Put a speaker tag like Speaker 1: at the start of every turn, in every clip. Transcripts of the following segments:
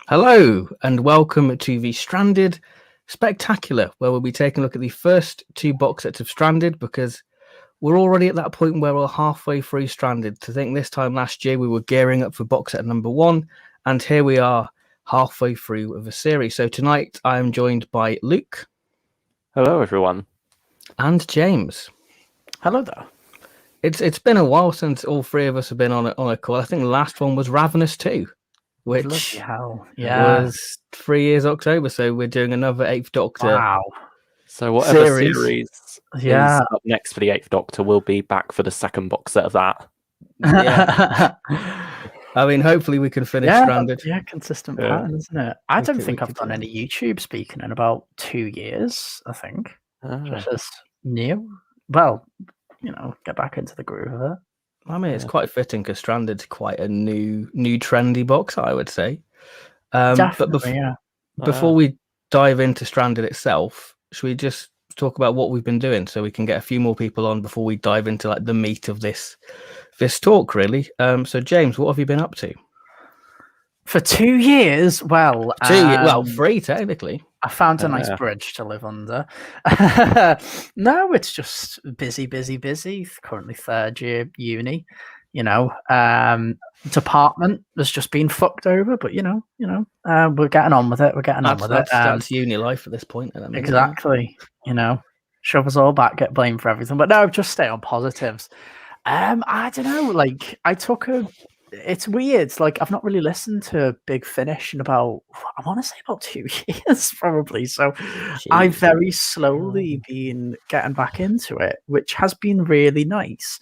Speaker 1: Hello and welcome to the Stranded Spectacular, where we'll be taking a look at the first two box sets of Stranded because we're already at that point where we're halfway through Stranded. To think this time last year we were gearing up for box set number 1, and here we are halfway through of the series. So tonight I am joined by Luke.
Speaker 2: Hello, everyone.
Speaker 1: And James.
Speaker 3: Hello there.
Speaker 1: It's been a while since all three of us have been on a call. I think the last one was Ravenous 2. Which was 3 years October, so we're doing another 8th Doctor.
Speaker 3: Wow.
Speaker 2: So whatever series is up next for the 8th Doctor, will be back for the second box set of that.
Speaker 1: Yeah. I mean, hopefully we can finish Stranded.
Speaker 3: Yeah, consistent pattern, isn't it? I don't think I've done any YouTube speaking in about 2 years, I think. Which is new. Well, get back into the groove of it.
Speaker 1: I mean, it's quite fitting because Stranded's quite a new trendy box, I would say.
Speaker 3: Definitely,
Speaker 1: but before we dive into Stranded itself, should we just talk about what we've been doing so we can get a few more people on before we dive into like the meat of this talk, really? So, James, what have you been up to?
Speaker 3: For 2 years? Well,
Speaker 1: 3 technically.
Speaker 3: I found a nice bridge to live under. No, it's just busy. Currently 3rd year uni. Department has just been fucked over, but we're getting on with it.
Speaker 1: That's uni life at this point.
Speaker 3: Exactly. Shove us all back, get blamed for everything. But no, just stay on positives. I don't know. It's weird. I've not really listened to Big Finish in about 2 years, probably. So I've very slowly been getting back into it, which has been really nice.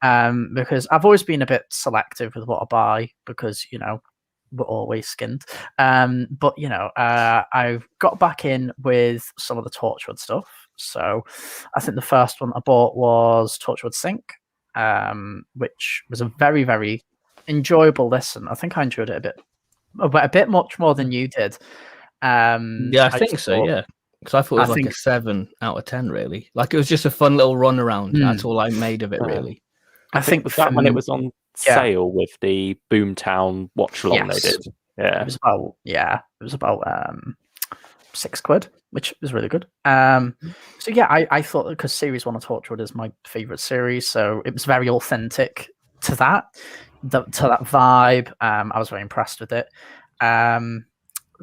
Speaker 3: Because I've always been a bit selective with what I buy because, we're always skinned. But I've got back in with some of the Torchwood stuff. So I think the first one I bought was Torchwood Sync, which was a very, very enjoyable listen. I think I enjoyed it a bit much more than you did.
Speaker 1: I think so. Yeah, because I thought it was a 7 out of 10. Really, it was just a fun little run around. That's all I made of it. Really,
Speaker 2: I think was that when it was on sale with the Boomtown watch along they did. Yeah,
Speaker 3: it was about £6, which was really good. So yeah, I thought because series 1 of Torchwood is my favorite series, so it was very authentic to that vibe. I was very impressed with it. And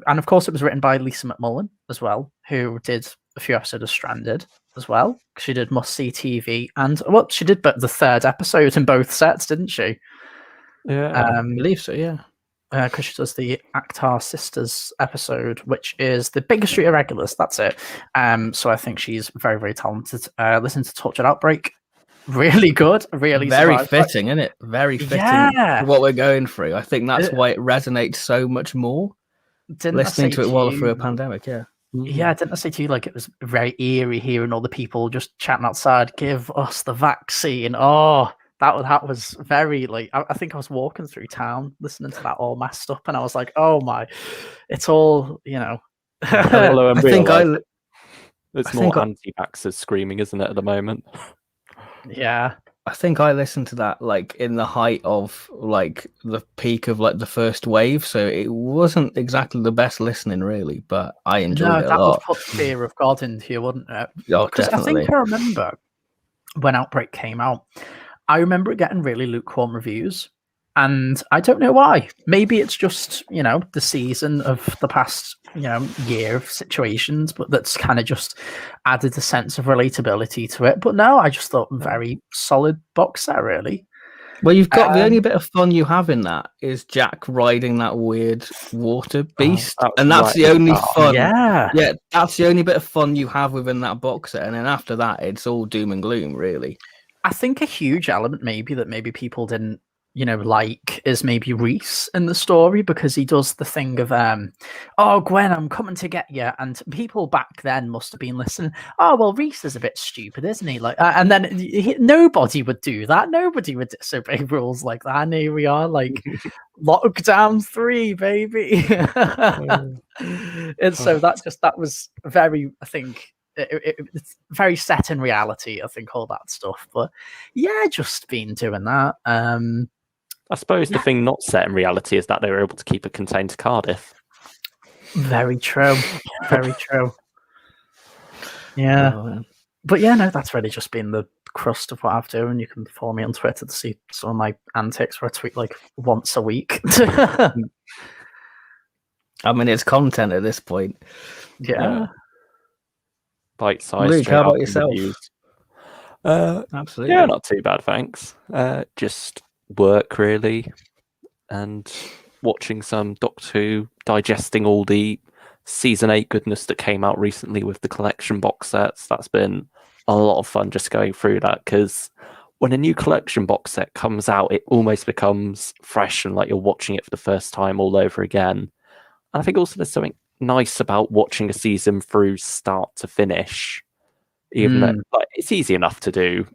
Speaker 3: of course it was written by Lisa McMullen as well, who did a few episodes of Stranded as well. She did Must See TV and she did but the 3rd episode in both sets, didn't she?
Speaker 2: Yeah,
Speaker 1: I believe so, yeah.
Speaker 3: Because she does the Akhtar Sisters episode, which is the biggest street irregulars. That's it. So I think she's very, very talented. Listen to Tortured Outbreak. Really good. Really
Speaker 1: very fitting, isn't it? Very fitting for what we're going through. I think that's why it resonates so much more. Listening to it while through a pandemic, yeah.
Speaker 3: Yeah, didn't I say to you it was very eerie hearing all the people just chatting outside, give us the vaccine. Oh, that was very I think I was walking through town listening to that all messed up, and I was like, oh my, it's all
Speaker 2: I think it's more anti-vaxxers screaming, isn't it, at the moment?
Speaker 3: Yeah,
Speaker 1: I think I listened to that in the height of the peak of the first wave, so it wasn't exactly the best listening, really, but I enjoyed it a lot.
Speaker 3: That would put fear of God into you, wouldn't it?
Speaker 1: Oh, definitely.
Speaker 3: I think I remember when Outbreak came out, I remember it getting really lukewarm reviews, and I don't know why. Maybe it's just the season of the past year of situations, but that's kind of just added a sense of relatability to it. But no, I just thought very solid box set, really.
Speaker 1: Well, you've got the only bit of fun you have in that is Jack riding that weird water beast, and that's the only fun.
Speaker 3: Yeah,
Speaker 1: that's the only bit of fun you have within that box set, and then after that, it's all doom and gloom, really.
Speaker 3: I think a huge element maybe people didn't is maybe Reese in the story, because he does the thing of oh Gwen, I'm coming to get you, and people back then must have been listening. Oh well, Reese is a bit stupid, isn't he? And then nobody would do that. Nobody would disobey rules like that. And here we are, lockdown 3, baby. And so that was very, I think. It's very set in reality, I think, all that stuff. But yeah, just been doing that.
Speaker 2: I suppose the thing not set in reality is that they were able to keep it contained to Cardiff.
Speaker 3: Very true. Very true. Yeah. But yeah, no, that's really just been the crust of what I've done. And you can follow me on Twitter to see some of my antics where I tweet like once a week.
Speaker 1: I mean, it's content at this point.
Speaker 3: Yeah.
Speaker 2: Bite-sized.
Speaker 1: Luke, how about yourself?
Speaker 2: Absolutely. Yeah, not too bad, thanks. Just work, really. And watching some Doctor Who, digesting all the Season 8 goodness that came out recently with the collection box sets. That's been a lot of fun just going through that, because when a new collection box set comes out, it almost becomes fresh and like you're watching it for the first time all over again. And I think also there's something nice about watching a season through start to finish, even though like, it's easy enough to do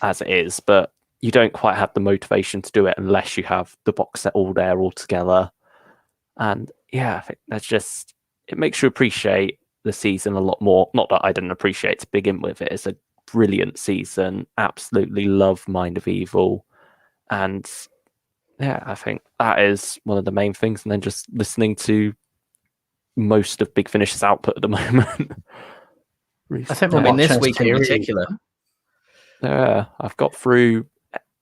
Speaker 2: as it is, but you don't quite have the motivation to do it unless you have the box set all there all together. And yeah, I think that's just, it makes you appreciate the season a lot more. Not that I didn't appreciate it to begin with. It is a brilliant season. Absolutely love Mind of Evil. And yeah, I think that is one of the main things. And then just listening to most of Big Finish's output at the moment.
Speaker 3: I think
Speaker 1: this week in particular.
Speaker 2: Yeah, I've got through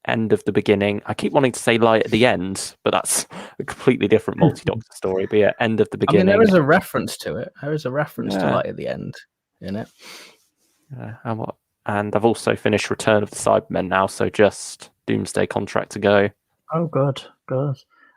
Speaker 2: End of the Beginning. I keep wanting to say Light at the End, but that's a completely different multi-Doctor story. But yeah, End of the Beginning.
Speaker 1: I mean, there is a reference to it. There is a reference to Light at the End in it.
Speaker 2: And I've also finished Return of the Cybermen now, so just Doomsday Contract to go.
Speaker 3: Oh, good.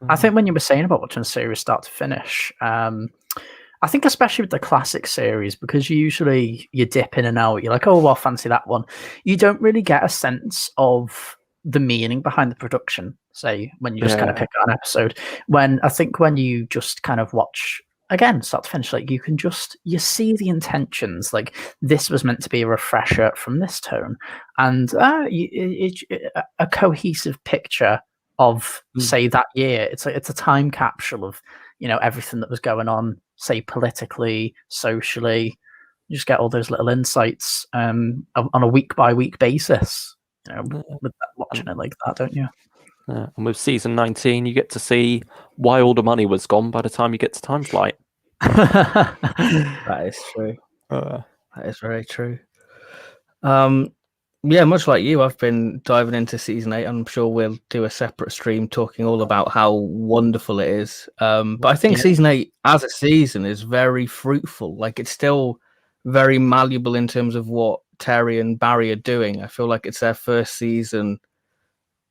Speaker 3: I think when you were saying about watching a series start to finish, I think especially with the classic series, because usually you dip in and out, you're like, oh, well, fancy that one. You don't really get a sense of the meaning behind the production, say, when you just kind of pick out an episode. When I think when you just kind of watch, again, start to finish, like you can just, you see the intentions, like this was meant to be a refresher from this tone. And a cohesive picture of, say, that year. It's like, it's a time capsule of, you know, everything that was going on, say, politically, socially. You just get all those little insights on a week-by-week basis, you know, with watching it like that, don't you?
Speaker 2: And with season 19, you get to see why all the money was gone by the time you get to Time Flight.
Speaker 1: That is true. That is very true. Yeah, much like you, I've been diving into season 8. I'm sure we'll do a separate stream talking all about how wonderful it is. But I think season 8 as a season is very fruitful. Like, it's still very malleable in terms of what Terry and Barry are doing. I feel like it's their first season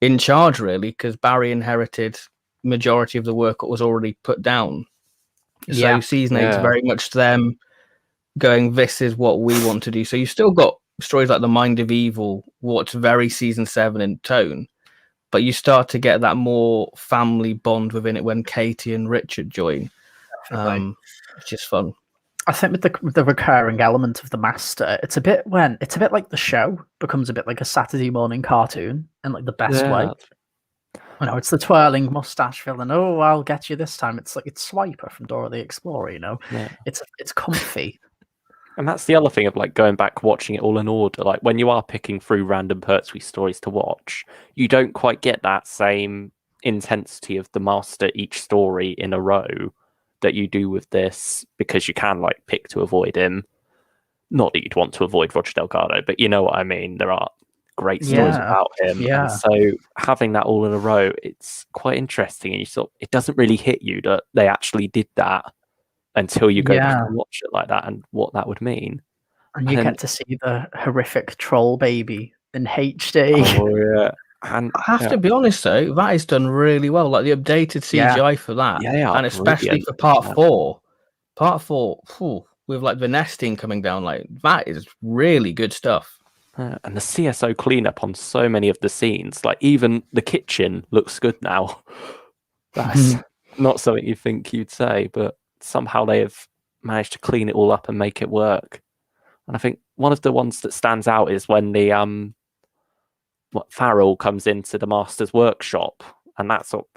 Speaker 1: in charge, really, because Barry inherited majority of the work that was already put down. So season 8 is very much them going, this is what we want to do. So you've still got stories like the Mind of Evil, what's very season 7 in tone, but you start to get that more family bond within it when Katie and Richard join, which is fun.
Speaker 3: I think with the recurring element of the Master, it's a bit like the show becomes a bit like a Saturday morning cartoon in like the best way. You know, it's the twirling mustache villain. Oh, I'll get you this time. It's like it's Swiper from Dora the Explorer. You know, it's comfy.
Speaker 2: And that's the other thing of like going back, watching it all in order. Like when you are picking through random Pertwee stories to watch, you don't quite get that same intensity of the Master each story in a row that you do with this, because you can like pick to avoid him. Not that you'd want to avoid Roger Delgado, but you know what I mean. There are great stories about him.
Speaker 3: Yeah.
Speaker 2: And so having that all in a row, it's quite interesting. And you sort, it doesn't really hit you that they actually did that until you go back and watch it like that and what that would mean.
Speaker 3: And you get to see the horrific troll baby in HD.
Speaker 2: Oh, yeah. And
Speaker 1: I have to be honest, though, that is done really well. Like the updated CGI for that. And especially for part 4. Part 4, with like the nesting coming down, like that is really good stuff.
Speaker 2: And the CSO cleanup on so many of the scenes, like even the kitchen looks good now. That's not something you think you'd say, but somehow they have managed to clean it all up and make it work. And I think one of the ones that stands out is when the Farrell comes into the Master's workshop, and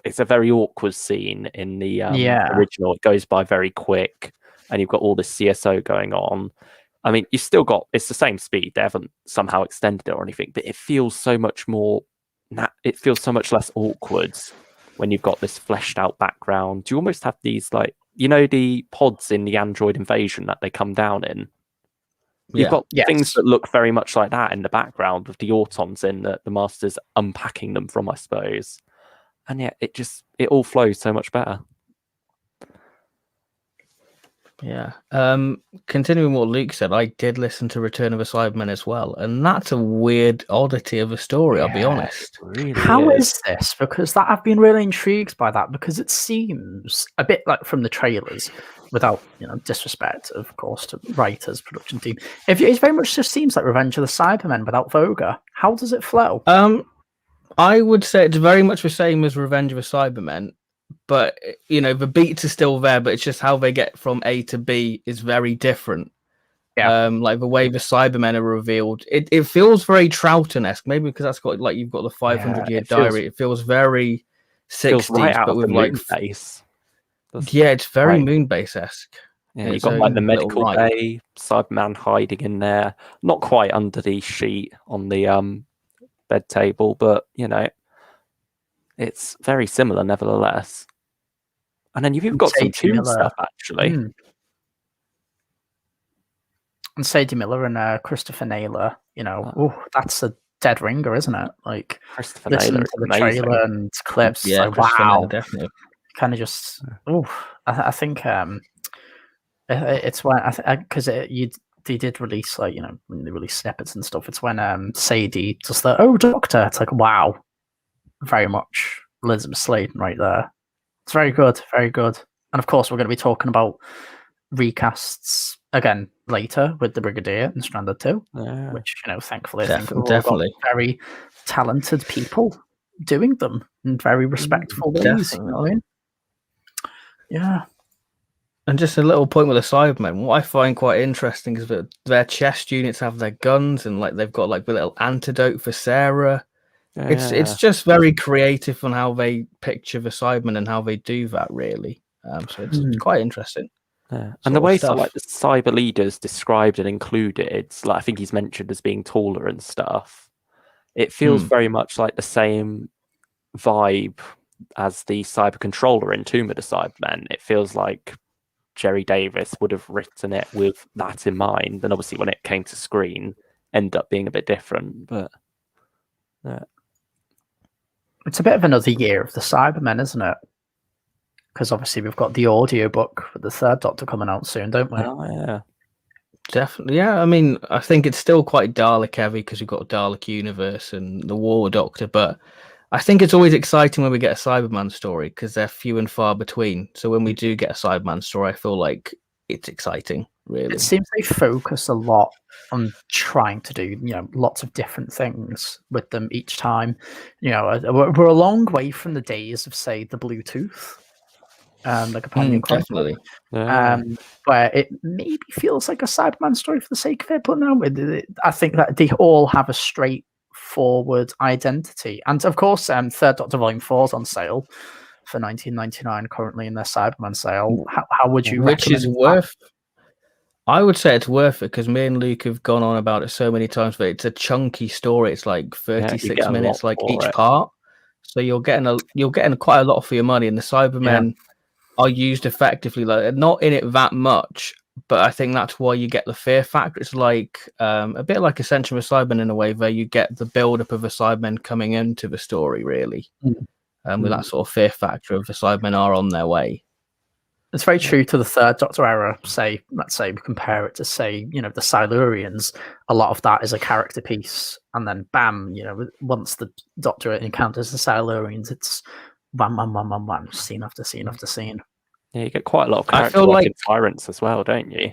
Speaker 2: it's a very awkward scene in the original. It goes by very quick, and you've got all this CSO going on. I mean, you still got, it's the same speed. They haven't somehow extended it or anything, but it feels so much more. It feels so much less awkward when you've got this fleshed out background. You almost have these like you know the pods in the Android Invasion that they come down in. You've got things that look very much like that in the background with the Autons in that the Master's unpacking them from, I suppose. And yeah, it all flows so much better.
Speaker 1: Yeah. Continuing what Luke said, I did listen to Return of the Cybermen as well, and that's a weird oddity of a story, I'll be honest.
Speaker 2: Really
Speaker 3: How is this? Because that I've been really intrigued by that, because it seems a bit like from the trailers, without disrespect, of course, to writers, production team. It very much just seems like Revenge of the Cybermen without Voga. How does it flow?
Speaker 1: I would say it's very much the same as Revenge of the Cybermen, but the beats are still there, but it's just how they get from A to B is very different.
Speaker 3: Yeah.
Speaker 1: Like the way the Cybermen are revealed, it feels very Troughton-esque, maybe because that's got you've got the 500-year diary. It feels very 60s,
Speaker 2: feels right out
Speaker 1: but with
Speaker 2: of Moonbase.
Speaker 1: Yeah, it's very Moonbase-esque.
Speaker 2: Yeah, you've got like the medical bay, Cyberman hiding in there, not quite under the sheet on the bed table, but it's very similar nevertheless. And then you've got some Toon stuff actually.
Speaker 3: And Sadie Miller and Christopher Naylor, that's a dead ringer, isn't it? Like
Speaker 2: Christopher
Speaker 3: listening
Speaker 2: Naylor
Speaker 3: to the trailer and clips,
Speaker 1: yeah,
Speaker 3: like wow,
Speaker 1: Naylor, definitely.
Speaker 3: Kind of just I think it's when because they did release when they release snippets and stuff. It's when Sadie does the Doctor. It's like wow, very much Elizabeth Sladen right there. It's very good, very good. And of course, we're going to be talking about recasts again later with the Brigadier and Stranded 2, which thankfully I think we've all got very talented people doing them in very respectful ways. You know what I mean? Yeah.
Speaker 1: And just a little point with the Cybermen, what I find quite interesting is that their chest units have their guns, and they've got the little antidote for Sarah. It's just very creative on how they picture the Cybermen and how they do that, really. So it's quite interesting.
Speaker 2: Yeah. And the way the cyber leaders described and included, it's I think he's mentioned as being taller and stuff. It feels very much like the same vibe as the cyber controller in Tomb of the Cybermen. It feels like Jerry Davis would have written it with that in mind, and obviously when it came to screen, ended up being a bit different. But
Speaker 3: it's a bit of another year of the Cybermen, isn't it? Because obviously we've got the audiobook for the third Doctor coming out soon, don't we?
Speaker 2: Oh, yeah.
Speaker 1: Definitely, yeah. I mean, I think it's still quite Dalek heavy because we've got Dalek Universe and the War Doctor, but I think it's always exciting when we get a Cyberman story because they're few and far between. So when we do get a Cyberman story, I feel like it's exciting, really.
Speaker 3: It seems they focus a lot on trying to do, lots of different things with them each time. We're a long way from the days of, say, the Bluetooth. The companion
Speaker 1: definitely.
Speaker 3: Where it maybe feels like a Cyberman story for the sake of it, but no, I think that they all have a straightforward identity. And of course, Third Doctor Volume 4 is on sale for $19.99 currently in their Cyberman sale. How would you
Speaker 1: Which is
Speaker 3: recommend
Speaker 1: worth? I would say it's worth it because me and Luke have gone on about it so many times, but it's a chunky story. It's like 36 minutes, like each part. So you're getting quite a lot for your money, and the Cybermen are used effectively, not in it that much, but I think that's why you get the fear factor. It's like a bit like Ascension of Cybermen in a way, where you get the build-up of the Cybermen coming into the story, really, with that sort of fear factor of the Cybermen are on their way.
Speaker 3: It's very true to the Third Doctor era. Let's say we compare it to, say, the Silurians. A lot of that is a character piece, and then bam, once the Doctor encounters the Silurians, it's bam, scene after scene after scene.
Speaker 2: Yeah, you get quite a lot of character work in Tyrants as well, don't you?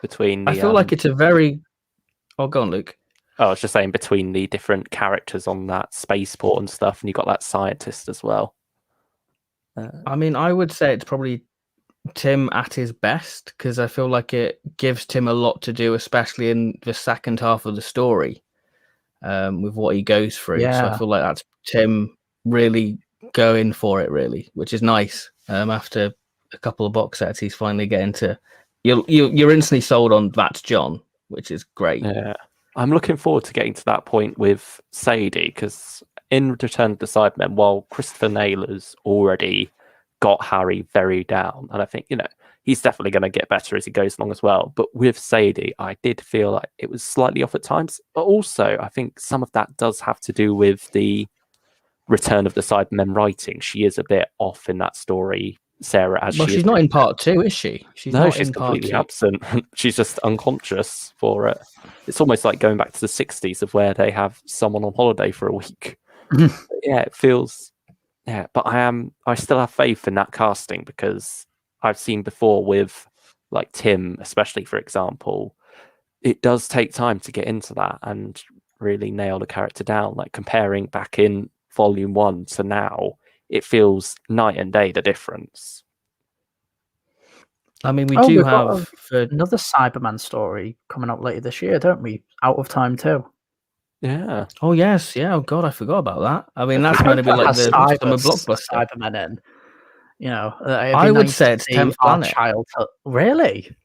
Speaker 2: I
Speaker 1: feel like it's a very... Oh, go on, Luke.
Speaker 2: I was just saying, between the different characters on that spaceport and stuff, and you got that scientist as well.
Speaker 1: I mean, I would say it's probably Tim at his best, because I feel like it gives Tim a lot to do, especially in the second half of the story, with what he goes through.
Speaker 3: Yeah.
Speaker 1: So I feel like that's Tim really going for it, really, which is nice. After a couple of box sets, he's finally getting to... You're instantly sold on that's John, which is great.
Speaker 2: Yeah, I'm looking forward to getting to that point with Sadie, because in Return of the Cybermen, while Christopher Naylor's already got Harry very down, and I think he's definitely going to get better as he goes along as well. But with Sadie, I did feel like it was slightly off at times, but also I think some of that does have to do with the return of the Cybermen writing. She is a bit off in that story, Sarah, as
Speaker 1: Well,
Speaker 2: she
Speaker 1: she's
Speaker 2: is.
Speaker 1: not in part 2, is she? She's
Speaker 2: No,
Speaker 1: not
Speaker 2: she's
Speaker 1: in part
Speaker 2: completely
Speaker 1: 2.
Speaker 2: absent. She's just unconscious for it. It's almost like going back to the 60s of where they have someone on holiday for a week. Yeah, it feels. Yeah, but I still have faith in that casting, because I've seen before with like Tim, especially for example, it does take time to get into that and really nail the character down. Like comparing back in volume 1 to now, it feels night and day the difference.
Speaker 1: I mean, we do
Speaker 3: we've got
Speaker 1: have
Speaker 3: another Cyberman story coming out later this year, don't we? Out of Time too.
Speaker 2: Yeah.
Speaker 1: Oh yes, yeah. Oh god, I forgot about that. I mean, that's
Speaker 3: I
Speaker 1: going to be
Speaker 3: hope that
Speaker 1: like
Speaker 3: has
Speaker 1: the summer blockbuster.
Speaker 3: Cybermen in. It'd
Speaker 1: I
Speaker 3: be
Speaker 1: would
Speaker 3: nice
Speaker 1: say
Speaker 3: to
Speaker 1: it's
Speaker 3: see
Speaker 1: 10th
Speaker 3: our
Speaker 1: Planet.
Speaker 3: childhood. Really?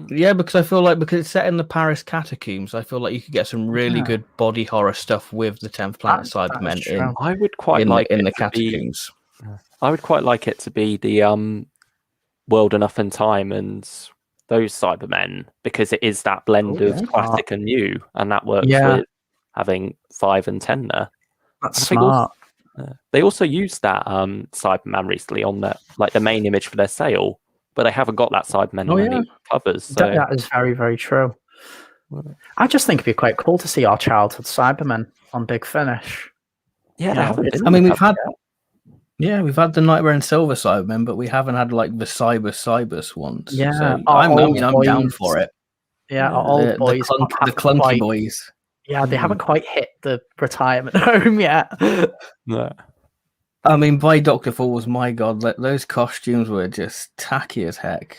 Speaker 1: Yeah, because I feel like because it's set in the Paris catacombs, I feel like you could get some really good body horror stuff with the 10th Planet
Speaker 3: That
Speaker 1: Cybermen
Speaker 3: is true.
Speaker 2: I would quite like
Speaker 1: in
Speaker 2: it
Speaker 1: the
Speaker 2: to be.
Speaker 1: catacombs.
Speaker 2: I would quite like it to be the World Enough in Time and those Cybermen, because it is that blend of classic and new, and that works with having 5 and 10 there.
Speaker 3: That's
Speaker 2: And I think
Speaker 3: smart.
Speaker 2: they also used that Cyberman recently on the main image for their sale, but they haven't got that Cyberman on any covers. So
Speaker 3: That is very, very true. I just think it'd be quite cool to see our childhood Cybermen on Big Finish.
Speaker 2: yeah, they haven't been.
Speaker 1: I mean, we've had the Nightmare and Silver Cybermen, but we haven't had like the Cybus ones.
Speaker 3: Yeah,
Speaker 1: so I'm down for it.
Speaker 3: Yeah, our old boys,
Speaker 1: the clunky boys.
Speaker 3: Yeah, they haven't quite hit the retirement home yet.
Speaker 2: No.
Speaker 1: I mean, by Dr. Falls, my God, those costumes were just tacky as heck.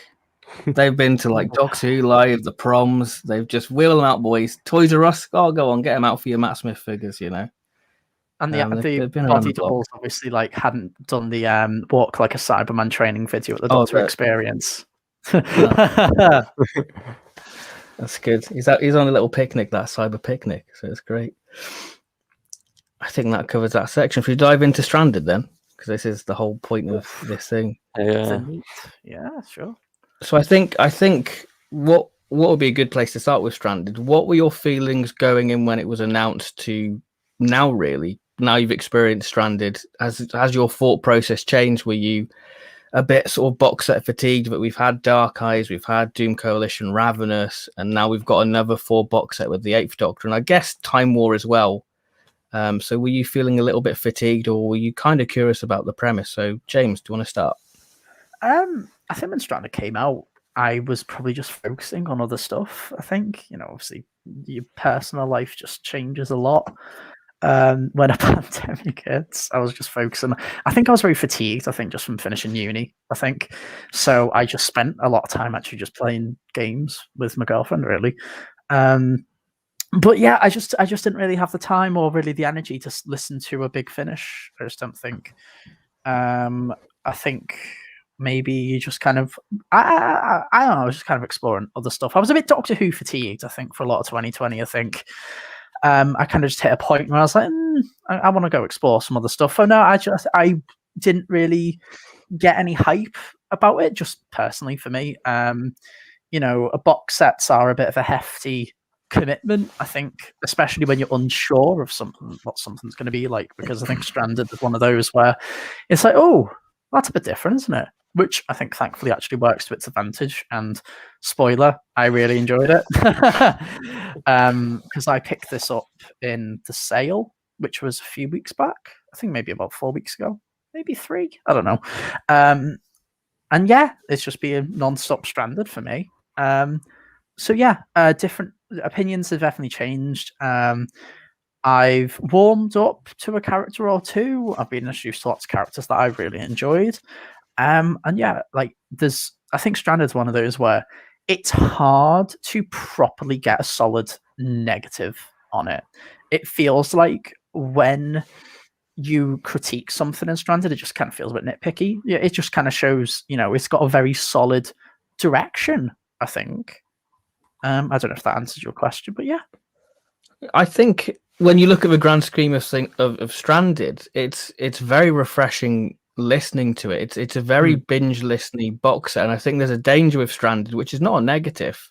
Speaker 1: They've been to like Doctor Who Live, the proms. They've just wheel them out, boys. Toys R Us, go on, get them out for your Matt Smith figures,
Speaker 3: And the body doubles obviously hadn't done the walk like a Cyberman training video at the Doctor Experience.
Speaker 1: That's good. He's on a little picnic, that cyber picnic, so it's great. I think that covers that section. If we dive into Stranded then, because this is the whole point of this thing.
Speaker 3: Yeah, sure.
Speaker 1: So I think what would be a good place to start with Stranded? What were your feelings going in when it was announced to now? Really, now you've experienced Stranded, has your thought process changed? Were you a bit sort of box set fatigued? But we've had Dark Eyes, we've had Doom Coalition, Ravenous, and now we've got another 4 box set with the 8th Doctor, and I guess Time War as well. So were you feeling a little bit fatigued, or were you kind of curious about the premise? So James, do you want to start?
Speaker 3: I think when Stranded came out, I was probably just focusing on other stuff. I think, obviously your personal life just changes a lot. When a pandemic hits, I was just focusing. I think I was very fatigued. I think just from finishing uni. I think so. I just spent a lot of time actually just playing games with my girlfriend, really. But yeah, I just didn't really have the time or really the energy to listen to a Big Finish. I just don't think. I think maybe you just kind of I don't know. I was just kind of exploring other stuff. I was a bit Doctor Who fatigued. I think for a lot of 2020. I think. I kind of just hit a point where I was like, I want to go explore some other stuff. Oh no, I didn't really get any hype about it, just personally for me. Box sets are a bit of a hefty commitment, I think, especially when you're unsure of what something's going to be like, because I think Stranded is one of those where it's like, oh, that's a bit different, isn't it? Which I think thankfully actually works to its advantage. And spoiler, I really enjoyed it. Because I picked this up in the sale, which was a few weeks back. I think maybe about 4 weeks ago, maybe 3. I don't know. And yeah, it's just been non-stop Stranded for me. So yeah, different opinions have definitely changed. I've warmed up to a character or two. I've been introduced to lots of characters that I've really enjoyed. And yeah, I think Stranded is one of those where it's hard to properly get a solid negative on it. It feels like when you critique something in Stranded, it just kind of feels a bit nitpicky. Yeah, it just kind of shows, it's got a very solid direction, I think. I don't know if that answers your question, but yeah.
Speaker 1: I think when you look at the grand scheme of Stranded, it's very refreshing listening to it. It's a very binge listening box set, and I think there's a danger with Stranded, which is not a negative,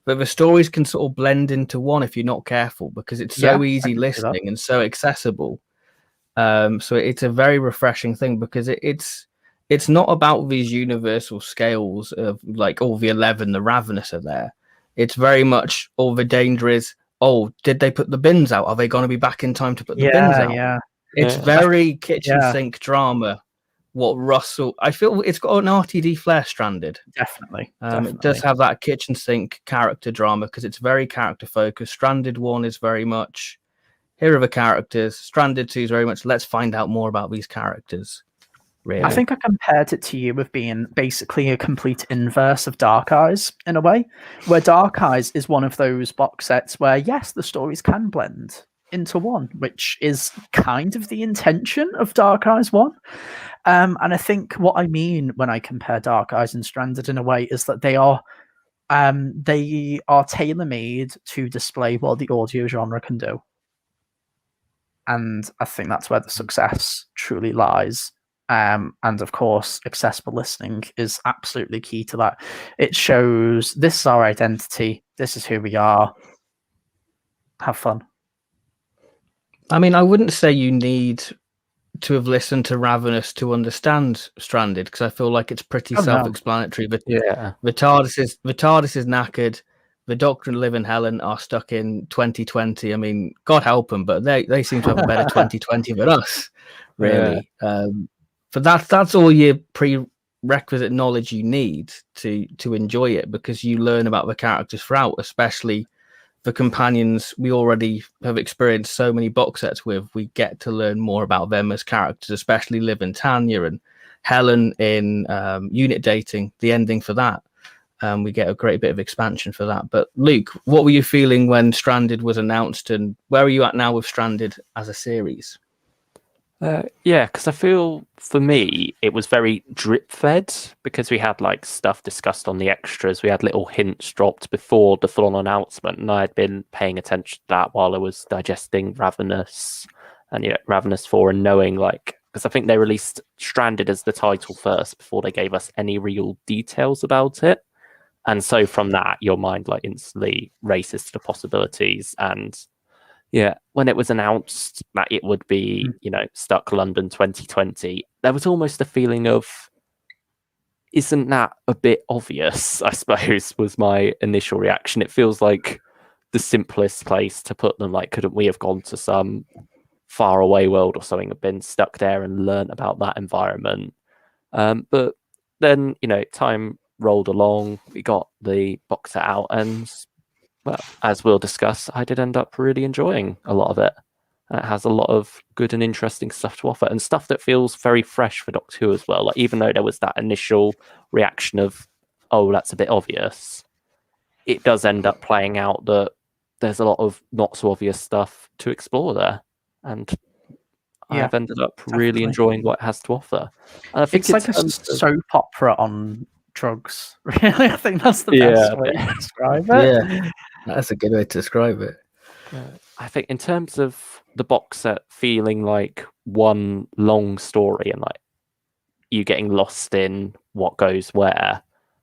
Speaker 1: but the stories can sort of blend into one if you're not careful, because it's so easy listening and so accessible. So it's a very refreshing thing, because it's not about these universal scales of like, oh, the 11, the Ravenous are there. It's very much, oh, the danger is, oh, did they put the bins out? Are they going to be back in time to put the bins out?
Speaker 3: Yeah.
Speaker 1: It's very kitchen sink drama. What Russell, I feel it's got an RTD flair, Stranded.
Speaker 3: Definitely.
Speaker 1: It does have that kitchen sink character drama, because it's very character focused. Stranded 1 is very much, here are the characters. Stranded 2 is very much, let's find out more about these characters. Really.
Speaker 3: I think I compared it to you with being basically a complete inverse of Dark Eyes, in a way, where Dark Eyes is one of those box sets where, yes, the stories can blend into one, which is kind of the intention of Dark Eyes 1. And I think what I mean when I compare Dark Eyes and Stranded in a way is that they are tailor-made to display what the audio genre can do. And I think that's where the success truly lies. And of course, accessible listening is absolutely key to that. It shows this is our identity. This is who we are. Have fun.
Speaker 1: I mean, I wouldn't say you need to have listened to Ravenous to understand Stranded, because I feel like it's pretty self-explanatory. But the TARDIS is knackered. The Doctor and Liv and Helen are stuck in 2020. I mean, God help them, but they seem to have a better 2020 than us, really. But that's all your prerequisite knowledge you need to enjoy it, because you learn about the characters throughout, especially the companions we already have experienced so many box sets with. We get to learn more about them as characters, especially Liv and Tanya, and Helen in Unit Dating, the ending for that. We get a great bit of expansion for that. But Luke, what were you feeling when Stranded was announced, and where are you at now with Stranded as a series?
Speaker 2: Because I feel for me it was very drip fed, because we had like stuff discussed on the extras. We had little hints dropped before the full-on announcement, and I had been paying attention to that while I was digesting Ravenous and Ravenous 4, and knowing, like, because I think they released Stranded as the title first before they gave us any real details about it. And so from that, your mind like instantly races to the possibilities. And when it was announced that it would be, Stuck London 2020, there was almost a feeling of, isn't that a bit obvious, I suppose, was my initial reaction. It feels like the simplest place to put them. Like, couldn't we have gone to some faraway world or something, have been stuck there and learnt about that environment? But then, time rolled along, we got the box set out, and well, as we'll discuss, I did end up really enjoying a lot of it. It has a lot of good and interesting stuff to offer, and stuff that feels very fresh for Doctor Who as well. Like, even though there was that initial reaction of, oh, that's a bit obvious, it does end up playing out that there's a lot of not so obvious stuff to explore there. And I've ended up really enjoying what it has to offer. And I think
Speaker 3: it's like a soap opera on drugs. Really, I think that's the best way to describe it.
Speaker 1: Yeah, that's a good way to describe it.
Speaker 2: I think in terms of the box set feeling like one long story, and like you getting lost in what goes where,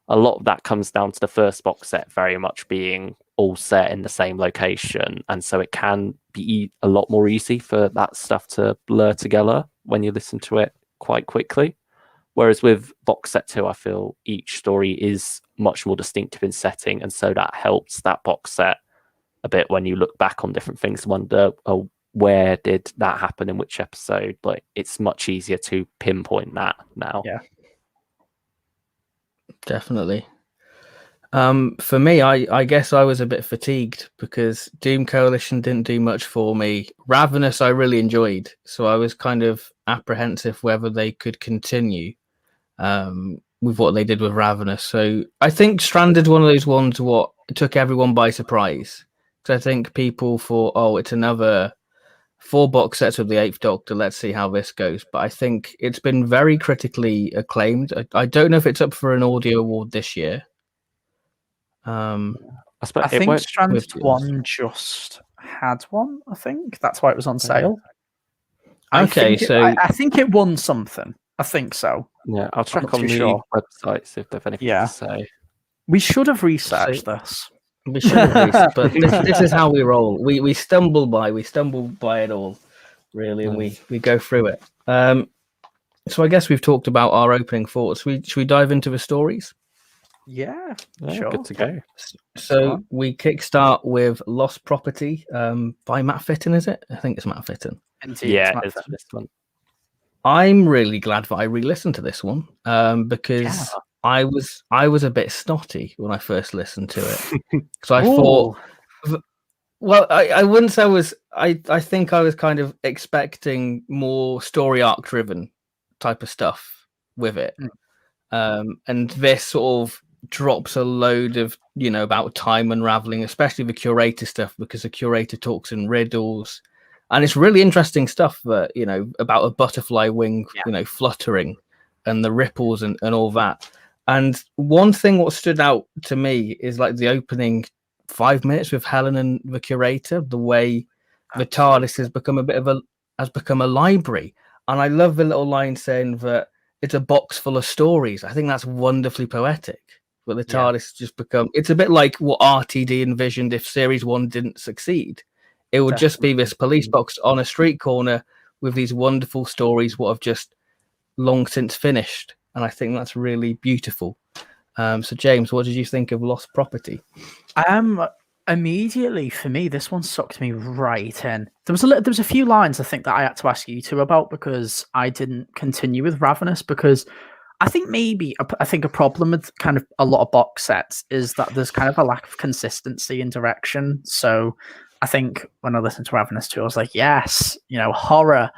Speaker 2: a lot of that comes down to the first box set very much being all set in the same location, and so it can be a lot more easy for that stuff to blur together when you listen to it quite quickly. Whereas with box set 2, I feel each story is much more distinctive in setting, and so that helps that box set a bit when you look back on different things and wonder, oh, where did that happen in which episode? Like, it's much easier to pinpoint that now.
Speaker 3: Yeah,
Speaker 1: definitely. For me, I guess I was a bit fatigued because Doom Coalition didn't do much for me. Ravenous I really enjoyed, so I was kind of apprehensive whether they could continue with what they did with Ravenous. So I think Stranded one of those ones what took everyone by surprise. Because I think people thought, oh, it's another 4 box sets of the 8th Doctor, let's see how this goes. But I think it's been very critically acclaimed. I don't know if it's up for an audio award this year.
Speaker 3: I think Stranded 1 just had one. I think that's why it was on sale. I think it won something. I think so.
Speaker 2: Yeah, I'll check
Speaker 3: not
Speaker 2: on
Speaker 3: too
Speaker 2: the
Speaker 3: sure.
Speaker 2: website, see if they've anything
Speaker 3: Yeah.
Speaker 2: to say.
Speaker 3: We should have researched this.
Speaker 1: We should have researched, but this is how we roll. We stumble by it all, really, and we go through it. So I guess we've talked about our opening thoughts. Should we dive into the stories?
Speaker 3: Yeah,
Speaker 2: Sure. Good to go.
Speaker 1: So we kickstart with Lost Property by Matt Fitton, is it? I think it's Matt Fitton.
Speaker 3: Indeed,
Speaker 2: Yeah, it's this one.
Speaker 1: I'm really glad that I re-listened to this one because I was a bit snotty when I first listened to it. So I thought, well, I wouldn't say I was. I think I was kind of expecting more story arc driven type of stuff with it, and this sort of drops a load of about time unraveling, especially the curator stuff, because the curator talks in riddles. And it's really interesting stuff that, about a butterfly wing, fluttering and the ripples and all that. And one thing what stood out to me is like the opening 5 minutes with Helen and the curator, the way the TARDIS has become a library. And I love the little line saying that it's a box full of stories. I think that's wonderfully poetic. But the TARDIS just it's a bit like what RTD envisioned if Series 1 didn't succeed. It would just be this police box on a street corner with these wonderful stories what have just long since finished. And I think that's really beautiful. So, James, what did you think of Lost Property?
Speaker 3: Immediately, for me, this one sucked me right in. There was a few lines I think that I had to ask you two about because I didn't continue with Ravenous, because I think a problem with kind of a lot of box sets is that there's kind of a lack of consistency in direction. So I think when I listened to Ravenous 2, I was like, yes, horror.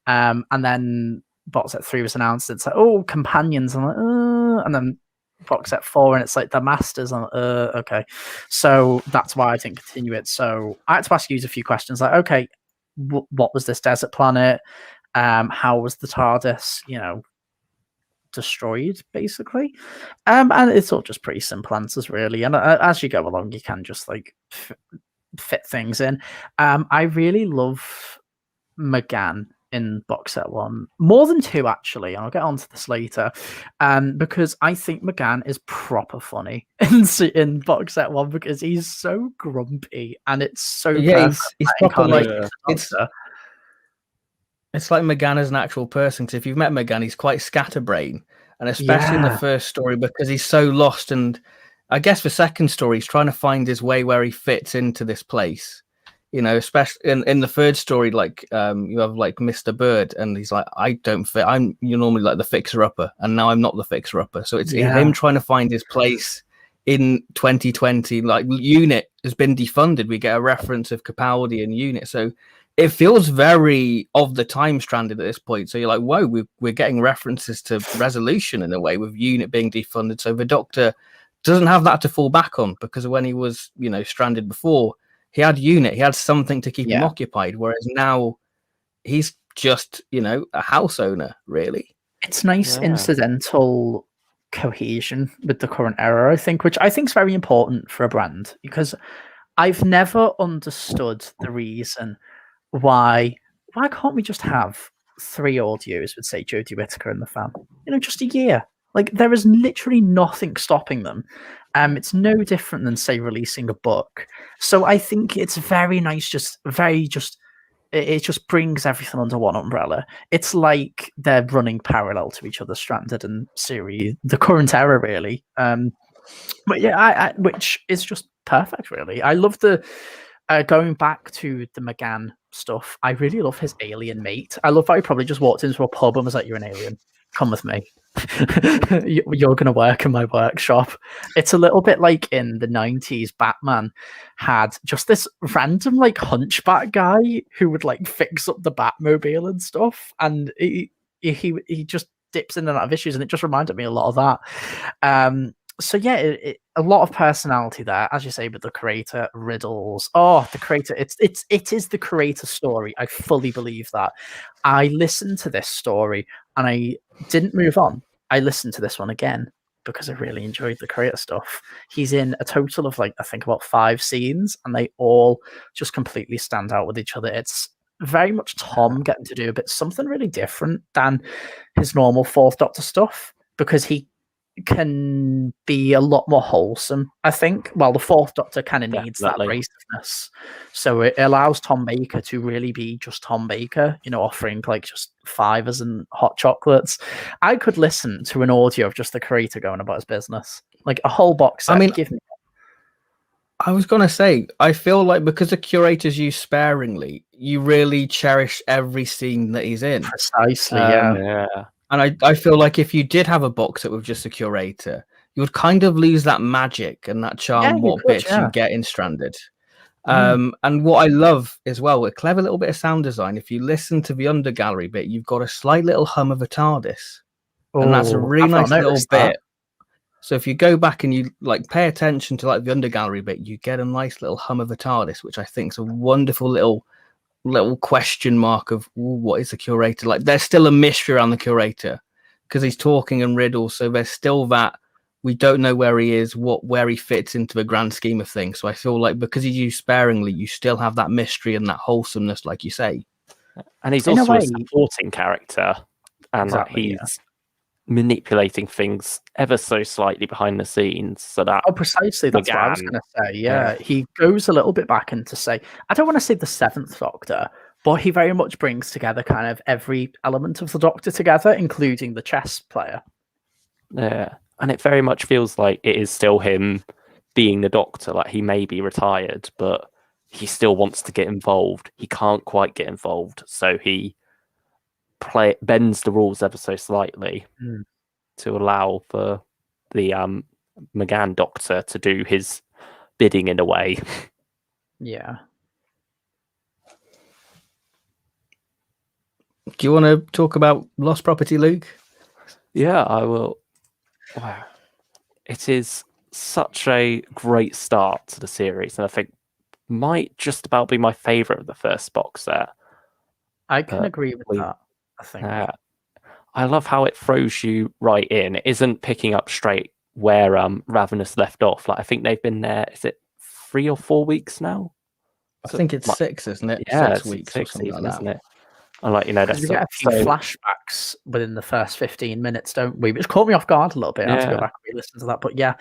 Speaker 3: And then box set 3 was announced. It's like, oh, companions. I'm like, and then box set 4, and it's like the masters. I'm like, okay. So that's why I didn't continue it. So I had to ask you a few questions like, okay, what was this desert planet? How was the TARDIS, destroyed, basically? And it's all just pretty simple answers, really. And as you go along, you can just like fit things in. I really love McGann in box set 1 more than 2, actually. I'll get onto this later, because I think McGann is proper funny in box set 1 because he's so grumpy and it's so
Speaker 1: he's proper like it's like McGann as an actual person. Because if you've met McGann, he's quite scatterbrain, and especially in the first story because he's so lost. And I guess the second story, he's trying to find his way where he fits into this place. Especially in the third story, like you have like Mr. Bird, and he's like, I don't fit. You're normally like the fixer-upper, and now I'm not the fixer-upper. So it's him trying to find his place in 2020. Like Unit has been defunded. We get a reference of Capaldi and Unit, so it feels very of the time Stranded at this point. So you're like, whoa, we're getting references to Resolution in a way with Unit being defunded. So the Doctor doesn't have that to fall back on, because when he was stranded before, he had Unit, he had something to keep him occupied, whereas now he's just, a house owner, really.
Speaker 3: It's nice incidental cohesion with the current era, I think, which I think is very important for a brand, because I've never understood the reason why can't we just have 3 audios with, say, Jodie Whittaker and the Fan, just a year? Like, there is literally nothing stopping them. It's no different than, say, releasing a book. So I think it's very nice, it just brings everything under one umbrella. It's like they're running parallel to each other, Stranded and series, the current era, really. But yeah, which is just perfect, really. I love the going back to the McGann stuff. I really love his alien mate. I love how he probably just walked into a pub and was like, "You're an alien. Come with me. You're going to work in my workshop." It's a little bit like in the 90s, Batman had just this random like hunchback guy who would like fix up the Batmobile and stuff, and he just dips in and out of issues, and it just reminded me a lot of that. So yeah, a lot of personality there, as you say, with the creator riddles. Oh, the creator! It is the creator story. I fully believe that. I listened to this story and I didn't move on. I listened to this one again because I really enjoyed the creator stuff. He's in a total of like, I think about 5 scenes, and they all just completely stand out with each other. It's very much Tom getting to do a bit something really different than his normal Fourth Doctor stuff, because he can be a lot more wholesome, I think. Well, the Fourth Doctor kind of needs that
Speaker 2: Definitely.
Speaker 3: abrasiveness, so it allows Tom Baker to really be just Tom Baker, offering like just fivers and hot chocolates. I could listen to an audio of just the creator going about his business, like a whole box set.
Speaker 1: I mean,
Speaker 3: give me.
Speaker 1: I was going to say, I feel like because the curators use sparingly, you really cherish every scene that he's in.
Speaker 3: Precisely, yeah.
Speaker 2: Yeah.
Speaker 1: And I feel like if you did have a box set with just a curator, you would kind of lose that magic and that charm, bits you get in Stranded. And what I love as well, a clever little bit of sound design. If you listen to the under gallery bit, you've got a slight little hum of a TARDIS. And that's a really nice little bit. So if you go back and you like pay attention to like the under gallery bit, you get a nice little hum of a TARDIS, which I think is a wonderful little question mark of what is the curator. Like there's still a mystery around the curator because he's talking in riddles, so there's still that we don't know where he is, where he fits into the grand scheme of things. So I feel like because he's used sparingly, you still have that mystery and that wholesomeness, like you say.
Speaker 2: And he's also a supporting character, and
Speaker 3: exactly,
Speaker 2: he's manipulating things ever so slightly behind the scenes, so that
Speaker 3: precisely that's what I was going to say. Yeah, he goes a little bit back into say, I don't want to say the Seventh Doctor, but he very much brings together kind of every element of the Doctor together, including the chess player.
Speaker 2: Yeah, and it very much feels like it is still him being the Doctor. Like he may be retired, but he still wants to get involved. He can't quite get involved, so he bends the rules ever so slightly to allow for the McGann Doctor to do his bidding in a way.
Speaker 3: Yeah.
Speaker 1: Do you want to talk about Lost Property, Luke?
Speaker 2: Yeah, I will. Wow. It is such a great start to the series, and I think might just about be my favourite of the first box set.
Speaker 3: I can agree with that. I think
Speaker 2: I love how it throws you right in. It isn't picking up straight where Ravenous left off. Like I think they've been there. Is it 3 or 4 weeks now?
Speaker 1: I think it's 6, isn't it?
Speaker 2: Yeah,
Speaker 1: 6 weeks or something like that,
Speaker 2: isn't it? And like that's
Speaker 3: we get a few flashbacks within the first 15 minutes, don't we? Which caught me off guard a little bit. I have to go back and re-listen to that. But yeah,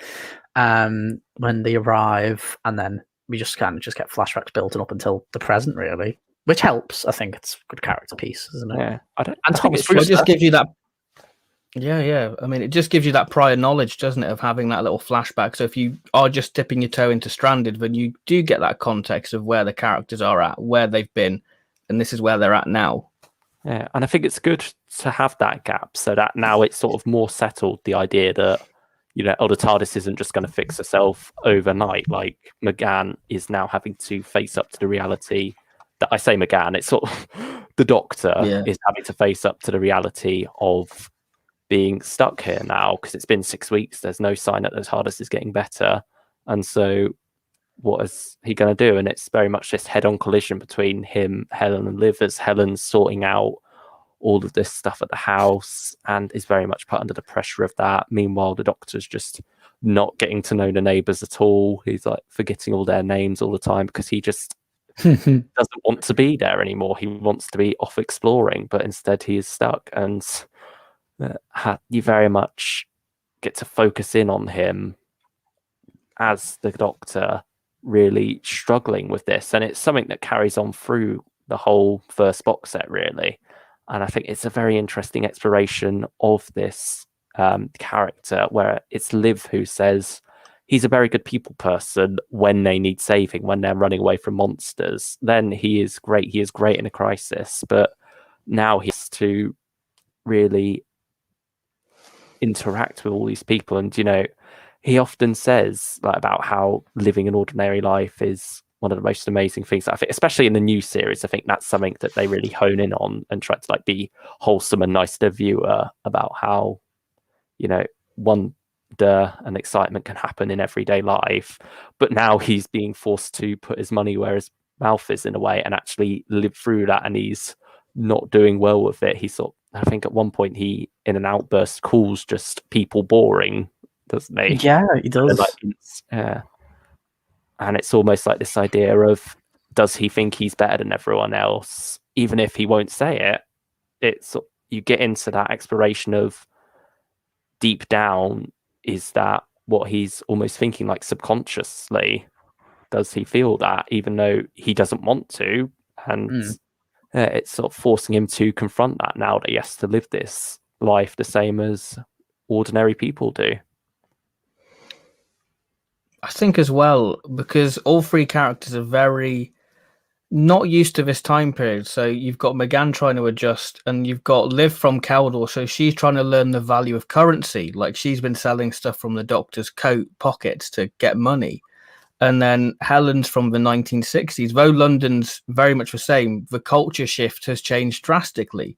Speaker 3: when they arrive, and then we just kind of get flashbacks building up until the present, really. Which helps. I think it's a good character piece, isn't it?
Speaker 2: Yeah,
Speaker 1: and Thomas Brewster just gives you that. Yeah. I mean, it just gives you that prior knowledge, doesn't it, of having that little flashback. So if you are just dipping your toe into Stranded, then you do get that context of where the characters are at, where they've been, and this is where they're at now.
Speaker 2: Yeah, and I think it's good to have that gap so that now it's sort of more settled. The idea that the TARDIS isn't just going to fix itself overnight. Like McGann is now having to face up to the reality. I say McGann, it's sort of the Doctor is having to face up to the reality of being stuck here now because it's been 6 weeks. There's no sign that the TARDIS is getting better. And so what is he going to do? And it's very much this head-on collision between him, Helen, and Liv as Helen's sorting out all of this stuff at the house and is very much put under the pressure of that. Meanwhile, the Doctor's just not getting to know the neighbours at all. He's like forgetting all their names all the time because he just doesn't want to be there anymore. He wants to be off exploring, but instead he is stuck. And you very much get to focus in on him as the Doctor really struggling with this. And it's something that carries on through the whole first box set, really. And I think it's a very interesting exploration of this character where it's Liv who says he's a very good people person when they need saving, when they're running away from monsters. Then he is great. He is great in a crisis. But now he has to really interact with all these people. And, he often says about how living an ordinary life is one of the most amazing things. I think, especially in the new series, I think that's something that they really hone in on and try to be wholesome and nice to the viewer about how, wonder and excitement can happen in everyday life. But now he's being forced to put his money where his mouth is in a way and actually live through that. And he's not doing well with it. I think at one point he, in an outburst, calls just people boring, doesn't he?
Speaker 3: Yeah, he does.
Speaker 2: And it's almost like this idea of does he think he's better than everyone else? Even if he won't say it, you get into that exploration of deep down, is that what he's almost thinking, like subconsciously? Does he feel that even though he doesn't want to? And it's sort of forcing him to confront that now that he has to live this life the same as ordinary people do.
Speaker 1: I think as well, because all three characters are very not used to this time period. So you've got McGann trying to adjust, and you've got Liv from Caldor. So she's trying to learn the value of currency. Like, she's been selling stuff from the Doctor's coat pockets to get money. And then Helen's from the 1960s. Though London's very much the same, the culture shift has changed drastically.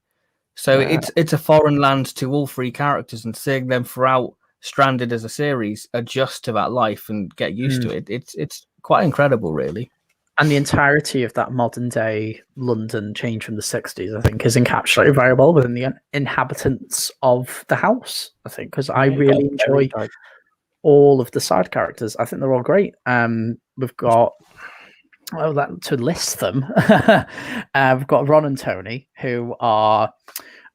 Speaker 1: So it's a foreign land to all three characters, and seeing them throughout Stranded as a series adjust to that life and get used to it. It's quite incredible, really.
Speaker 3: And the entirety of that modern day London change from the 60s, I think, is encapsulated very well within the inhabitants of the house, I think, because I really enjoy all of the side characters. I think they're all great. We've got, to list them, we've got Ron and Tony, who are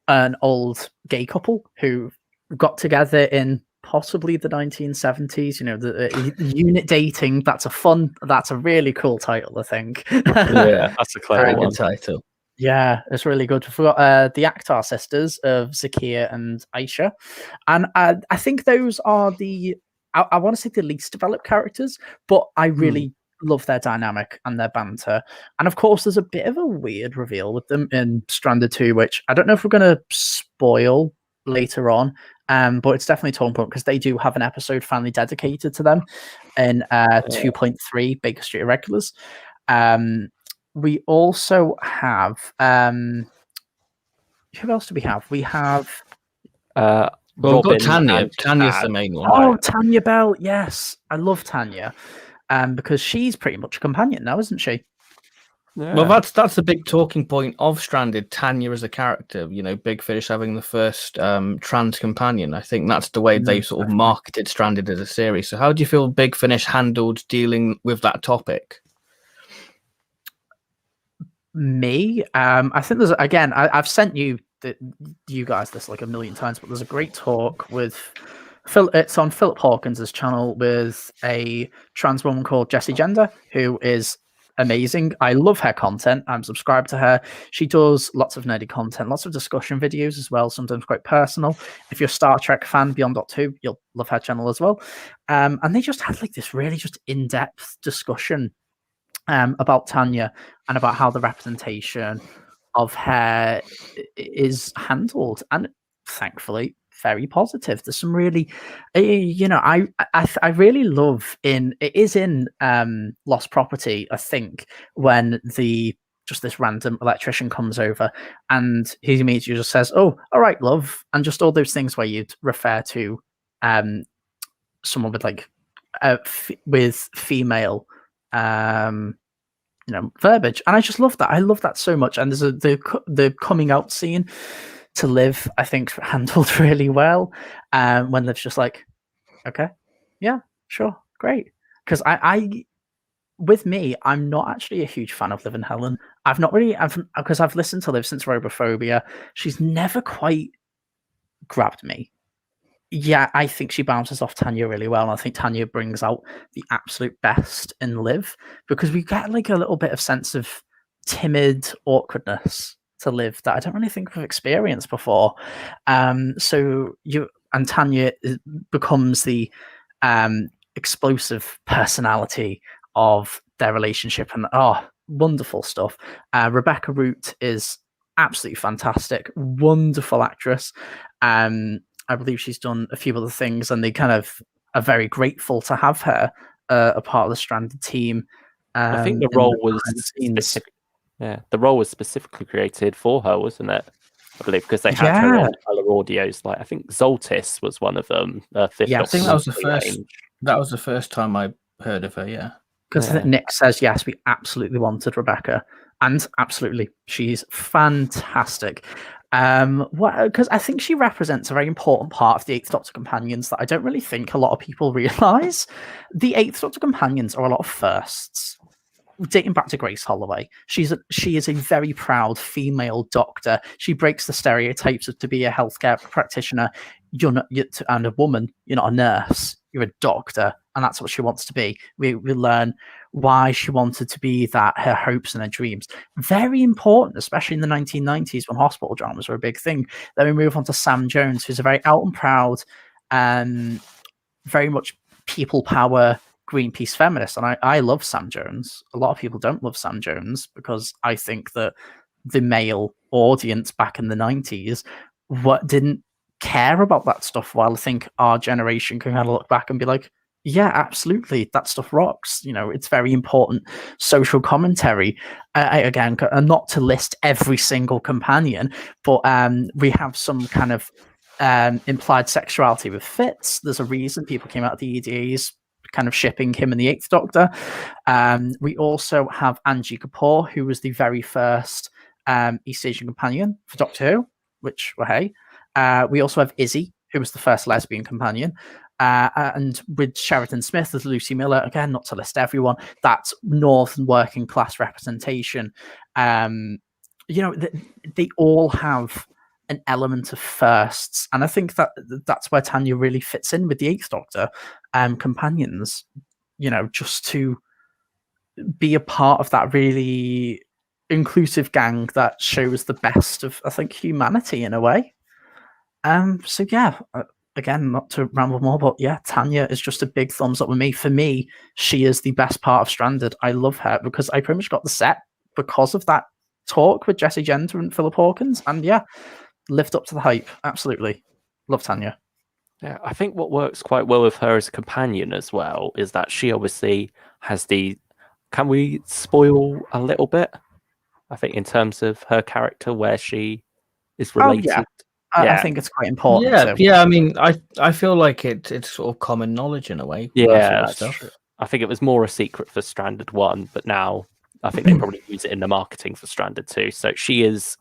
Speaker 3: an old gay couple who got together in possibly the 1970s. You know, the unit dating. That's a really cool title, I think.
Speaker 2: Yeah, that's a clever one.
Speaker 1: Title.
Speaker 3: Yeah, it's really good. We've got the Akhtar sisters of Zakia and Aisha, and I think those are I want to say the least developed characters, but I really love their dynamic and their banter. And of course, there's a bit of a weird reveal with them in Stranded 2, which I don't know if we're going to spoil later on, but it's definitely talking point because they do have an episode finally dedicated to them in 2.3 Baker Street Irregulars. We also have who else do we have? We have
Speaker 1: we've got Tanya. Tanya's the main one.
Speaker 3: Oh, Tanya Bell. Yes, I love Tanya, because she's pretty much a companion now, isn't she?
Speaker 1: Yeah. Well, that's a big talking point of Stranded. Tanya as a character, you know, Big Finish having the first trans companion. I think that's the way they sort of marketed Stranded as a series. So how do you feel Big Finish handled dealing with that topic?
Speaker 3: Me, I think there's, again, I've sent you guys this like a million times, but there's a great talk with Phil. It's on Philip Hawkins' channel with a trans woman called Jessie Gender, who is amazing. I love her content. I'm subscribed to her. She does lots of nerdy content, lots of discussion videos as well, sometimes quite personal. If you're a Star Trek fan, Beyond Dot 2, you'll love her channel as well. And they just had like this really just in-depth discussion about Tanya and about how the representation of her is handled, and thankfully very positive. There's some really, you know, I really love in Lost Property, I think, when this random electrician comes over and he meets you, just says, "Oh, all right, love," and just all those things where you'd refer to someone with like with female you know, verbiage, and I just love that. I love that so much. And there's the coming out scene to Liv, I think, handled really well. When Liv's just like, "Okay, yeah, sure, great," because with me, I'm not actually a huge fan of Liv and Helen. Because I've listened to Liv since Robophobia. She's never quite grabbed me. Yeah, I think she bounces off Tanya really well. And I think Tanya brings out the absolute best in Liv, because we get like a little bit of sense of timid awkwardness to Liv that I don't really think we've experienced before. So Tanya becomes the explosive personality of their relationship, and wonderful stuff. Rebecca Root is absolutely fantastic, wonderful actress. I believe she's done a few other things, and they kind of are very grateful to have her a part of the Stranded team.
Speaker 2: I think the role was the role was specifically created for her, wasn't it? I believe because they had her on other audios. Like I think Zoltis was one of them.
Speaker 1: I think that was the first. That was the first time I heard of her. Yeah,
Speaker 3: because Nick says yes, we absolutely wanted Rebecca, and absolutely, she's fantastic. Because I think she represents a very important part of the Eighth Doctor companions that I don't really think a lot of people realize. The Eighth Doctor companions are a lot of firsts. dating back to Grace Holloway, she is a very proud female doctor. She breaks the stereotypes of to be a healthcare practitioner. And a woman. You're not a nurse. You're a doctor, and that's what she wants to be. We learn why she wanted to be that, her hopes and her dreams. Very important, especially in the 1990s when hospital dramas were a big thing. Then we move on to Sam Jones, who's a very out and proud, very much people power Greenpeace feminist. And I love Sam Jones. A lot of people don't love Sam Jones because I think that the male audience back in the 90s didn't care about that stuff, while I think our generation can kind of look back and be like, yeah, absolutely, that stuff rocks. It's very important social commentary. Again, not to list every single companion, but we have some kind of implied sexuality with Fitz. There's a reason people came out of the EDAs kind of shipping him and the Eighth Doctor. We also have Angie Kapoor, who was the very first East Asian companion for Doctor Who, which, well, hey. We also have Izzy, who was the first lesbian companion. And with Sheridan Smith as Lucy Miller, again, not to list everyone, that's Northern working class representation. They all have an element of firsts, and I think that's where Tanya really fits in with the Eighth Doctor companions. Just to be a part of that really inclusive gang that shows the best of, I think, humanity in a way. So yeah, again, not to ramble more, but yeah, Tanya is just a big thumbs up with me. For me, she is the best part of Stranded. I love her because I pretty much got the set because of that talk with Jesse Genter and Philip Hawkins, and yeah, lived up to the hype. Absolutely love Tanya.
Speaker 2: Yeah, I think what works quite well with her as a companion as well is that she obviously has can we spoil a little bit? I think in terms of her character, where she is related.
Speaker 3: Oh, yeah. I think it's quite important.
Speaker 1: I mean, I feel like it's sort of common knowledge in a way.
Speaker 2: Yeah, that's stuff. True. I think it was more a secret for Stranded 1, but now I think they probably use it in the marketing for Stranded 2. So she is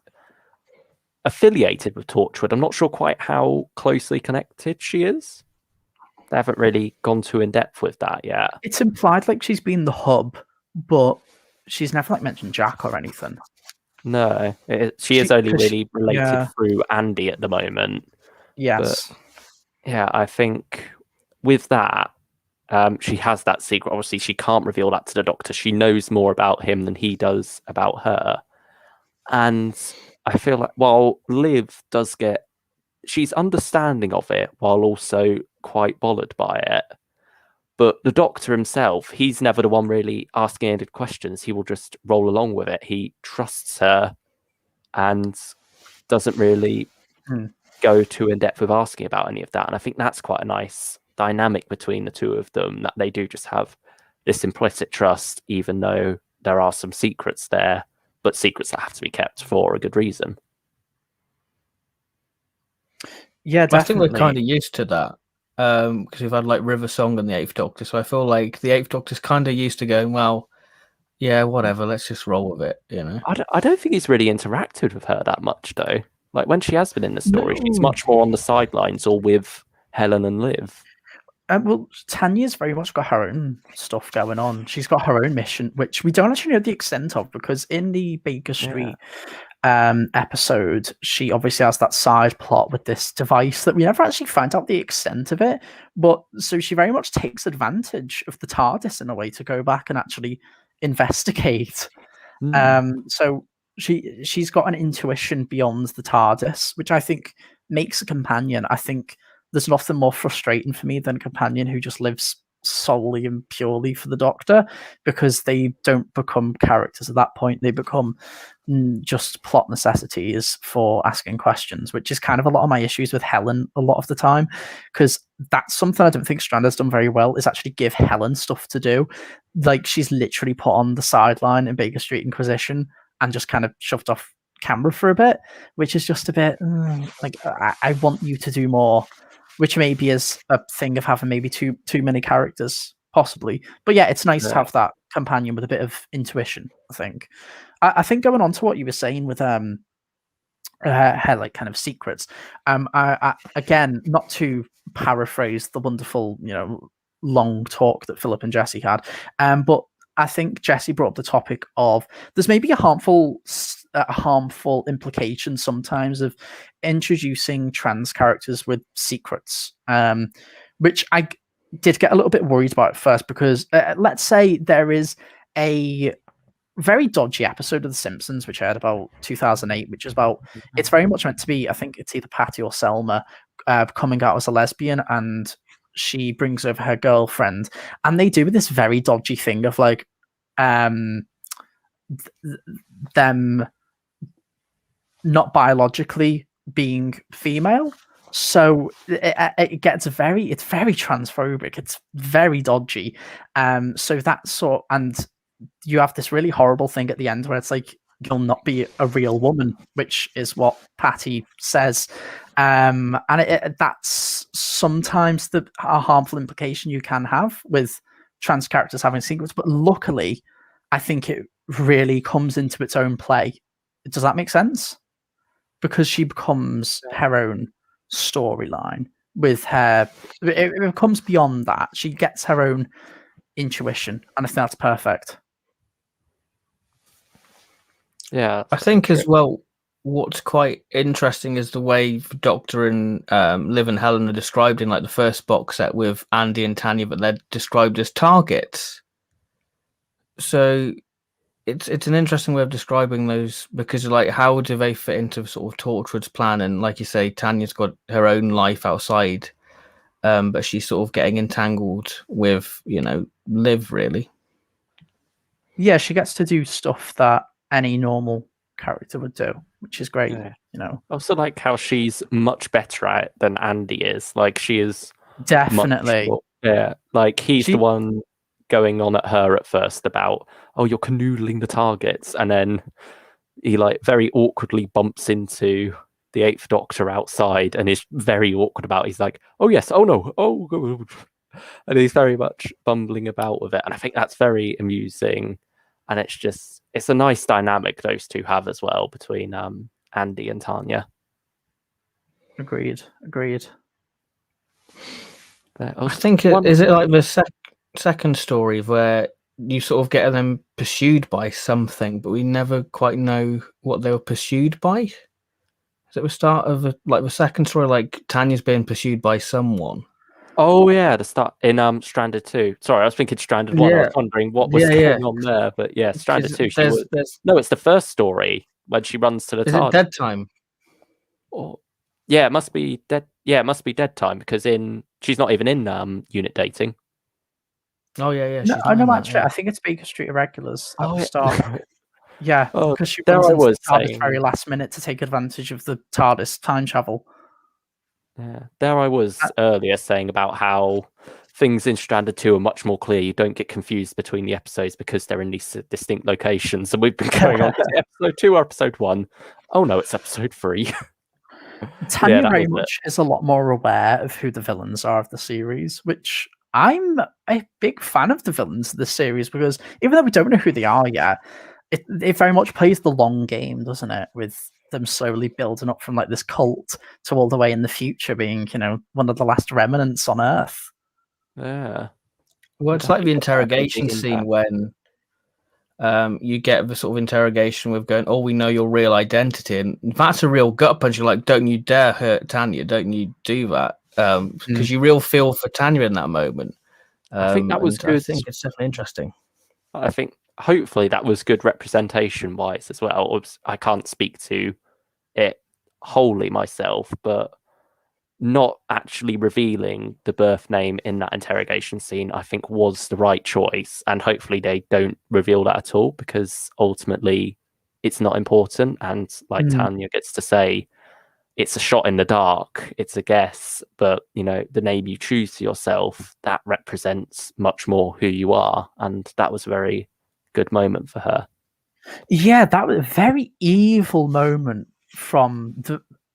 Speaker 2: affiliated with Torchwood. I'm not sure quite how closely connected she is. They haven't really gone too in depth with that yet.
Speaker 3: It's implied like she's been the hub, but she's never mentioned Jack or anything.
Speaker 2: No, she is only really related through Andy at the moment.
Speaker 3: Yes.
Speaker 2: But, yeah, I think with that, she has that secret. Obviously, she can't reveal that to the Doctor. She knows more about him than he does about her. And I feel like while Liv does she's understanding of it while also quite bothered by it. But the Doctor himself, he's never the one really asking any questions. He will just roll along with it. He trusts her and doesn't really go too in depth with asking about any of that. And I think that's quite a nice dynamic between the two of them, that they do just have this implicit trust, even though there are some secrets there, but secrets that have to be kept for a good reason.
Speaker 3: Yeah, definitely.
Speaker 1: I think we're kind of used to that. Because we've had like River Song and the Eighth Doctor, so I feel like the Eighth Doctor's kind of used to going, well, yeah, whatever, let's just roll with it,
Speaker 2: I don't think he's really interacted with her that much, though. Like when she has been in the story, she's much more on the sidelines or with Helen and Liv.
Speaker 3: Well, Tanya's very much got her own stuff going on. She's got her own mission, which we don't actually know the extent of, because in the Baker Street episode, she obviously has that side plot with this device that we never actually find out the extent of it. But so she very much takes advantage of the TARDIS in a way to go back and actually investigate. So she's got an intuition beyond the TARDIS, which I think makes a companion. I think there's nothing more frustrating for me than a companion who just lives solely and purely for the Doctor, because they don't become characters at that point. They become just plot necessities for asking questions, which is kind of a lot of my issues with Helen a lot of the time, because that's something I don't think Strand has done very well, is actually give Helen stuff to do. Like, she's literally put on the sideline in Baker Street Inquisition and just kind of shoved off camera for a bit, which is just a bit like, I want you to do more, which maybe is a thing of having maybe too many characters, possibly. But yeah, it's nice to have that companion with a bit of intuition, I think. I think going on to what you were saying with her like kind of secrets, I again, not to paraphrase the wonderful, long talk that Philip and Jesse had, but I think Jesse brought up the topic of there's maybe a harmful implication sometimes of introducing trans characters with secrets, which I did get a little bit worried about at first, because let's say there is a very dodgy episode of The Simpsons, which I had about 2008, which is about, it's very much meant to be, I think it's either Patty or Selma coming out as a lesbian, and she brings over her girlfriend, and they do this very dodgy thing of like them not biologically being female. So it gets it's very transphobic. It's very dodgy. So that's sort, and you have this really horrible thing at the end where it's like, you'll not be a real woman, which is what Patty says. And that's sometimes a harmful implication you can have with trans characters having secrets. But luckily, I think it really comes into its own play. Does that make sense? Because she becomes her own storyline with her. It comes beyond that. She gets her own intuition, and I think that's perfect.
Speaker 2: Yeah,
Speaker 1: I think as well, what's quite interesting is the way Doctor and Liv and Helen are described in like the first box set with Andy and Tanya, but they're described as targets. So it's an interesting way of describing those, because like, how do they fit into sort of Torchwood's plan? And like you say, Tanya's got her own life outside, but she's sort of getting entangled with, Liv, really.
Speaker 3: Yeah, she gets to do stuff that any normal character would do, which is great.
Speaker 2: Yeah.
Speaker 3: I
Speaker 2: also like how she's much better at it than Andy is. Like, she is
Speaker 3: definitely
Speaker 2: like he's the one going on at her at first about, oh, you're canoodling the targets, and then he like very awkwardly bumps into the Eighth Doctor outside and is very awkward about it. He's like, oh yes, oh no, oh, and he's very much bumbling about with it, and I think that's very amusing, and it's a nice dynamic those two have as well, between Andy and Tanya.
Speaker 3: Agreed.
Speaker 1: I think is it like the second story where you sort of get them pursued by something, but we never quite know what they were pursued by. Is it the start of the second story, like Tanya's being pursued by someone?
Speaker 2: Oh yeah, the start in Stranded 2. Sorry, I was thinking Stranded 1. I was wondering what was going on there, but yeah, Stranded 2. No, it's the first story when she runs to the TARDIS.
Speaker 1: Is it Dead Time?
Speaker 2: Yeah, it must be Dead. Yeah, it must be Dead Time, because she's not even in Unit Dating.
Speaker 1: Oh yeah.
Speaker 3: No, actually, I think it's Baker Street Irregulars at the start. Yeah, because she runs into the TARDIS very last minute to take advantage of the TARDIS time travel.
Speaker 2: Yeah, there I was earlier saying about how things in Stranded 2 are much more clear. You don't get confused between the episodes because they're in these distinct locations. And we've been going on to episode 2 or episode 1. Oh no, it's episode 3.
Speaker 3: Tanya very much is a lot more aware of who the villains are of the series, which I'm a big fan of the villains of the series, because even though we don't know who they are yet, it very much plays the long game, doesn't it? With them slowly building up from like this cult to all the way in the future being, one of the last remnants on Earth.
Speaker 2: Yeah.
Speaker 1: Well, it's like the interrogation scene when you get the sort of interrogation with going, oh, we know your real identity. And that's a real gut punch. You're like, don't you dare hurt Tanya. Don't you do that. Because you real feel for Tanya in that moment.
Speaker 2: I think that was good.
Speaker 1: I think it's definitely interesting.
Speaker 2: I think hopefully that was good representation wise as well. I can't speak to it wholly myself, but not actually revealing the birth name in that interrogation scene, I think, was the right choice. And hopefully they don't reveal that at all, because ultimately it's not important. And like Tanya gets to say, it's a shot in the dark, it's a guess, but the name you choose for yourself, that represents much more who you are. And that was a very good moment for her.
Speaker 3: Yeah, that was a very evil moment from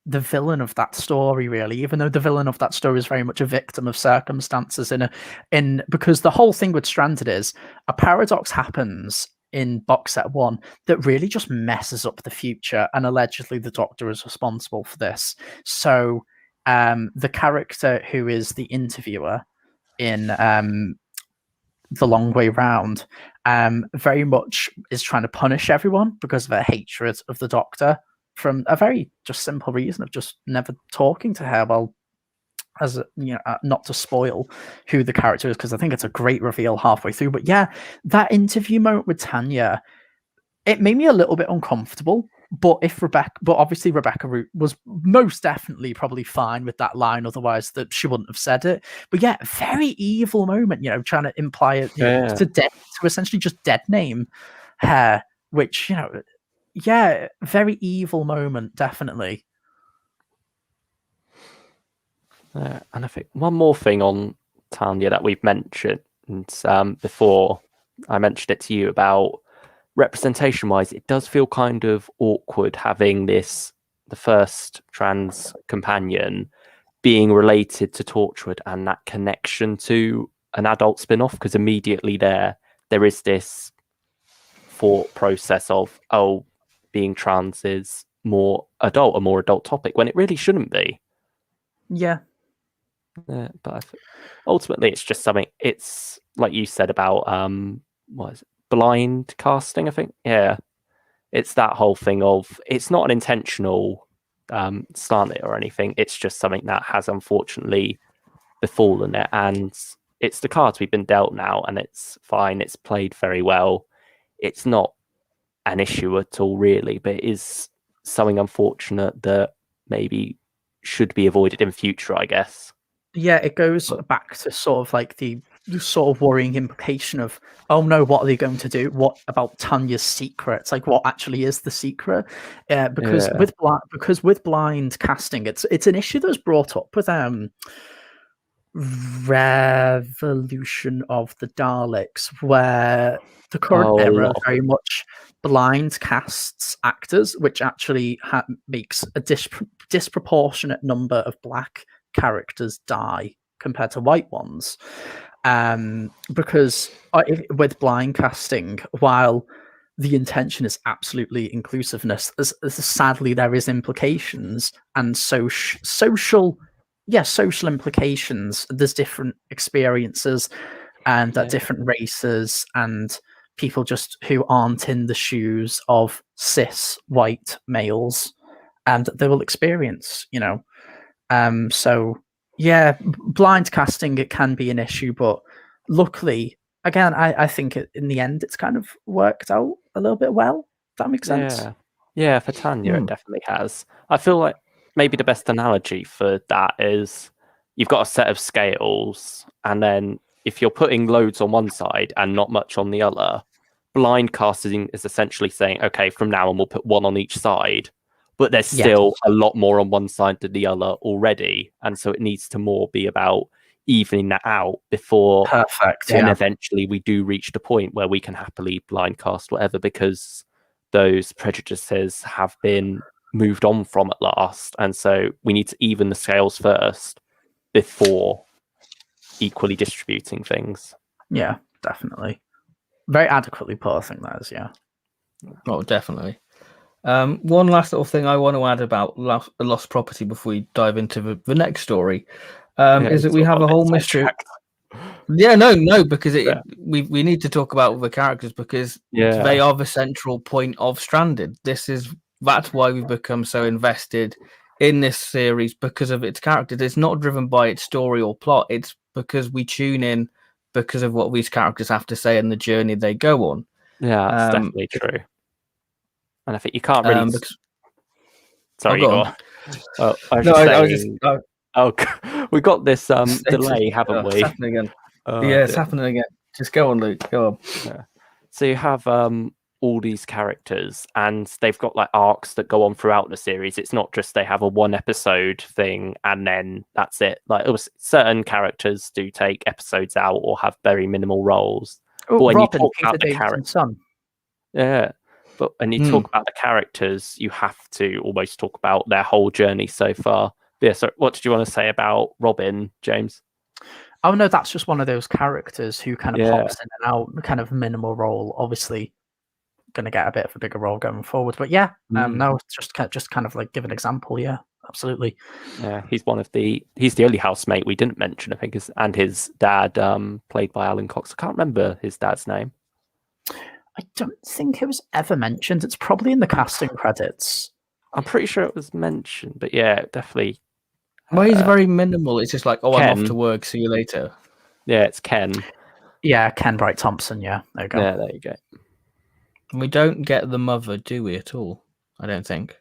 Speaker 3: the villain of that story, really, even though the villain of that story is very much a victim of circumstances because the whole thing with Stranded is a paradox happens in box set 1 that really just messes up the future, and allegedly the Doctor is responsible for this. So the character who is the interviewer in the long way round, very much is trying to punish everyone because of her hatred of the Doctor from a very just simple reason of just never talking to her. Well, as not to spoil who the character is, because I think it's a great reveal halfway through. But yeah, that interview moment with Tanya, it made me a little bit uncomfortable. But obviously Rebecca Root was most definitely probably fine with that line, otherwise that she wouldn't have said it. But yeah, very evil moment, trying to imply it to essentially just dead name her, which yeah, very evil moment, definitely.
Speaker 2: And I think one more thing on Tanya that we've mentioned before, I mentioned it to you about representation-wise, it does feel kind of awkward having the first trans companion being related to Torchwood and that connection to an adult spin-off, because immediately there is this thought process of, being trans is a more adult topic, when it really shouldn't be.
Speaker 3: Yeah.
Speaker 2: But ultimately it's just something, it's like you said about what is it, blind casting, I think. Yeah, it's that whole thing of, it's not an intentional slant or anything, it's just something that has unfortunately befallen it, and it's the cards we've been dealt now, and it's fine, it's played very well, it's not an issue at all really, but it is something unfortunate that maybe should be avoided in future, I guess.
Speaker 3: Yeah, it goes back to sort of like the sort of worrying implication of, oh no, what are they going to do? What about Tanya's secrets? Like, what actually is the secret? Because with blind casting, it's an issue that was brought up with Revolution of the Daleks, where the current era very much blind casts actors, which actually makes a disproportionate number of black characters die compared to white ones, because with blind casting, while the intention is absolutely inclusiveness, as sadly there is implications and social implications. There's different experiences and different races and people just who aren't in the shoes of cis white males, and they will experience, so yeah, blind casting, it can be an issue, but luckily, again, I think in the end it's kind of worked out a little bit well. That makes sense.
Speaker 2: Yeah, for Tanya it definitely has. I feel like maybe the best analogy for that is, you've got a set of scales, and then if you're putting loads on one side and not much on the other, blind casting is essentially saying, okay, from now on we'll put one on each side, but there's still a lot more on one side than the other already, and so it needs to more be about evening that out before eventually we do reach the point where we can happily blind cast whatever, because those prejudices have been moved on from at last, and so we need to even the scales first before equally distributing things.
Speaker 3: Yeah, definitely. Very adequately put, I think that is.
Speaker 1: Oh, definitely. One last little thing I want to add about lost property before we dive into the next story is that we have a whole mystery. No, because we need to talk about the characters, because they are the central point of Stranded. That's why we've become so invested in this series, because of its characters. It's not driven by its story or plot. It's because we tune in because of what these characters have to say and the journey they go on.
Speaker 2: Yeah, that's definitely true. And I think you can't really. Sorry, go on. We got this delay, haven't we?
Speaker 1: It's happening again. It's happening again. Just go on, Luke. Go on.
Speaker 2: Yeah. So you have all these characters, and they've got like arcs that go on throughout the series. It's not just they have a one episode thing and then that's it. Like, certain characters do take episodes out or have very minimal roles.
Speaker 3: But when you talk about the characters,
Speaker 2: but when you talk about the characters, you have to almost talk about their whole journey so far. Yeah. So, what did you want to say about Robin, James?
Speaker 3: Oh no, that's just one of those characters who kind of pops in and out, kind of minimal role. Obviously, going to get a bit of a bigger role going forward. But no, it's just kind of like give an example. Yeah, absolutely.
Speaker 2: Yeah, he's the only housemate we didn't mention, I think, and his dad, played by Alan Cox. I can't remember his dad's name.
Speaker 3: I don't think it was ever mentioned. It's probably in the casting credits.
Speaker 2: I'm pretty sure it was mentioned, but yeah, definitely.
Speaker 1: Well, he's very minimal. It's just like, oh, I'm off
Speaker 2: Ken.
Speaker 1: to work. See you later.
Speaker 2: Yeah, it's Ken.
Speaker 3: Yeah, Ken Bright Thompson. Yeah, there you go.
Speaker 2: Yeah, there you go.
Speaker 1: And we don't get the mother, do we, at all? I don't think.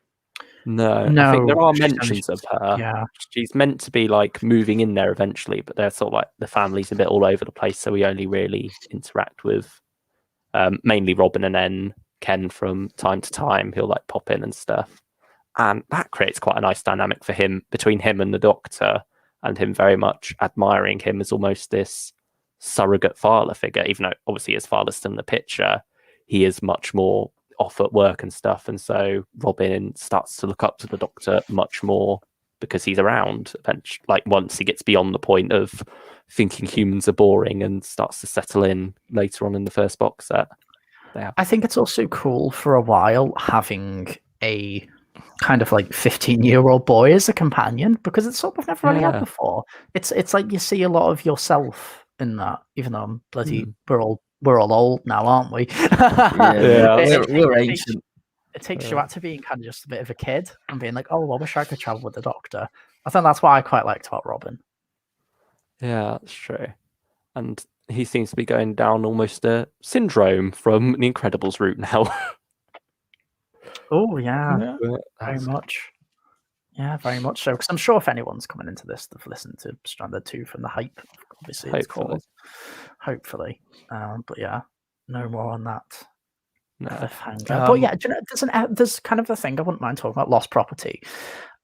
Speaker 2: No, I think there are
Speaker 3: she's
Speaker 2: mentions of her.
Speaker 3: Yeah,
Speaker 2: She's meant to be like moving in there eventually, but they're sort of like the family's a bit all over the place, so we only really interact with mainly Robin and then Ken from time to time. He'll like pop in and stuff, and that creates quite a nice dynamic for him between him and the Doctor, and him very much admiring him as almost this surrogate father figure. Even though obviously his father's still in the picture, he is much more off at work and stuff, and so Robin starts to look up to the Doctor much more because he's around eventually, like once he gets beyond the point of thinking humans are boring and starts to settle in later on in the first box set.
Speaker 3: I think it's also cool for a while having a kind of like 15-year-old boy as a companion, because it's something I've never really had before. It's like you see a lot of yourself in that, even though I'm bloody we're all old now, aren't we?
Speaker 1: We're ancient.
Speaker 3: It takes you out to being kind of just a bit of a kid and being like, oh, I wish I could travel with the Doctor. I think that's what I quite liked about Robin.
Speaker 2: Yeah, that's true. And he seems to be going down almost a syndrome from the Incredibles route now.
Speaker 3: Oh, yeah. Very much. Yeah, very much so. Because I'm sure if anyone's coming into this, they've listened to Stranded 2 from the hype, obviously, it's called. Hopefully. But yeah, no more on that. Cliffhanger. But yeah, do you know, there's kind of a thing I wouldn't mind talking about, Lost Property.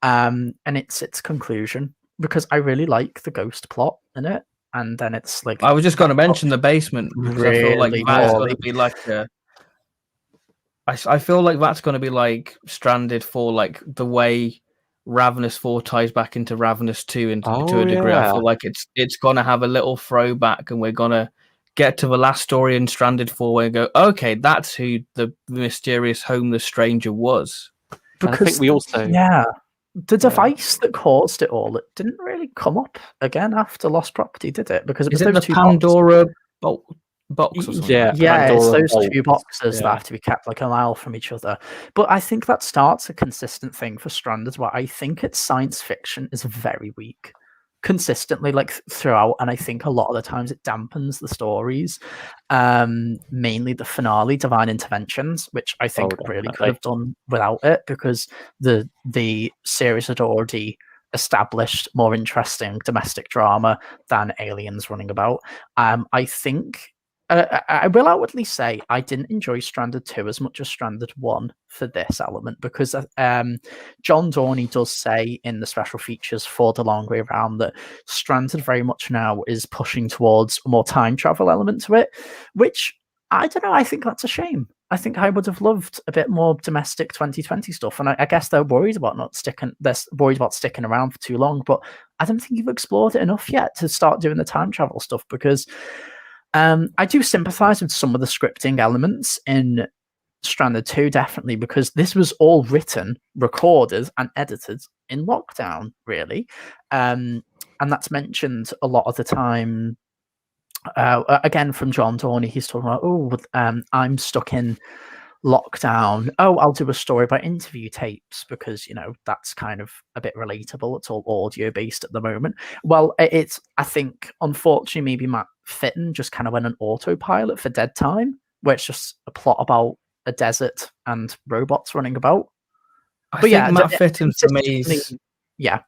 Speaker 3: And it's its conclusion, because I really like the ghost plot in it. And then it's like,
Speaker 1: I was just going to mention the basement, because I feel like that's going to be like I feel like that's going to be like Stranded 4, like the way Ravenous 4 ties back into Ravenous 2 to a degree. I feel like it's going to have a little throwback, and we're going to get to the last story in Stranded 4 where we go, okay, that's who the mysterious homeless stranger was.
Speaker 3: Because
Speaker 2: I think we also...
Speaker 3: Yeah. The device that caused it all, it didn't really come up again after Lost Property, did it? Because it was
Speaker 1: those
Speaker 3: the
Speaker 1: two Pandora box or something.
Speaker 3: Yeah,
Speaker 2: Pandora
Speaker 3: it's those two boxes that have to be kept like a mile from each other. But I think that starts a consistent thing for Stranded, where I think its science fiction is very weak consistently, like throughout, and I think a lot of the times it dampens the stories, mainly the finale, Divine Interventions, which I think really could have done without it, because the series had already established more interesting domestic drama than aliens running about. I think I will outwardly say I didn't enjoy Stranded 2 as much as Stranded 1 for this element, because John Dorney does say in the special features for The Long Way Round that Stranded very much now is pushing towards a more time travel element to it, which I don't know, I think that's a shame. I think I would have loved a bit more domestic 2020 stuff, and I guess they're worried about sticking around for too long, but I don't think you've explored it enough yet to start doing the time travel stuff, because I do sympathize with some of the scripting elements in Stranded 2, definitely, because this was all written, recorded, and edited in lockdown, really. And that's mentioned a lot of the time. Again, from John Dorney, he's talking about, I'm stuck in lockdown. I'll do a story about interview tapes, because that's kind of a bit relatable. It's all audio based at the moment. Well, it's, I think, unfortunately, maybe Matt Fitton just kind of went on autopilot for Dead Time, where it's just a plot about a desert and robots running about.
Speaker 1: I think Matt Fitton for me is...
Speaker 3: Yeah.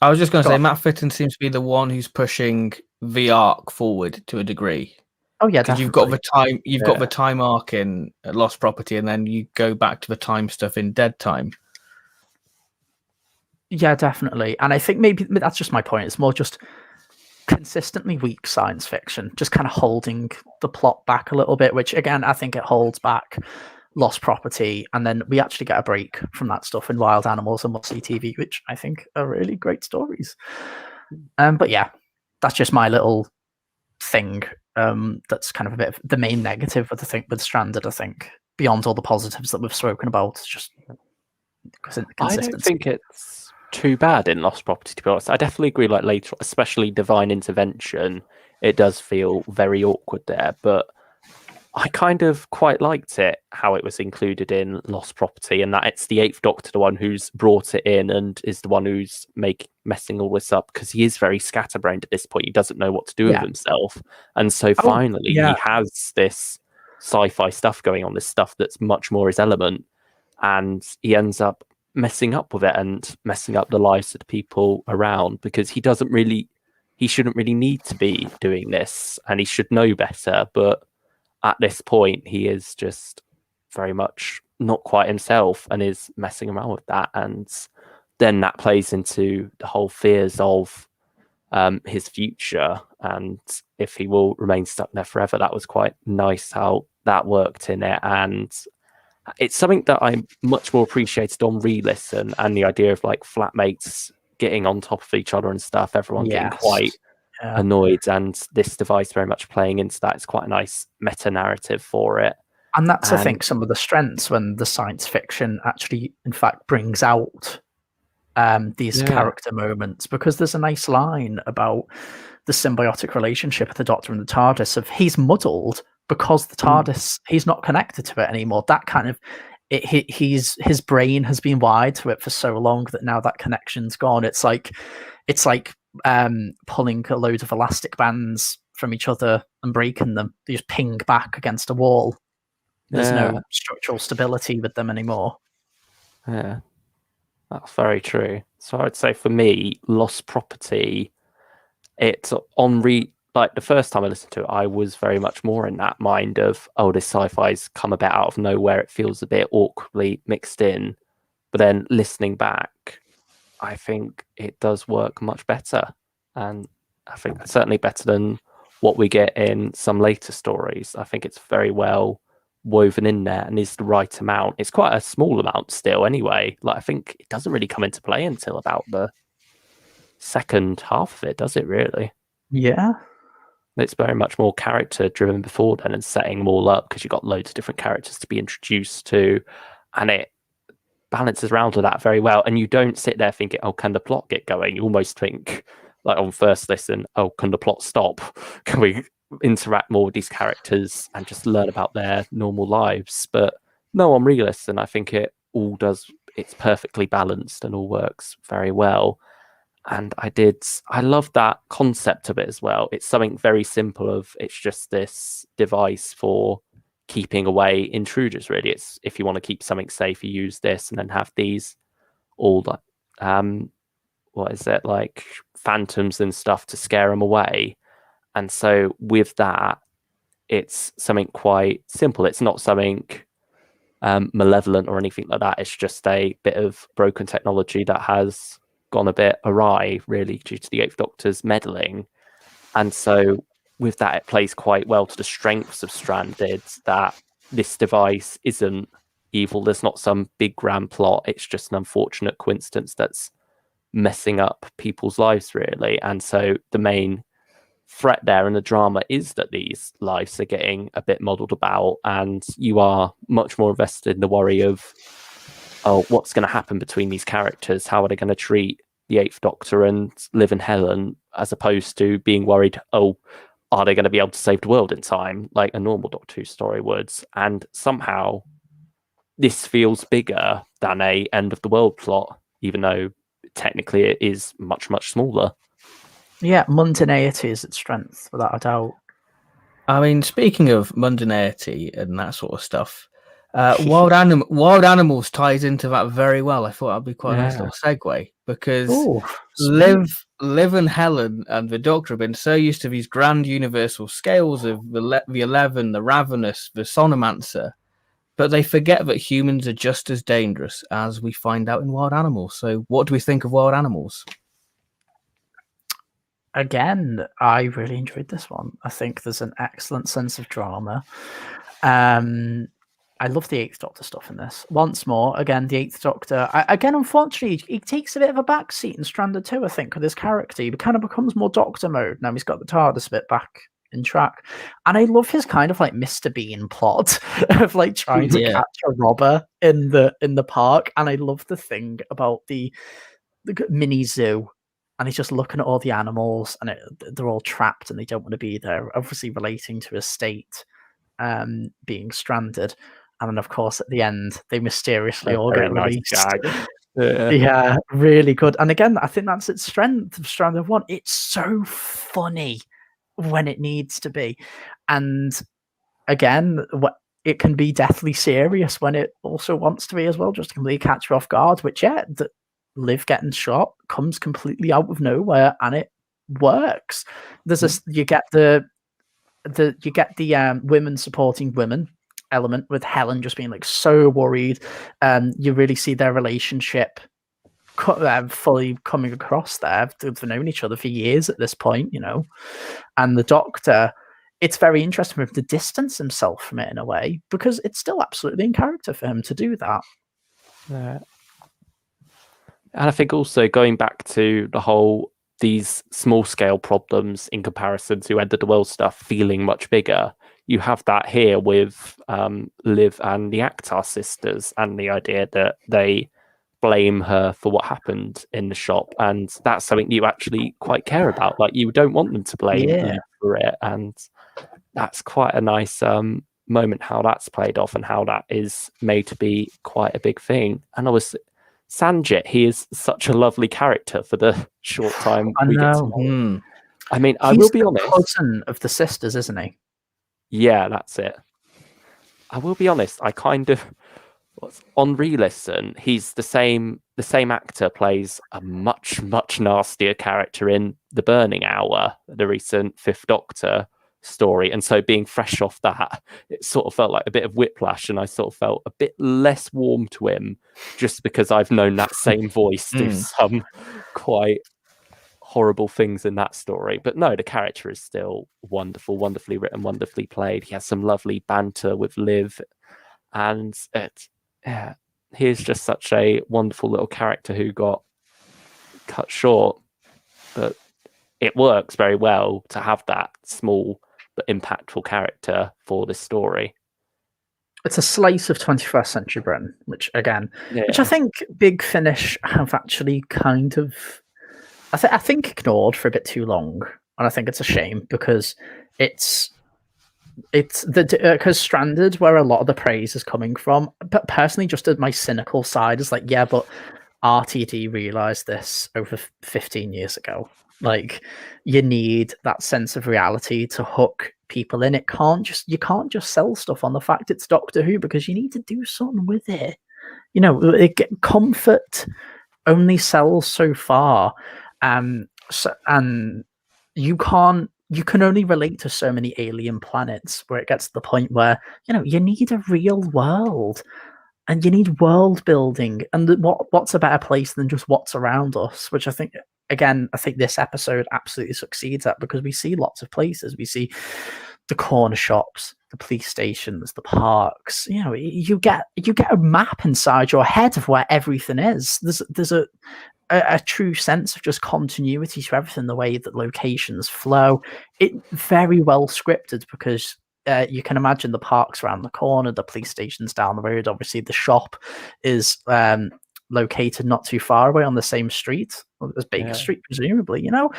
Speaker 1: I was just going to say, Matt Fitton seems to be the one who's pushing the arc forward to a degree.
Speaker 3: Oh yeah,
Speaker 1: because you've got the time arc in Lost Property, and then you go back to the time stuff in Dead Time.
Speaker 3: Yeah, definitely. And I think maybe that's just my point. It's more just consistently weak science fiction, just kind of holding the plot back a little bit, which again, I think it holds back Lost Property, and then we actually get a break from that stuff in Wild Animals and Must See TV, which I think are really great stories. But yeah, that's just my little thing. That's kind of a bit of the main negative with Stranded, I think, beyond all the positives that we've spoken about. It's just
Speaker 2: I don't think it's too bad in Lost Property, to be honest. I definitely agree, like later, especially Divine Intervention, it does feel very awkward there, but I kind of quite liked it, how it was included in Lost Property, and that it's the Eighth Doctor, the one who's brought it in and is the one who's messing all this up, because he is very scatterbrained at this point. He doesn't know what to do with himself. And so finally, he has this sci-fi stuff going on, this stuff that's much more his element, and he ends up messing up with it and messing up the lives of the people around, because he shouldn't really need to be doing this, and he should know better, but at this point, he is just very much not quite himself and is messing around with that. And then that plays into the whole fears of his future and if he will remain stuck there forever. That was quite nice how that worked in it. And it's something that I much more appreciated on re-listen, and the idea of like flatmates getting on top of each other and stuff, everyone getting quite annoyed, and this device very much playing into that. It's quite a nice meta narrative for it,
Speaker 3: and that's I think some of the strengths when the science fiction actually in fact brings out these character moments, because there's a nice line about the symbiotic relationship of the Doctor and the TARDIS of he's muddled because the TARDIS he's not connected to it anymore. That kind of his brain has been wired to it for so long that now that connection's gone. It's like pulling a load of elastic bands from each other and breaking them. They just ping back against a wall. There's no structural stability with them anymore.
Speaker 2: Yeah, that's very true. So I'd say for me, Lost Property, it's like the first time I listened to it, I was very much more in that mind of, oh, this sci-fi's come a bit out of nowhere. It feels a bit awkwardly mixed in. But then listening back, I think it does work much better, and I think certainly better than what we get in some later stories. I think it's very well woven in there and is the right amount. It's quite a small amount still anyway. Like I think it doesn't really come into play until about the second half of it, does it really?
Speaker 3: Yeah.
Speaker 2: It's very much more character driven before then and setting them all up, because you've got loads of different characters to be introduced to, and it balances around with that very well. And you don't sit there thinking, oh, can the plot get going? You almost think, like on first listen, oh, can the plot stop? Can we interact more with these characters and just learn about their normal lives? But no, on re-listen, I think it's perfectly balanced and all works very well. And I love that concept of it as well. It's something very simple of, it's just this device for keeping away intruders, really. It's if you want to keep something safe, you use this, and then have these all what is it, like phantoms and stuff to scare them away. And so with that, it's something quite simple. It's not something malevolent or anything like that. It's just a bit of broken technology that has gone a bit awry, really, due to the Eighth Doctor's meddling. And so with that, it plays quite well to the strengths of Stranded, that this device isn't evil. There's not some big grand plot. It's just an unfortunate coincidence that's messing up people's lives, really. And so the main threat there in the drama is that these lives are getting a bit muddled about, and you are much more invested in the worry of, oh, what's going to happen between these characters? How are they going to treat the Eighth Doctor and Liv and Helen, as opposed to being worried, oh, are they going to be able to save the world in time, like a normal Doctor Who story would? And somehow this feels bigger than a end of the world plot, even though technically it is much, much smaller.
Speaker 3: Yeah, mundanity is its strength, without a doubt.
Speaker 1: I mean, speaking of mundanity and that sort of stuff, Wild Animals ties into that very well. I thought that'd be quite a nice little segue, because Liv and Helen and the Doctor have been so used to these grand universal scales of the 11, the Ravenous, the Sonomancer, but they forget that humans are just as dangerous, as we find out in Wild Animals. So what do we think of Wild Animals?
Speaker 3: Again, I really enjoyed this one. I think there's an excellent sense of drama. I love the Eighth Doctor stuff in this. Once more, again, the Eighth Doctor. Unfortunately, he takes a bit of a backseat in Stranded too, I think, with his character. He kind of becomes more Doctor mode. Now he's got the TARDIS bit back in track. And I love his kind of like Mr. Bean plot of like trying to
Speaker 1: Yeah.
Speaker 3: catch a robber in the park. And I love the thing about the mini zoo, and he's just looking at all the animals, and they're all trapped and they don't want to be there, obviously relating to his state being stranded. And then of course at the end they mysteriously all
Speaker 2: Very
Speaker 3: get
Speaker 2: nice
Speaker 3: released.
Speaker 2: gag. Yeah.
Speaker 3: Yeah, really good. And again, I think that's its strength of Stranded 1. It's so funny when it needs to be. And again, it can be deathly serious when it also wants to be as well, just to completely catch you off guard, which, yeah, Liv getting shot comes completely out of nowhere and it works. There's you get the women supporting women element with Helen just being like so worried. You really see their relationship fully coming across there. They've known each other for years at this point, and the Doctor, it's very interesting for him to distance himself from it in a way, because it's still absolutely in character for him to do that.
Speaker 2: Yeah. And I think also going back to the whole these small scale problems in comparison to End of the World stuff feeling much bigger, you have that here with Liv and the Akhtar sisters, and the idea that they blame her for what happened in the shop, and that's something you actually quite care about. Like, you don't want them to blame Liv for it, and that's quite a nice moment how that's played off and how that is made to be quite a big thing. And obviously Sanjit, he is such a lovely character for the short time we get to know him. I mean, I will be honest.
Speaker 3: He's the cousin of the sisters, isn't he?
Speaker 2: Yeah, that's it. I will be honest. I kind of, on re-listen, he's the same actor plays a much nastier character in The Burning Hour, the recent Fifth Doctor story, and so being fresh off that, it sort of felt like a bit of whiplash, and I sort of felt a bit less warm to him just because I've known that same voice do some quite horrible things in that story. But no, the character is still wonderful, wonderfully written, wonderfully played. He has some lovely banter with Liv, and he is just such a wonderful little character who got cut short, but it works very well to have that small but impactful character for this story.
Speaker 3: It's a slice of 21st century Britain, which I think Big Finish have actually kind of, I think ignored for a bit too long, and I think it's a shame, because it's because Stranded, where a lot of the praise is coming from, but personally, just at my cynical side, is like, yeah, but RTD realized this over 15 years ago. Like, you need that sense of reality to hook people in. You can't just sell stuff on the fact it's Doctor Who, because you need to do something with it. Comfort only sells so far, and you can only relate to so many alien planets where it gets to the point where you need a real world. And you need world building, and what's a better place than just what's around us? Which I think this episode absolutely succeeds at, because we see lots of places. We see the corner shops, the police stations, the parks. You get a map inside your head of where everything is. There's a true sense of just continuity to everything. The way that locations flow, it very well scripted, because you can imagine the parks around the corner, the police stations down the road. Obviously, the shop is located not too far away on the same street as Baker Street, presumably. And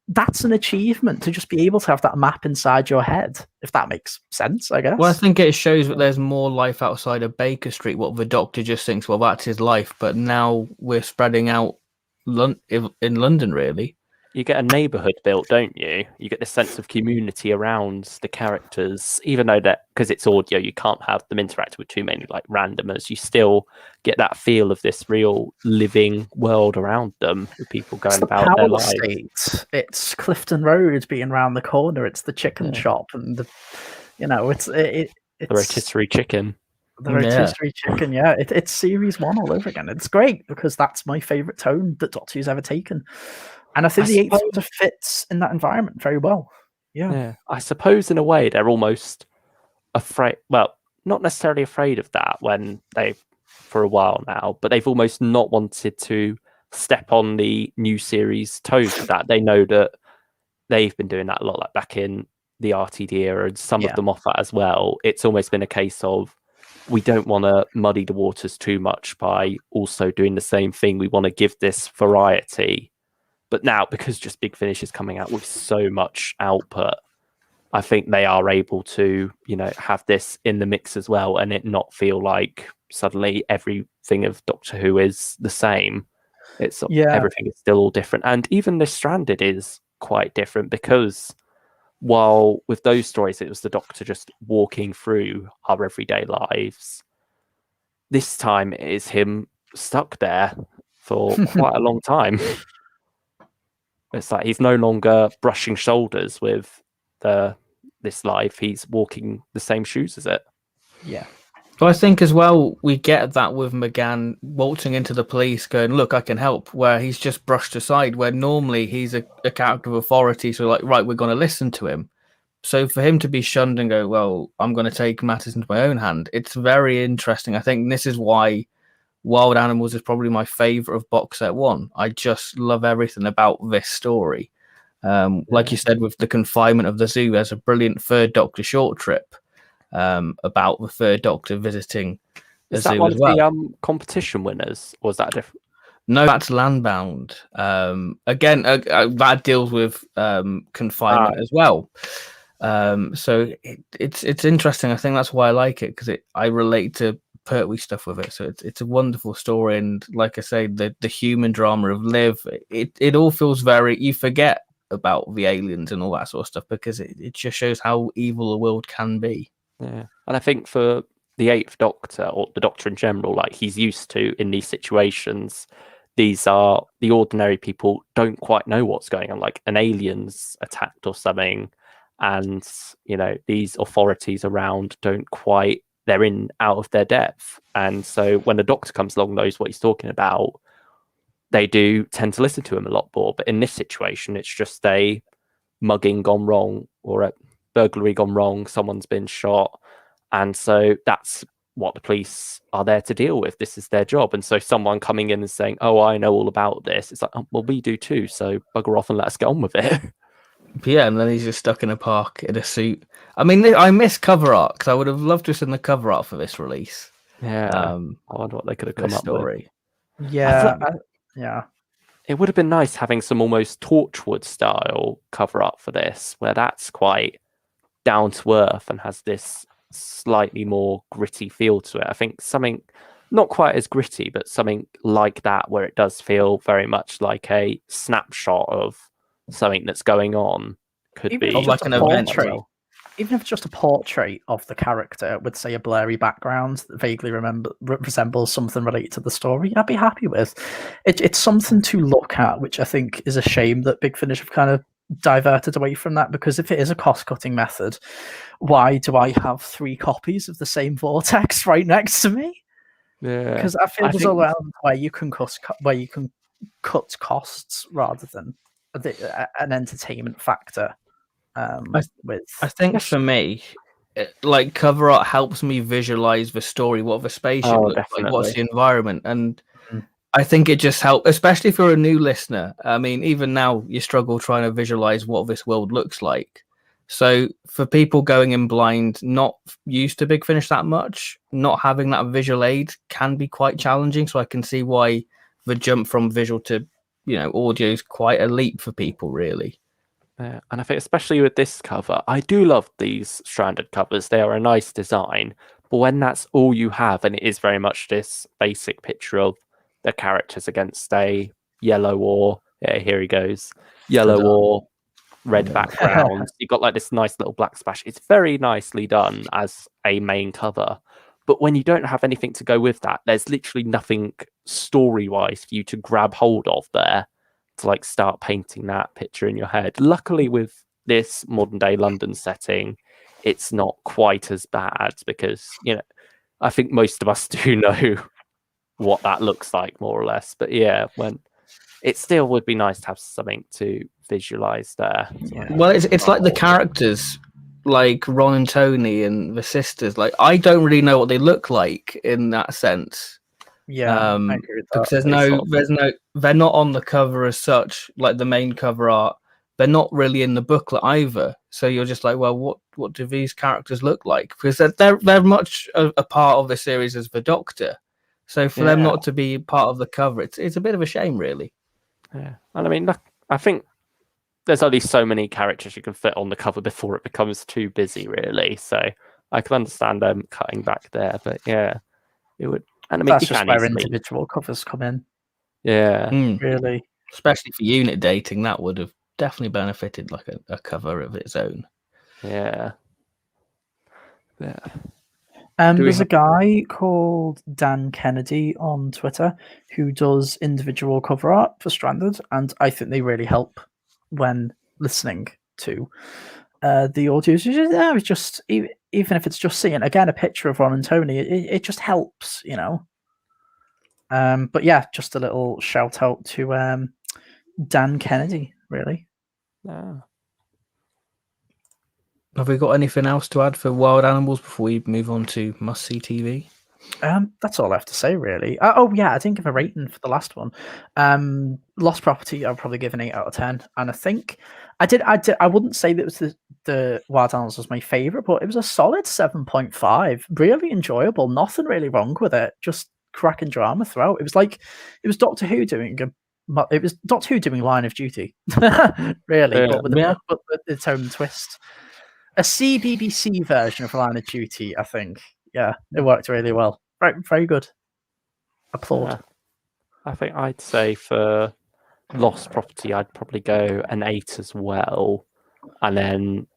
Speaker 3: that's an achievement, to just be able to have that map inside your head, if that makes sense, I guess.
Speaker 1: Well, I think it shows that there's more life outside of Baker Street. What the Doctor just thinks, well, that's his life, but now we're spreading out in London, really.
Speaker 2: You get a neighborhood built, don't you? You get this sense of community around the characters, even though that, because it's audio, you can't have them interact with too many like randomers. You still get that feel of this real living world around them, with people going about their lives.
Speaker 3: It's Clifton Road being around the corner. It's the chicken shop, and it's the
Speaker 2: rotisserie chicken.
Speaker 3: The rotisserie chicken, it's series 1 all over again. It's great, because that's my favorite tone that Doctor Who's ever taken. And I think the Eighth Doctor fits in that environment very well. Yeah.
Speaker 2: I suppose in a way they're almost afraid. Well, not necessarily afraid of that for a while now, but they've almost not wanted to step on the new series' toes with that. They know that they've been doing that a lot, like back in the RTD era, and some of
Speaker 3: Yeah.
Speaker 2: them off that as well. It's almost been a case of we don't want to muddy the waters too much by also doing the same thing. We want to give this variety. But now, because just Big Finish is coming out with so much output, I think they are able to, have this in the mix as well, and it not feel like suddenly everything of Doctor Who is the same. It's everything is still all different, and even this Stranded is quite different, because while with those stories it was the Doctor just walking through our everyday lives, this time it is him stuck there for quite a long time. It's like he's no longer brushing shoulders with this life. He's walking the same shoes as it.
Speaker 3: Yeah.
Speaker 1: Well, I think as well we get that with McGann waltzing into the police going, look, I can help, where he's just brushed aside, where normally he's a character of authority, so like, right, we're going to listen to him. So for him to be shunned and go, well, I'm going to take matters into my own hand, it's very interesting. I think this is why Wild Animals is probably my favourite of box set 1. I just love everything about this story. Like you said, with the confinement of the zoo, there's a brilliant Third Doctor short trip about the Third Doctor visiting
Speaker 2: Is
Speaker 1: the
Speaker 2: that
Speaker 1: zoo
Speaker 2: one
Speaker 1: as
Speaker 2: of
Speaker 1: well.
Speaker 2: the competition winners, or was that different?
Speaker 1: No, that's Landbound. Again, that deals with confinement as well. So it's interesting. I think that's why I like it, because I relate to Pertwee stuff with it. So it's a wonderful story, and like I say, the human drama of Liv, it all feels you forget about the aliens and all that sort of stuff, because it just shows how evil the world can be.
Speaker 2: Yeah, and I think for the Eighth Doctor, or the Doctor in general, like he's used to in these situations, these are the ordinary people don't quite know what's going on, like an alien's attacked or something, and these authorities around they're out of their depth, and so when the Doctor comes along, knows what he's talking about, they do tend to listen to him a lot more. But in this situation, it's just a mugging gone wrong, or a burglary gone wrong, someone's been shot, and so that's what the police are there to deal with. This is their job. And so someone coming in and saying, oh, I know all about this, it's like, oh, well, we do too, so bugger off and let us get on with it.
Speaker 1: Yeah, and then he's just stuck in a park in a suit. I mean, I miss cover art, because I would have loved to have seen the cover art for this release.
Speaker 2: Yeah, I wonder what they could have come up with.
Speaker 3: Yeah,
Speaker 2: it would have been nice having some almost Torchwood style cover art for this, where that's quite down to earth and has this slightly more gritty feel to it. I think something not quite as gritty, but something like that, where it does feel very much like a snapshot of something that's going on, could
Speaker 3: Even
Speaker 2: be
Speaker 1: like an event.
Speaker 3: Even if it's just a portrait of the character with, say, a blurry background that vaguely resembles something related to the story, I'd be happy with. It's something to look at, which I think is a shame that Big Finish have kind of diverted away from that, because if it is a cost-cutting method, why do I have 3 copies of the same vortex right next to me?
Speaker 2: Yeah,
Speaker 3: because I feel there's a realm where you can cut costs rather than an entertainment factor.
Speaker 1: I think for me, like cover art helps me visualize the story, what the spaceship looks like, what's the environment, and I think it just helps, especially if you're a new listener. I mean, even now you struggle trying to visualize what this world looks like. So for people going in blind, not used to Big Finish that much, not having that visual aid can be quite challenging. So I can see why the jump from visual to audio is quite a leap for people, really.
Speaker 2: Yeah, and I think especially with this cover, I do love these Stranded covers. They are a nice design, but when that's all you have, and it is very much this basic picture of the characters against a yellow or here he goes, yellow or red background. You've got like this nice little black splash. It's very nicely done as a main cover. But when you don't have anything to go with that, there's literally nothing story-wise for you to grab hold of there to like start painting that picture in your head. Luckily, with this modern day London setting, it's not quite as bad, because I think most of us do know what that looks like more or less. But yeah, when it still would be nice to have something to visualize there.
Speaker 1: Well, it's like the characters, like Ron and Tony and the sisters. Like, I don't really know what they look like in that sense.
Speaker 3: Yeah, I agree with that.
Speaker 1: Because they're not on the cover as such, like the main cover art. they're not really in the booklet either. So you're just like, well, what do these characters look like? Because they're much a part of the series as the Doctor. So for them not to be part of the cover, it's a bit of a shame, really.
Speaker 2: Yeah, and I mean, look, I think there's only so many characters you can fit on the cover before it becomes too busy, really. So I can understand them cutting back there, but yeah, it would. And I mean,
Speaker 3: That's
Speaker 2: you
Speaker 3: just
Speaker 2: can
Speaker 3: where
Speaker 2: easily,
Speaker 3: individual covers come in.
Speaker 2: yeah,
Speaker 3: Really.
Speaker 1: Especially for unit dating, that would have definitely benefited like a cover of its own.
Speaker 2: yeah.
Speaker 3: There's a guy called Dan Kennedy on Twitter who does individual cover art for Stranded, and I think they really help when listening to the audio. It's just even if it's just seeing again a picture of Ron and Tony, it just helps, you know. But yeah, just a little shout out to Dan Kennedy, really.
Speaker 2: Yeah.
Speaker 1: Have we got anything else to add for Wild Animals before we move on to Must See TV?
Speaker 3: That's all I have to say, really. Oh yeah, I didn't give a rating for the last one. Lost Property, I'll probably give an 8 out of 10, and I think I did. I wouldn't say that it was the Wild Animals was my favorite, but it was a solid 7.5. Really enjoyable. Nothing really wrong with it. Just cracking drama throughout. It was Doctor Who doing it was Doctor Who doing Line of Duty, really, but with its own twist. A CBBC version of Line of Duty, I think. Yeah, it worked really well. Right, very good. Applaud.
Speaker 2: Yeah. I think I'd say for Lost Property, I'd probably go an 8 as well, and then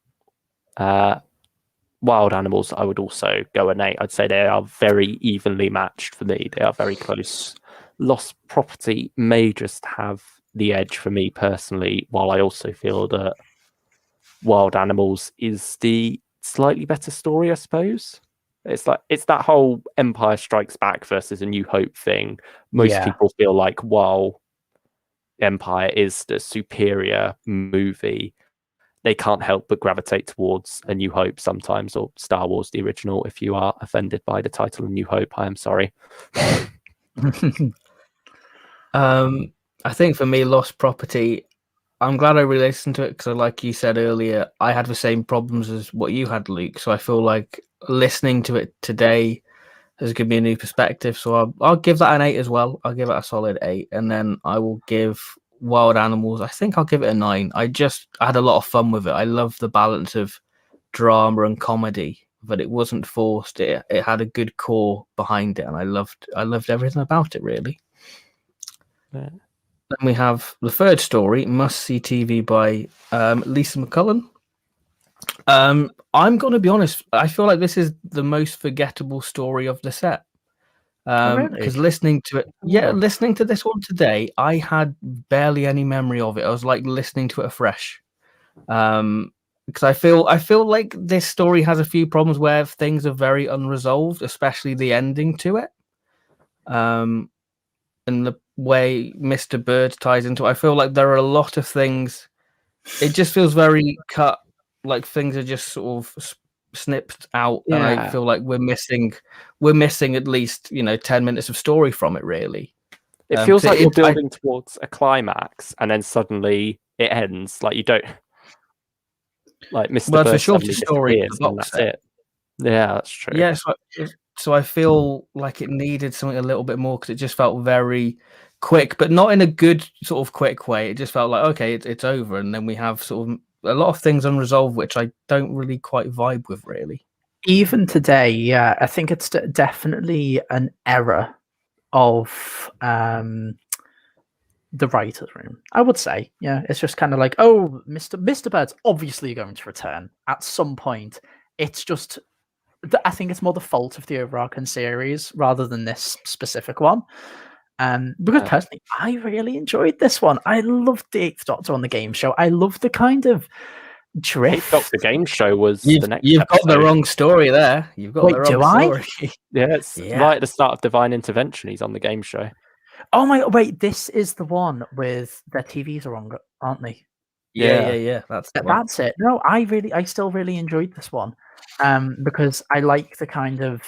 Speaker 2: Wild Animals, I would also go an 8. I'd say they are very evenly matched for me. They are very close. Lost Property may just have the edge for me personally, while I also feel that Wild Animals is the slightly better story, I suppose. It's that whole Empire Strikes Back versus A New Hope thing. Most people feel like while Empire is the superior movie, they can't help but gravitate towards A New Hope sometimes, or Star Wars, the original. If you are offended by the title A New Hope, I am sorry.
Speaker 1: I think for me, Lost Property, I'm glad I re-listened to it because, like you said earlier, I had the same problems as what you had, Luke. So I feel like listening to it today has given me a new perspective. So I'll give that an 8 as well. I'll give it a solid 8, and then I will give Wild Animals, I think I'll give it a 9. I had a lot of fun with it. I love the balance of drama and comedy, but it wasn't forced. It had a good core behind it, and I loved everything about it, really.
Speaker 2: Yeah.
Speaker 1: Then we have the third story, Must See TV by Lisa McCullen. I'm going to be honest, I feel like this is the most forgettable story of the set. Because listening to it, listening to this one today, I had barely any memory of it. I was like listening to it afresh. Because I feel like this story has a few problems where things are very unresolved, especially the ending to it. And the way Mr. Bird ties into it, I feel like there are a lot of things. It just feels very cut, like things are just sort of snipped out, and I feel like we're missing at least 10 minutes of story from it. Really,
Speaker 2: it feels like you're building towards a climax, and then suddenly it ends. Like you don't like Mr. Bird suddenly disappears, and that's it. Yeah, that's true.
Speaker 1: Yeah, so I feel like it needed something a little bit more because it just felt very quick, but not in a good sort of quick way. It just felt like, okay, it's over, and then we have sort of a lot of things unresolved, which I don't really quite vibe with, really.
Speaker 3: Even today, yeah, I think it's definitely an error of the writer's room. I would say, yeah, it's just kind of like, oh, Mr. Bird's obviously going to return at some point. It's just, I think it's more the fault of the overarching series rather than this specific one. Because personally, I really enjoyed this one. I loved the Eighth Doctor on the game show. I love the kind of drift.
Speaker 2: Eighth Doctor game show was the next.
Speaker 1: You've got the wrong story there. You've got the wrong story.
Speaker 2: Yeah, it's right at the start of Divine Intervention. He's on the game show.
Speaker 3: Oh my! Wait, this is the one with their TVs are wrong, aren't they?
Speaker 1: Yeah. That's
Speaker 3: it. No, I still really enjoyed this one, because I like the kind of.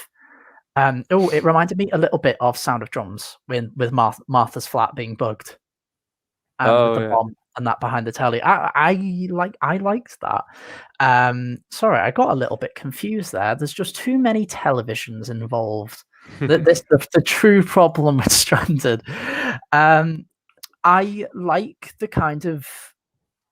Speaker 3: It reminded me a little bit of Sound of Drums with Martha's flat being bugged. With the bomb. and that behind the telly. I liked that. Sorry, I got a little bit confused there. There's just too many televisions involved. The true problem with Stranded. I like the kind of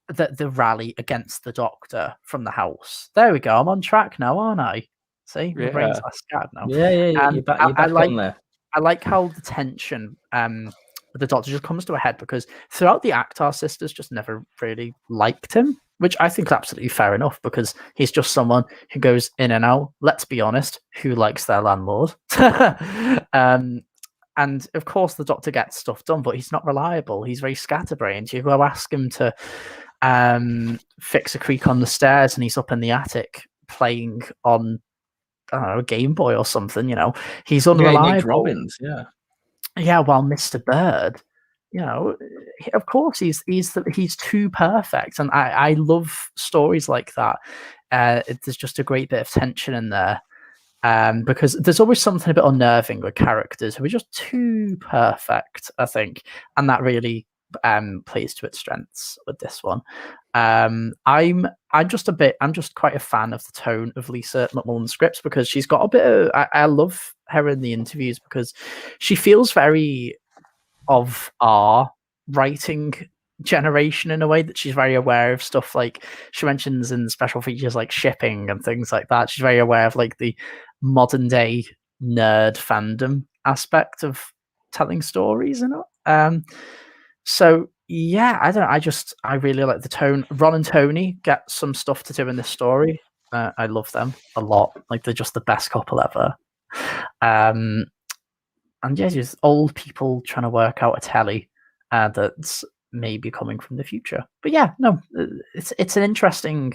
Speaker 3: the rally against the Doctor from the house. There we go. I'm on track now, aren't I? See, my brain's less scattered now.
Speaker 1: Yeah. You're back on there.
Speaker 3: I like how the tension with the Doctor just comes to a head because throughout the act, our sisters just never really liked him, which I think is absolutely fair enough because he's just someone who goes in and out. Let's be honest, who likes their landlord? And of course, the Doctor gets stuff done, but he's not reliable. He's very scatterbrained. You go ask him to fix a creak on the stairs, and he's up in the attic playing on, I don't know, a Game Boy or something. You know, he's unreliable.
Speaker 1: Yeah, Nick Robbins,
Speaker 3: yeah. While Mr. Bird, you know, of course, he's too perfect, and I love stories like that. There's just a great bit of tension in there. Because there's always something a bit unnerving with characters who are just too perfect, I think, and that really plays to its strengths with this one. I'm just quite a fan of the tone of Lisa McMullen's scripts because she's got a bit of. I love her in the interviews because she feels very of our writing generation in a way that she's very aware of stuff like she mentions in special features like shipping and things like that. She's very aware of like the modern day nerd fandom aspect of telling stories, you know. So yeah, I really like the tone. Ron and Tony get some stuff to do in this story. I love them a lot. Like they're just the best couple ever. And yeah, just old people trying to work out a telly that's maybe coming from the future. But yeah, no, it's an interesting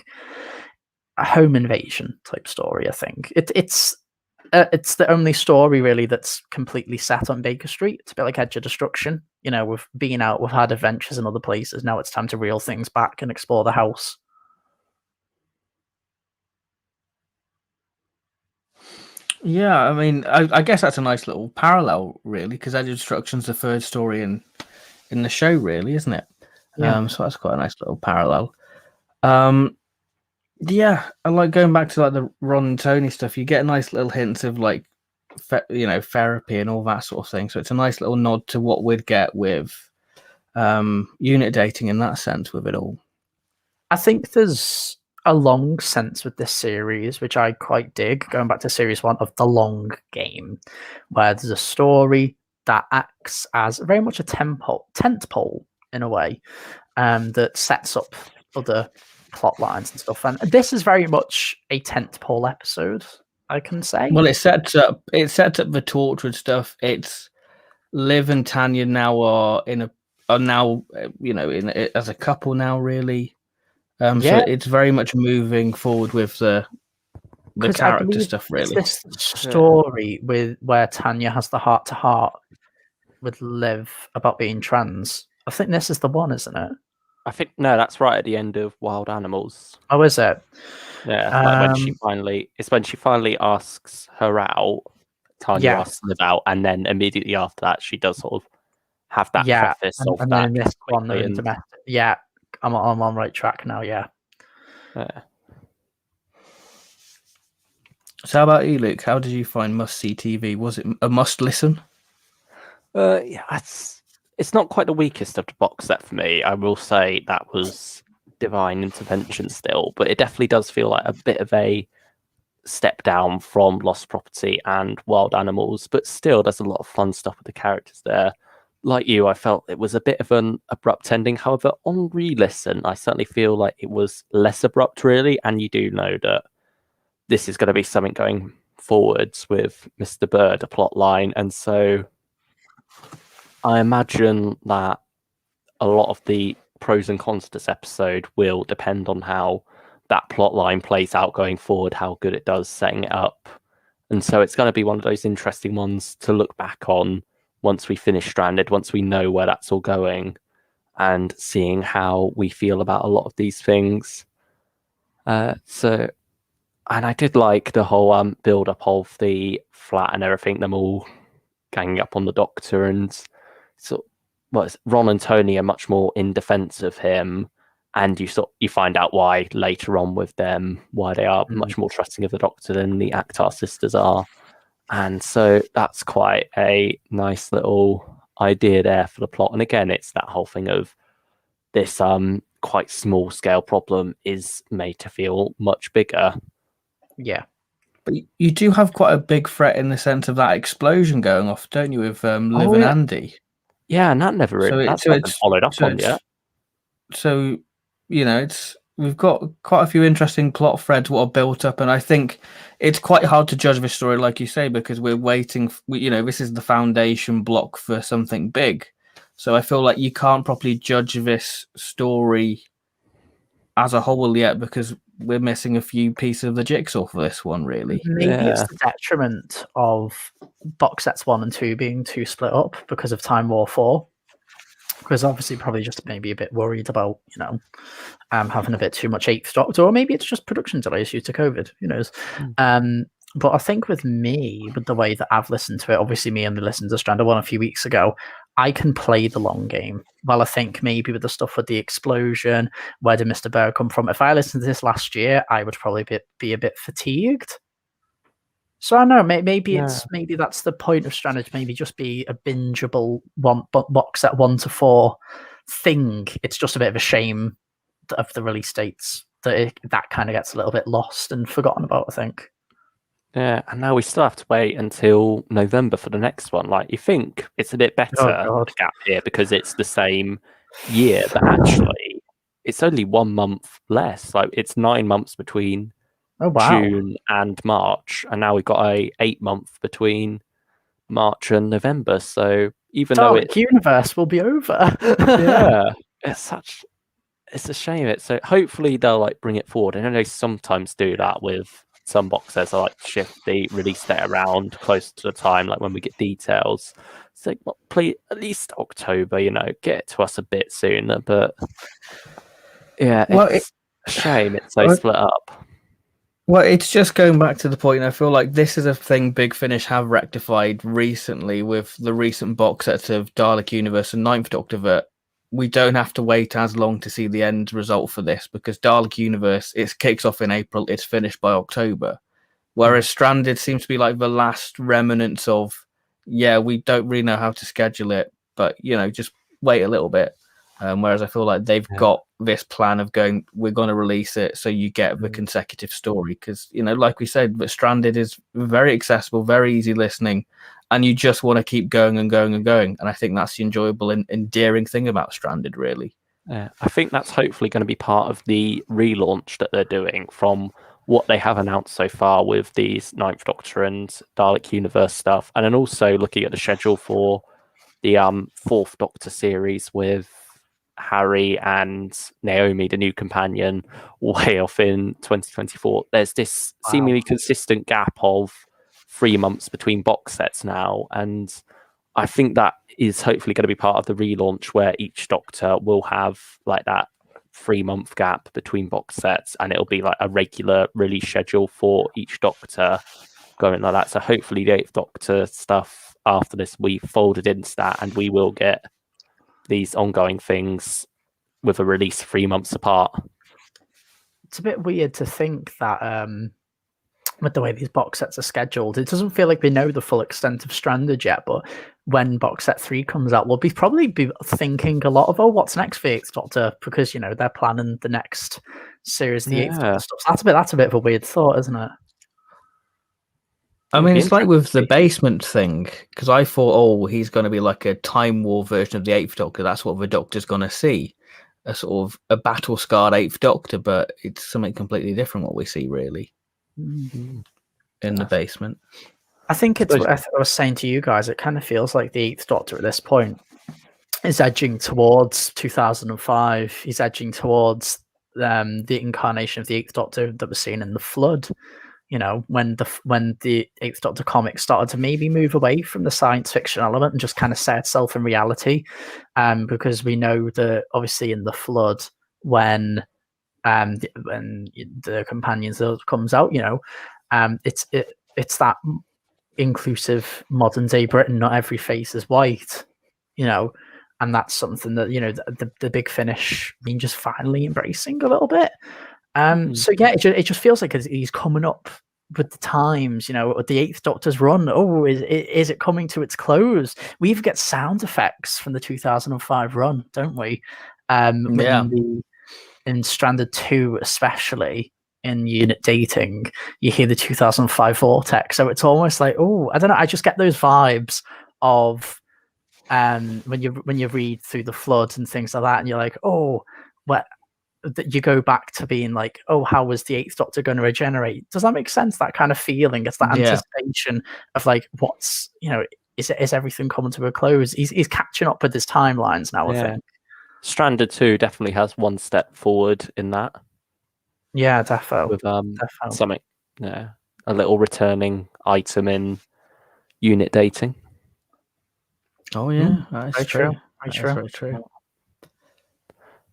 Speaker 3: home invasion type story. I think it's the only story really that's completely set on Baker Street. It's a bit like Edge of Destruction. You know, we've been out, we've had adventures in other places. Now it's time to reel things back and explore the house.
Speaker 1: Yeah, I mean, I guess that's a nice little parallel, really, because Edge of Destruction's the third story in the show, really, isn't it?
Speaker 3: Yeah.
Speaker 1: So that's quite a nice little parallel. Yeah, I like going back to like the Ron and Tony stuff. You get nice little hints of like, therapy and all that sort of thing. So it's a nice little nod to what we'd get with unit dating in that sense with it all.
Speaker 3: I think there's a long sense with this series, which I quite dig, going back to series 1 of the long game, where there's a story that acts as very much a tentpole in a way, that sets up other plot lines and stuff. And this is very much a tentpole episode, I can say.
Speaker 1: Well, it sets up the Torchwood stuff. It's Liv and Tanya now are now in as a couple now, really. So it's very much moving forward with the character stuff, really.
Speaker 3: It's this story where Tanya has the heart-to-heart with Liv about being trans. I think this is the one, isn't it?
Speaker 2: I think no, that's right at the end of Wild Animals.
Speaker 3: Oh, is it?
Speaker 2: Yeah, like when she finally asks her out, Tanya asks Liv out, and then immediately after that, she does sort of have that preface of
Speaker 3: and
Speaker 2: that.
Speaker 3: then this one, yeah, I'm on right track now. Yeah.
Speaker 1: So how about you, Luke? How did you find Must See TV? Was it a must listen?
Speaker 2: Yeah, it's not quite the weakest of the box set for me. I will say that was divine intervention still, but it definitely does feel like a bit of a step down from Lost Property and Wild Animals, but still there's a lot of fun stuff with the characters there. Like you, I felt it was a bit of an abrupt ending. However, on re-listen, I certainly feel like it was less abrupt, really, and you do know that this is going to be something going forwards with Mr. Bird, a plot line, and so I imagine that a lot of the pros and cons to this episode will depend on how that plot line plays out going forward, how good it does setting it up. And so it's going to be one of those interesting ones to look back on once we finish Stranded, once we know where that's all going, and seeing how we feel about a lot of these things. And I did like the whole build up of the flat and everything, them all ganging up on the Doctor, and so Ron and Tony are much more in defense of him, and you find out why later on with them, why they are much more trusting of the Doctor than the Akhtar sisters are. And so that's quite a nice little idea there for the plot. And again, it's that whole thing of this quite small scale problem is made to feel much bigger.
Speaker 3: Yeah.
Speaker 1: But you do have quite a big threat in the sense of that explosion going off, don't you, with Liv and Andy?
Speaker 2: Yeah, and that never that's not been followed up on yet.
Speaker 1: So, we've got quite a few interesting plot threads what are built up, and I think it's quite hard to judge this story, like you say, because we're waiting. This is the foundation block for something big. So I feel like you can't properly judge this story as a whole yet because we're missing a few pieces of the jigsaw for this one, really.
Speaker 3: Maybe it's the detriment of box sets 1 and 2 being too split up because of Time War 4. Because obviously probably just maybe a bit worried about, having a bit too much 8th Doctor, or maybe it's just production delays due to COVID, who knows. But I think with me, with the way that I've listened to it, obviously me and the listeners of Stranded one a few weeks ago, I can play the long game. Well, I think maybe with the stuff with the explosion, where did Mr. Bear come from? If I listened to this last year, I would probably be a bit fatigued. So I don't know, maybe that's the point of Stranded, maybe just be a bingeable box set 1 to 4 thing. It's just a bit of a shame of the release dates that kind of gets a little bit lost and forgotten about, I think.
Speaker 2: Yeah, and now we still have to wait until November for the next one. Like, you think it's a bit better the gap here because it's the same year, but actually it's only 1 month less. Like, it's 9 months between June and March, and now we've got a 8-month between March and November. So even though
Speaker 3: universe will be over,
Speaker 2: it's a shame. So hopefully they'll bring it forward. I know they sometimes do that with some box sets. I shift the release date around close to the time, like when we get details. It's like, well, please, at least October, get it to us a bit sooner. But yeah, it's a shame it's so split up.
Speaker 1: Well, it's just going back to the point. I feel like this is a thing Big Finish have rectified recently with the recent box sets of Dalek Universe and 9th Doctor, that we don't have to wait as long to see the end result for this, because Dalek Universe, it kicks off in April, it's finished by October. Whereas Stranded seems to be like the last remnants of, we don't really know how to schedule it, but, just wait a little bit. Whereas I feel like they've got this plan of going, we're going to release it so you get the consecutive story. Because, like we said, but Stranded is very accessible, very easy listening, and you just want to keep going and going and going. And I think that's the enjoyable and endearing thing about Stranded, really.
Speaker 2: I think that's hopefully going to be part of the relaunch that they're doing from what they have announced so far with these 9th Doctor and Dalek Universe stuff. And then also looking at the schedule for the 4th Doctor series with Harry and Naomi, the new companion, way off in 2024. There's this seemingly consistent gap of 3 months between box sets now, and I think that is hopefully going to be part of the relaunch where each Doctor will have like that 3-month gap between box sets, and it'll be like a regular release schedule for each Doctor going like that. So hopefully the 8th Doctor stuff after this, we folded into that, and we will get these ongoing things with a release 3 months apart.
Speaker 3: It's a bit weird to think that with the way these box sets are scheduled, it doesn't feel like we know the full extent of Stranded yet, but when box set 3 comes out, we'll probably be thinking a lot of, what's next for the 8th Doctor, because they're planning the next series of the 8th Doctor stuff. So that's a bit of a weird thought, isn't it?
Speaker 1: I mean, it's like with the basement thing, because I thought, he's going to be like a Time War version of the 8th Doctor. That's what the Doctor's going to see, a sort of a battle-scarred 8th Doctor, but it's something completely different what we see, really, in the basement.
Speaker 3: I think it's what I was saying to you guys. It kind of feels like the 8th Doctor at this point is edging towards 2005. He's edging towards the incarnation of the 8th Doctor that was seen in The Flood. When the 8th Doctor comic started to maybe move away from the science fiction element and just kind of set itself in reality, because we know that obviously in The Flood, when the Companions comes out, it's that inclusive modern day Britain. Not every face is white, and that's something that the big finish just finally embracing a little bit. So yeah, it just feels like he's coming up with the times, the Eighth Doctor's run. Oh, is it coming to its close? We even get sound effects from the 2005 run, don't we? In Stranded 2, especially in Unit Dating, you hear the 2005 vortex. So it's almost like, oh, I don't know. I just get those vibes of when you read through the Flood and things like that, and you're like, oh, what? That you go back to being like, oh, how was the Eighth Doctor going to regenerate? Does that make sense? That kind of feeling, it's that anticipation of like, what's is everything coming to a close? He's catching up with his timelines now. I think
Speaker 2: Stranded 2 definitely has one step forward in that.
Speaker 3: Yeah, definitely.
Speaker 2: With something, a little returning item in Unit Dating.
Speaker 1: Oh yeah, that's true. Very true.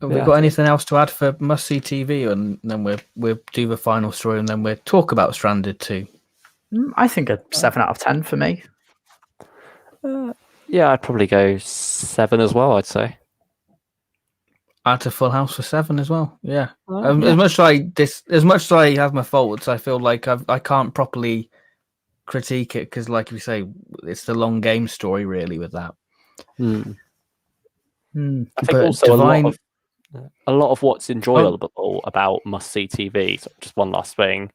Speaker 1: Have we got anything else to add for must see TV, and then we'll do the final story, and then we'll talk about Stranded 2?
Speaker 3: I think a 7 out of 10 for me.
Speaker 2: Yeah, I'd probably go 7 as well. I'd say.
Speaker 1: Out of Full House for 7 as well. Yeah. As much as I have my faults, I feel like I can't properly critique it because, like you say, it's the long game story really with that.
Speaker 2: I think also a lot of what's enjoyable about must see TV. So just one last thing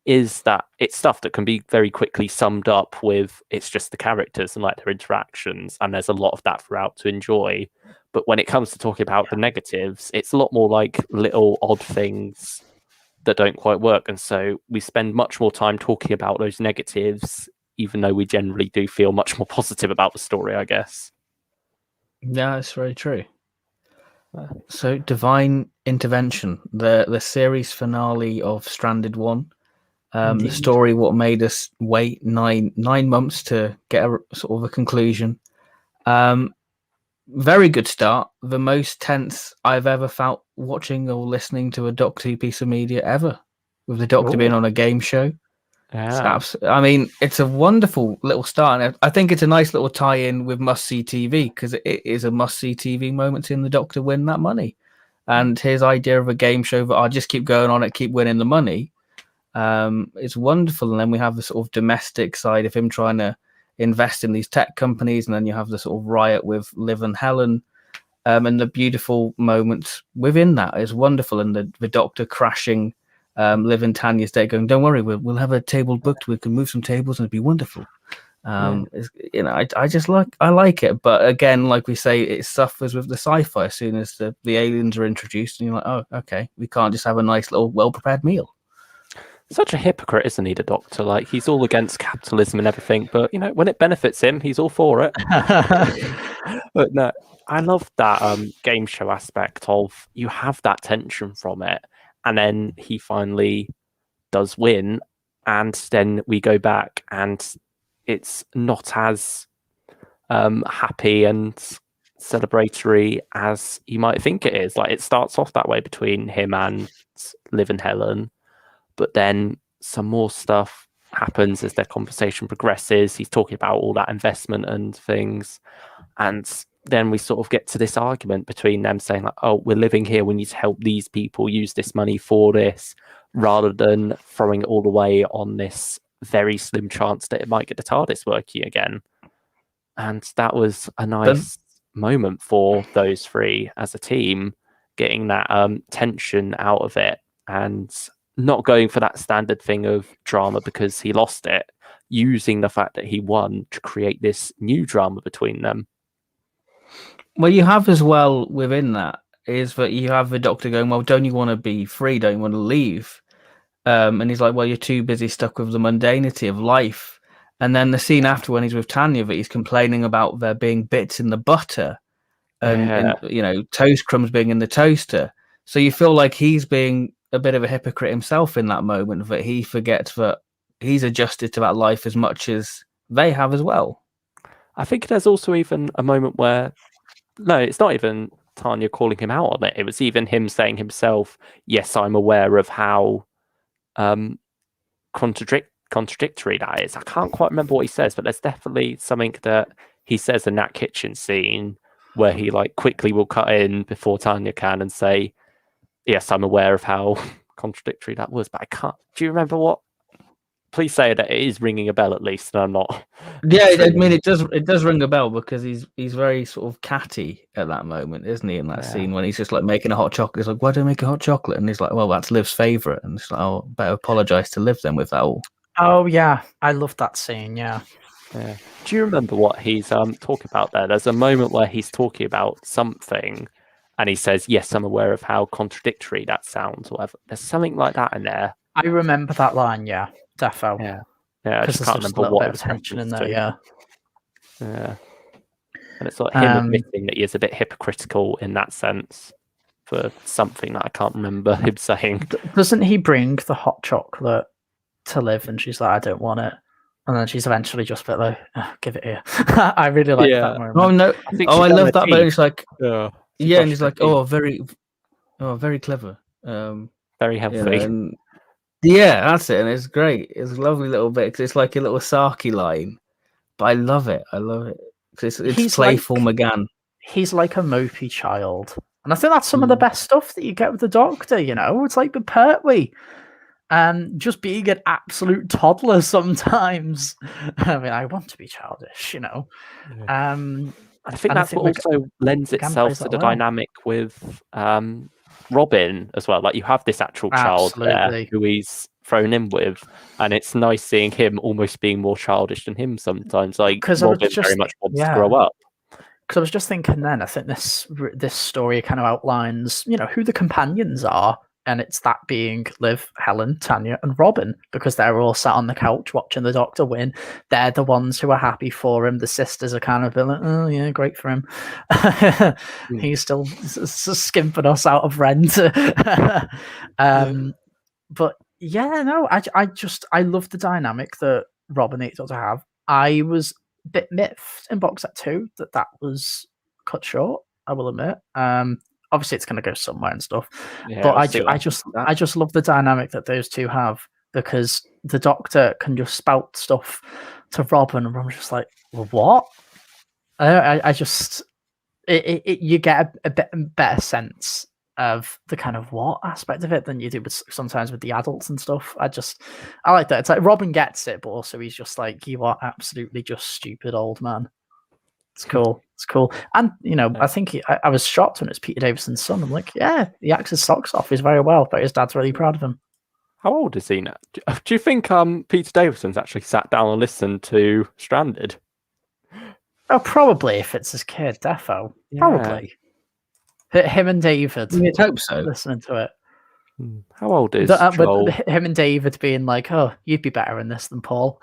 Speaker 2: is that it's stuff that can be very quickly summed up with it's just the characters and like their interactions, and there's a lot of that throughout to enjoy. But when it comes to talking about the negatives, it's a lot more like little odd things that don't quite work. And so we spend much more time talking about those negatives, even though we generally do feel much more positive about the story, I guess.
Speaker 1: Yeah, that's very true. So Divine Intervention, the series finale of Stranded 1. The story what made us wait nine months to get a sort of a conclusion. Very good start. The most tense I've ever felt watching or listening to a Doctor Who piece of media ever, with the Doctor being on a game show.
Speaker 2: Yeah.
Speaker 1: It's a wonderful little start, and I think it's a nice little tie-in with Must See TV, because it is a Must See TV moment seeing the Doctor win that money, and his idea of a game show that I'll just keep going on it, keep winning the money. It's wonderful, and then we have the sort of domestic side of him trying to invest in these tech companies, and then you have the sort of riot with Liv and Helen, and the beautiful moments within that is wonderful, and the Doctor crashing Liv and Tanya's date, going, "Don't worry, we'll have a table booked. We can move some tables, and it'd be wonderful." I like it, but again, like we say, it suffers with the sci-fi. As soon as the aliens are introduced, and you're like, "Oh, okay, we can't just have a nice little well-prepared meal."
Speaker 2: Such a hypocrite, isn't he, the Doctor? Like, he's all against capitalism and everything, but when it benefits him, he's all for it. But no, I love that game show aspect of you have that tension from it, and then he finally does win, and then we go back, and it's not as happy and celebratory as you might think it is. Like, it starts off that way between him and Liv and Helen, but then some more stuff happens as their conversation progresses. He's talking about all that investment and things, and then we sort of get to this argument between them saying like, "Oh, we're living here, we need to help these people use this money for this," rather than throwing it all away on this very slim chance that it might get the TARDIS working again. And that was a nice moment for those three as a team, getting that tension out of it, and not going for that standard thing of drama because he lost it, using the fact that he won to create this new drama between them.
Speaker 1: Well, you have as well within that is that you have the Doctor going, "Well, don't you want to be free? Don't you want to leave?" And he's like, "Well, you're too busy stuck with the mundanity of life." And then the scene after, when he's with Tanya, that he's complaining about there being bits in the butter and toast crumbs being in the toaster. So you feel like he's being a bit of a hypocrite himself in that moment, that he forgets that he's adjusted to that life as much as they have as well.
Speaker 2: I think there's also even a moment where, no, it's not even Tanya calling him out on it. It was even him saying himself, "Yes, I'm aware of how contradictory that is." I can't quite remember what he says, but there's definitely something that he says in that kitchen scene where he like quickly will cut in before Tanya can and say, "Yes, I'm aware of how contradictory that was, but I can't." Do you remember what? Please say that it is ringing a bell at least, and I'm not.
Speaker 1: Yeah, I mean it does ring a bell because he's very sort of catty at that moment, isn't he? In that scene when he's just like making a hot chocolate, he's like, "Why do I make a hot chocolate?" And he's like, "Well, that's Liv's favourite," and it's like, "Oh, better apologise to Liv then with that all."
Speaker 3: Oh yeah, I love that scene. Yeah.
Speaker 2: Yeah. Do you remember what he's talking about there? There's a moment where he's talking about something, and he says, "Yes, I'm aware of how contradictory that sounds." Whatever. There's something like that in there.
Speaker 3: I remember that line. Yeah, defo.
Speaker 2: Yeah. Yeah, I just
Speaker 3: Because
Speaker 2: can't
Speaker 3: there's just
Speaker 2: remember
Speaker 3: a little
Speaker 2: what
Speaker 3: bit
Speaker 2: it
Speaker 3: of
Speaker 2: was
Speaker 3: tension in there.
Speaker 2: referenced
Speaker 3: Yeah.
Speaker 2: to. Yeah. And it's like him admitting that he is a bit hypocritical in that sense for something that I can't remember him saying.
Speaker 3: Doesn't he bring the hot chocolate to Liv, and she's like, "I don't want it," and then she's eventually just a bit like, "Give it here." I really like that moment.
Speaker 1: Oh no! I love that bit. It's like,
Speaker 2: yeah,
Speaker 1: and he's like, very clever.
Speaker 2: Very healthy.
Speaker 1: Yeah, that's it, and it's great. It's a lovely little bit because it's like a little Saki line, but I love it. It's playful like, McGann.
Speaker 3: He's like a mopey child, and I think that's some of the best stuff that you get with the Doctor. You know, it's like the Pertwee, and just being an absolute toddler sometimes. I mean, I want to be childish, you know.
Speaker 2: I think that's what also lends itself to the dynamic with Robin as well. Like you have this actual child there who he's thrown in with, and it's nice seeing him almost being more childish than him sometimes. Like Robin very much wants to grow up.
Speaker 3: Because I was just thinking then, I think this story kind of outlines, you know, who the companions are, and it's that being Liv, Helen, Tanya, and Robin, because they're all sat on the couch watching the Doctor win. They're the ones who are happy for him. The sisters are kind of like, "Oh yeah, great for him." He's still skimping us out of rent. But yeah, no, I love the dynamic that Robin and Doctor have. I was a bit miffed in box set 2 that was cut short, I will admit. Obviously it's going to go somewhere and stuff, but I just love the dynamic that those two have, because the Doctor can just spout stuff to Robin, and I'm just like, well, what? I just you get a bit better sense of the kind of what aspect of it than you do sometimes with the adults and stuff. I like that. It's like Robin gets it, but also he's just like, you are absolutely just stupid old man. It's cool. It's cool. And, you know, I think I was shocked when it's Peter Davison's son. I'm like, yeah, he acts his socks off. He's very well, but his dad's really proud of him.
Speaker 2: How old is he now? Do you think Peter Davison's actually sat down and listened to Stranded?
Speaker 3: Oh, probably, if it's his kid, defo. Yeah. Probably. Him and David.
Speaker 1: You'd hope so.
Speaker 3: Listening to it.
Speaker 2: How old is Joel?
Speaker 3: With him and David being like, "Oh, you'd be better in this than Paul."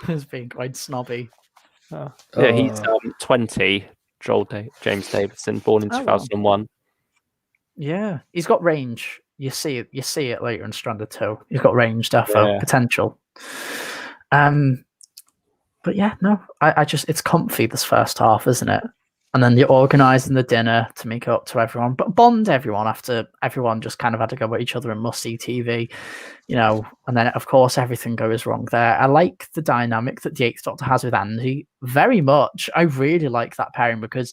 Speaker 3: He's being quite snobby.
Speaker 2: Yeah, he's 20. Joel James Davison, born in 2001.
Speaker 3: Yeah, he's got range. You see it later in Stranded 2. He's got range, defo, potential. But yeah, no, I just, it's comfy this first half, isn't it? And then you're organising the dinner to make up to everyone, but bond everyone after everyone just kind of had to go at each other and must-see TV, you know. And then, of course, everything goes wrong there. I like the dynamic that the Eighth Doctor has with Andy very much. I really like that pairing because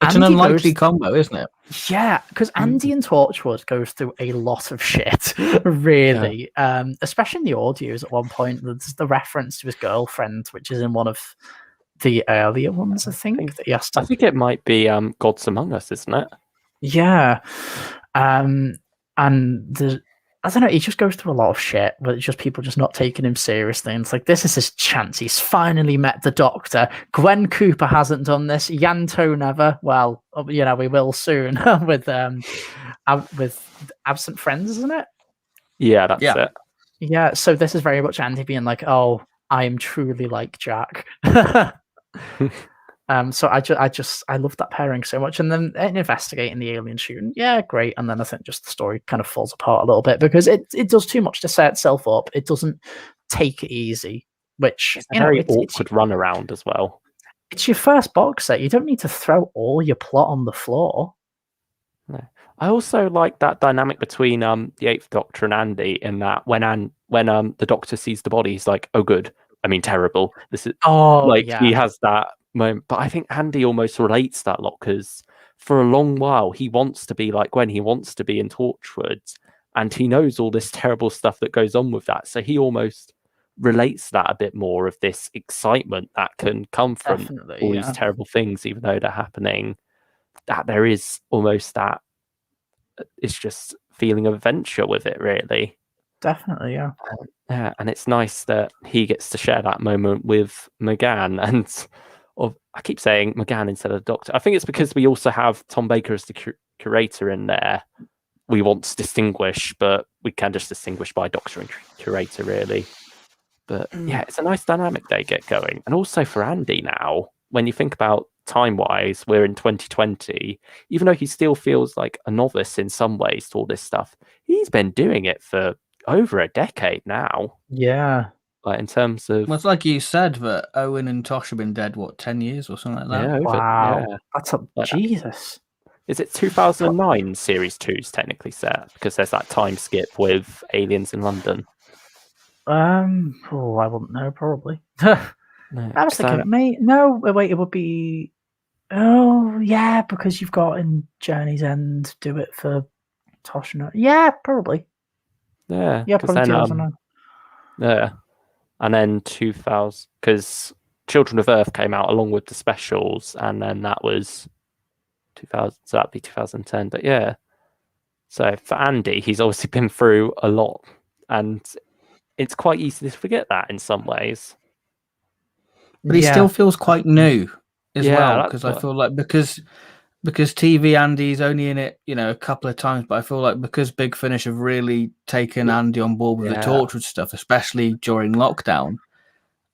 Speaker 1: it's an unlikely combo, isn't it?
Speaker 3: Yeah, because Andy and Torchwood goes through a lot of shit, really. Yeah. Especially in the audios at one point. There's the reference to his girlfriend, which is in one of the earlier ones, I think. That he has to...
Speaker 2: I think it might be Gods Among Us, isn't it?
Speaker 3: Yeah. And I don't know, he just goes through a lot of shit, but it's just people just not taking him seriously. And it's like, this is his chance. He's finally met the Doctor. Gwen Cooper hasn't done this. Yanto never. Well, you know, we will soon with Absent Friends, isn't it?
Speaker 2: Yeah, that's it.
Speaker 3: Yeah, so this is very much Andy being like, oh, I am truly like Jack. So I love that pairing so much, and then investigating the alien shooting, yeah, great. And then I think just the story kind of falls apart a little bit because it does too much to set itself up. It doesn't take it easy, which
Speaker 2: it's a very awkward run around as well.
Speaker 3: It's your first box set. You don't need to throw all your plot on the floor.
Speaker 2: No. I also like that dynamic between the Eighth Doctor and Andy, in that when the Doctor sees the body, he's like, "Oh, good. I mean, terrible. This is he has that moment. But I think Andy almost relates that a lot because for a long while he wants to be like Gwen, he wants to be in Torchwood, and he knows all this terrible stuff that goes on with that. So he almost relates that a bit more of this excitement that can come from
Speaker 3: Definitely,
Speaker 2: all
Speaker 3: yeah.
Speaker 2: these terrible things, even though they're happening. That there is almost that it's just feeling of adventure with it, really.
Speaker 3: Definitely, yeah.
Speaker 2: Yeah, and it's nice that he gets to share that moment with McGann. And I keep saying McGann instead of the Doctor. I think it's because we also have Tom Baker as the curator in there. We want to distinguish, but we can just distinguish by Doctor and curator, really. But yeah, it's a nice dynamic they get going. And also for Andy now, when you think about time-wise, we're in 2020, even though he still feels like a novice in some ways to all this stuff, he's been doing it for over a decade now.
Speaker 3: Yeah.
Speaker 2: Like in terms of...
Speaker 1: Well, it's like you said that Owen and Tosh have been dead, what, 10 years or something like that?
Speaker 2: Yeah,
Speaker 3: Wow.
Speaker 2: yeah.
Speaker 3: That's a
Speaker 2: Like,
Speaker 3: Jesus.
Speaker 2: is it 2009 Series 2's technically set? Because there's that time skip with aliens in London.
Speaker 3: I wouldn't know, probably.
Speaker 2: No,
Speaker 3: I was thinking, no, wait, it would be. Oh, yeah, because you've got in Journey's End do it for Tosh and yeah, probably.
Speaker 2: Yeah,
Speaker 3: Yeah, probably 2009.
Speaker 2: Yeah, and then 2000, because Children of Earth came out along with the specials, and then that was 2000, so that'd be 2010. But yeah, so for Andy, he's obviously been through a lot, and it's quite easy to forget that in some ways.
Speaker 1: But he still feels quite new as well, because I feel like because TV Andy's only in it, a couple of times, but I feel like because Big Finish have really taken Andy on board with the Torchwood stuff, especially during lockdown,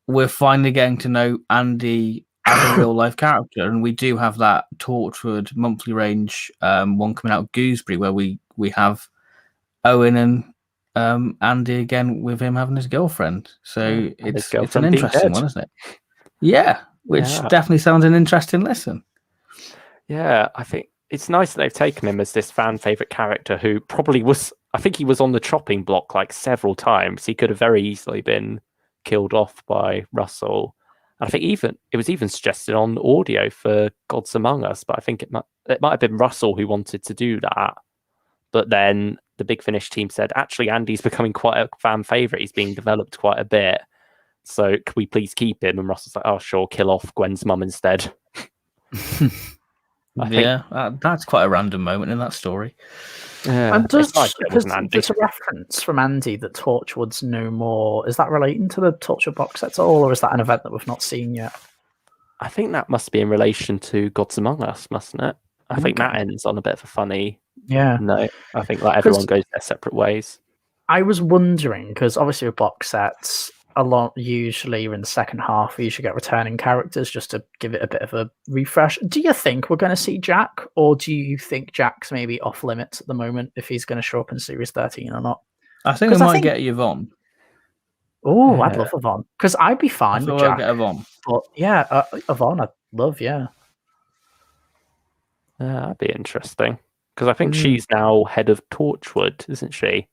Speaker 1: we're finally getting to know Andy as a real life character, and we do have that Torchwood monthly range one coming out of Gooseberry where we have Owen and Andy again with him having his girlfriend. So it's an interesting one, isn't it? Yeah, which definitely sounds an interesting lesson.
Speaker 2: Yeah, I think it's nice that they've taken him as this fan favorite character who probably was. I think he was on the chopping block like several times. He could have very easily been killed off by Russell. And I think it was even suggested on audio for Gods Among Us, but I think it might have been Russell who wanted to do that. But then the Big Finish team said, actually, Andy's becoming quite a fan favorite. He's being developed quite a bit. So can we please keep him? And Russell's like, oh, sure, kill off Gwen's mum instead.
Speaker 1: That's quite a random moment in that story.
Speaker 2: Yeah,
Speaker 3: and there's a reference from Andy that Torchwood's no more. Is that relating to the Torchwood box set at all, or is that an event that we've not seen yet?
Speaker 2: I think that must be in relation to Gods Among Us, mustn't it? I think that ends on a bit of a funny note. I think like everyone goes their separate ways.
Speaker 3: I was wondering, because obviously with box sets, a lot usually in the second half, we usually get returning characters just to give it a bit of a refresh. Do you think we're going to see Jack, or do you think Jack's maybe off limits at the moment if he's going to show up in Series 13 or not?
Speaker 1: I think we might get Yvonne.
Speaker 3: Oh, I'd love Yvonne, because I'd be fine with Jack.
Speaker 1: Get Yvonne.
Speaker 3: But yeah, Yvonne I'd love,
Speaker 2: Yeah, that'd be interesting, because I think she's now head of Torchwood, isn't she?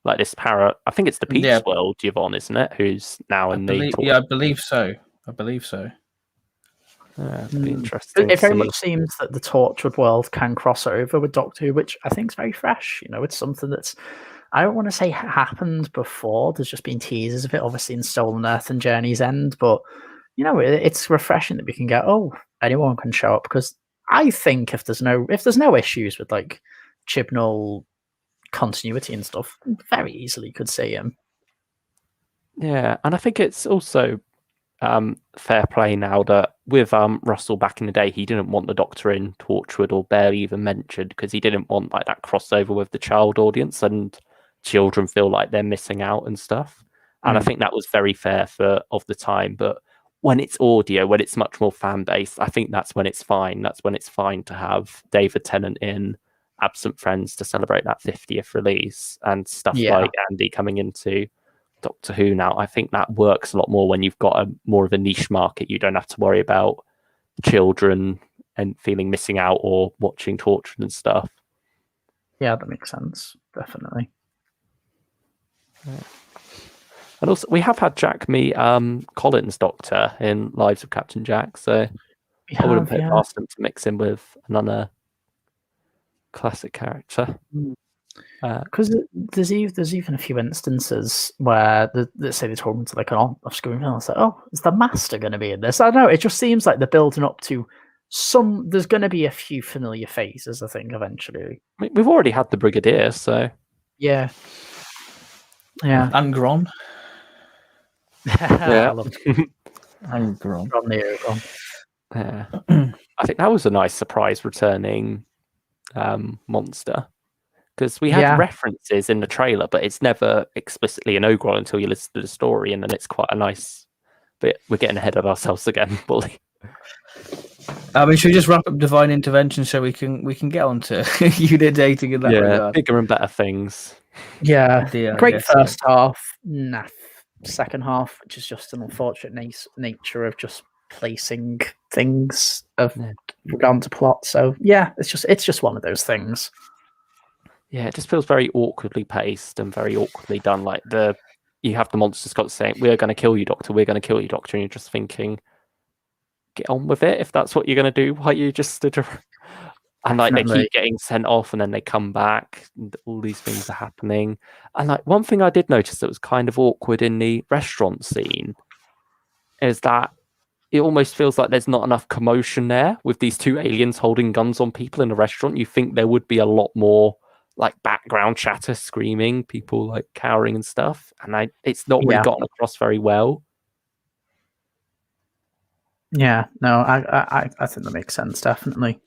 Speaker 2: Like this I think it's the Peach World, Yvonne, isn't it? Who's now in the Torchwood.
Speaker 1: Yeah, I believe so.
Speaker 2: Yeah, it'd be interesting.
Speaker 3: It very much seems that the Torchwood world can cross over with Doctor Who, which I think is very fresh. It's something that's, I don't want to say happened before. There's just been teasers of it, obviously, in Stolen Earth and Journey's End. But, it's refreshing that we can get, anyone can show up. Because I think if there's no issues with, like, Chibnall continuity and stuff, very easily could see him.
Speaker 2: Yeah, and I think it's also fair play now that with Russell back in the day, he didn't want the Doctor in Torchwood or barely even mentioned, because he didn't want like that crossover with the child audience, and children feel like they're missing out and stuff. And I think that was very fair of the time. But when it's audio, when it's much more fan based, I think that's when it's fine. That's when it's fine to have David Tennant in Absent Friends to celebrate that 50th release, and stuff like Andy coming into Doctor Who now. I think that works a lot more when you've got more of a niche market. You don't have to worry about children and feeling missing out or watching Torchwood and stuff.
Speaker 3: Yeah, that makes sense. Definitely.
Speaker 2: And also, we have had Jack meet Colin's Doctor in Lives of Captain Jack, so I wouldn't put it past him to mix in with another classic character.
Speaker 3: Because there's even a few instances where let's say they're talking to like an off-screen film. It's like, oh, is the Master going to be in this? I don't know. It just seems like they're building up to some. There's going to be a few familiar faces, I think, eventually.
Speaker 2: I mean, we've already had the Brigadier, so
Speaker 3: yeah.
Speaker 1: And Gron.
Speaker 3: I love
Speaker 1: And Gron.
Speaker 3: Gron.
Speaker 2: Yeah. I think that was a nice surprise returning monster. Because we had references in the trailer, but it's never explicitly an Ogron until you listen to the story, and then it's quite a nice bit. We're getting ahead of ourselves again, Bully.
Speaker 1: I mean, should we just wrap up Divine Intervention so we can get on to unit dating in that regard?
Speaker 2: Bigger and better things.
Speaker 3: Yeah, great first half, second half, which is just an unfortunate nature of just placing things of regard to plot. So yeah, it's just one of those things.
Speaker 2: Yeah, it just feels very awkwardly paced and very awkwardly done. Like you have the monster Scott saying, "We're going to kill you, Doctor. We're going to kill you, Doctor," and you're just thinking, "Get on with it. If that's what you're going to do, why you just stood around?" And like they keep getting sent off, and then they come back. And all these things are happening. And like one thing I did notice that was kind of awkward in the restaurant scene is that it almost feels like there's not enough commotion there with these two aliens holding guns on people in a restaurant. You think there would be a lot more like background chatter, screaming, people like cowering and stuff, and it's not really gotten across very well.
Speaker 3: Yeah, no, I think that makes sense, definitely.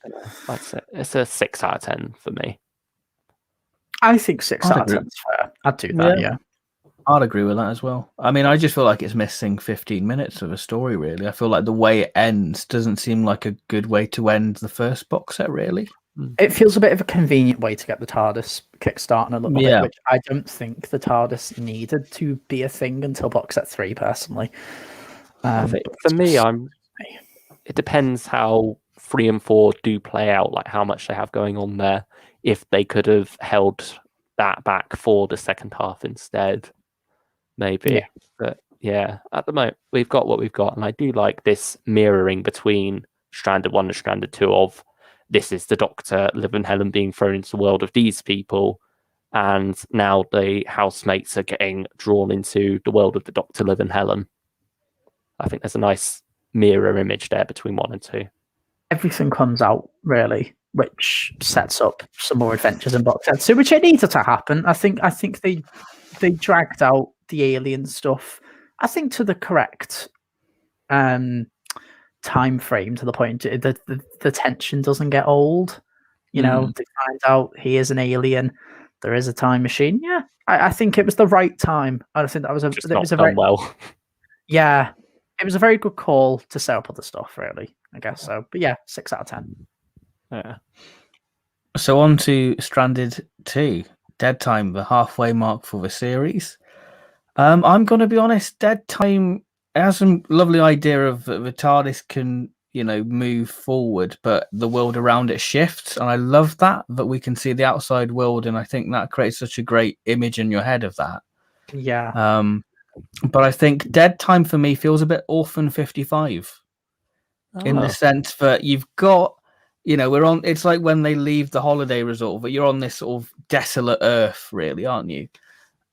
Speaker 2: That's it. It's a 6 out of 10 for me.
Speaker 3: I think 6 out of 10 is fair. I'd do that, yeah.
Speaker 1: I'd agree with that as well. I mean, I just feel like it's missing 15 minutes of a story, really. I feel like the way it ends doesn't seem like a good way to end the first box set, really.
Speaker 3: It feels a bit of a convenient way to get the TARDIS kickstarting a little bit, which I don't think the TARDIS needed to be a thing until box set 3, personally.
Speaker 2: For me, it depends how 3 and 4 do play out, like how much they have going on there. If they could have held that back for the second half instead, maybe. But yeah, at the moment, we've got what we've got, and I do like this mirroring between Stranded 1 and Stranded 2 of this is the Doctor, Liv and Helen being thrown into the world of these people, and now the housemates are getting drawn into the world of the Doctor, Liv and Helen. I think there's a nice mirror image there between 1 and 2.
Speaker 3: Everything comes out, really, which sets up some more adventures in box set 2, which it needed to happen. I think they dragged out the alien stuff, I think, to the correct time frame, to the point that the tension doesn't get old. They find out he is an alien, there is a time machine. Yeah, I think it was the right time. I think that was it was a very good call to set up other stuff, really, I guess so. But yeah, 6 out of 10.
Speaker 2: Yeah.
Speaker 1: So on to Stranded 2, Dead Time, the halfway mark for the series. I'm going to be honest, Dead Time has some lovely idea of the TARDIS can, move forward, but the world around it shifts. And I love that we can see the outside world. And I think that creates such a great image in your head of that.
Speaker 3: Yeah.
Speaker 1: But I think Dead Time for me feels a bit Orphan 55 in the sense that you've got, it's like when they leave the holiday resort, but you're on this sort of desolate earth, really, aren't you?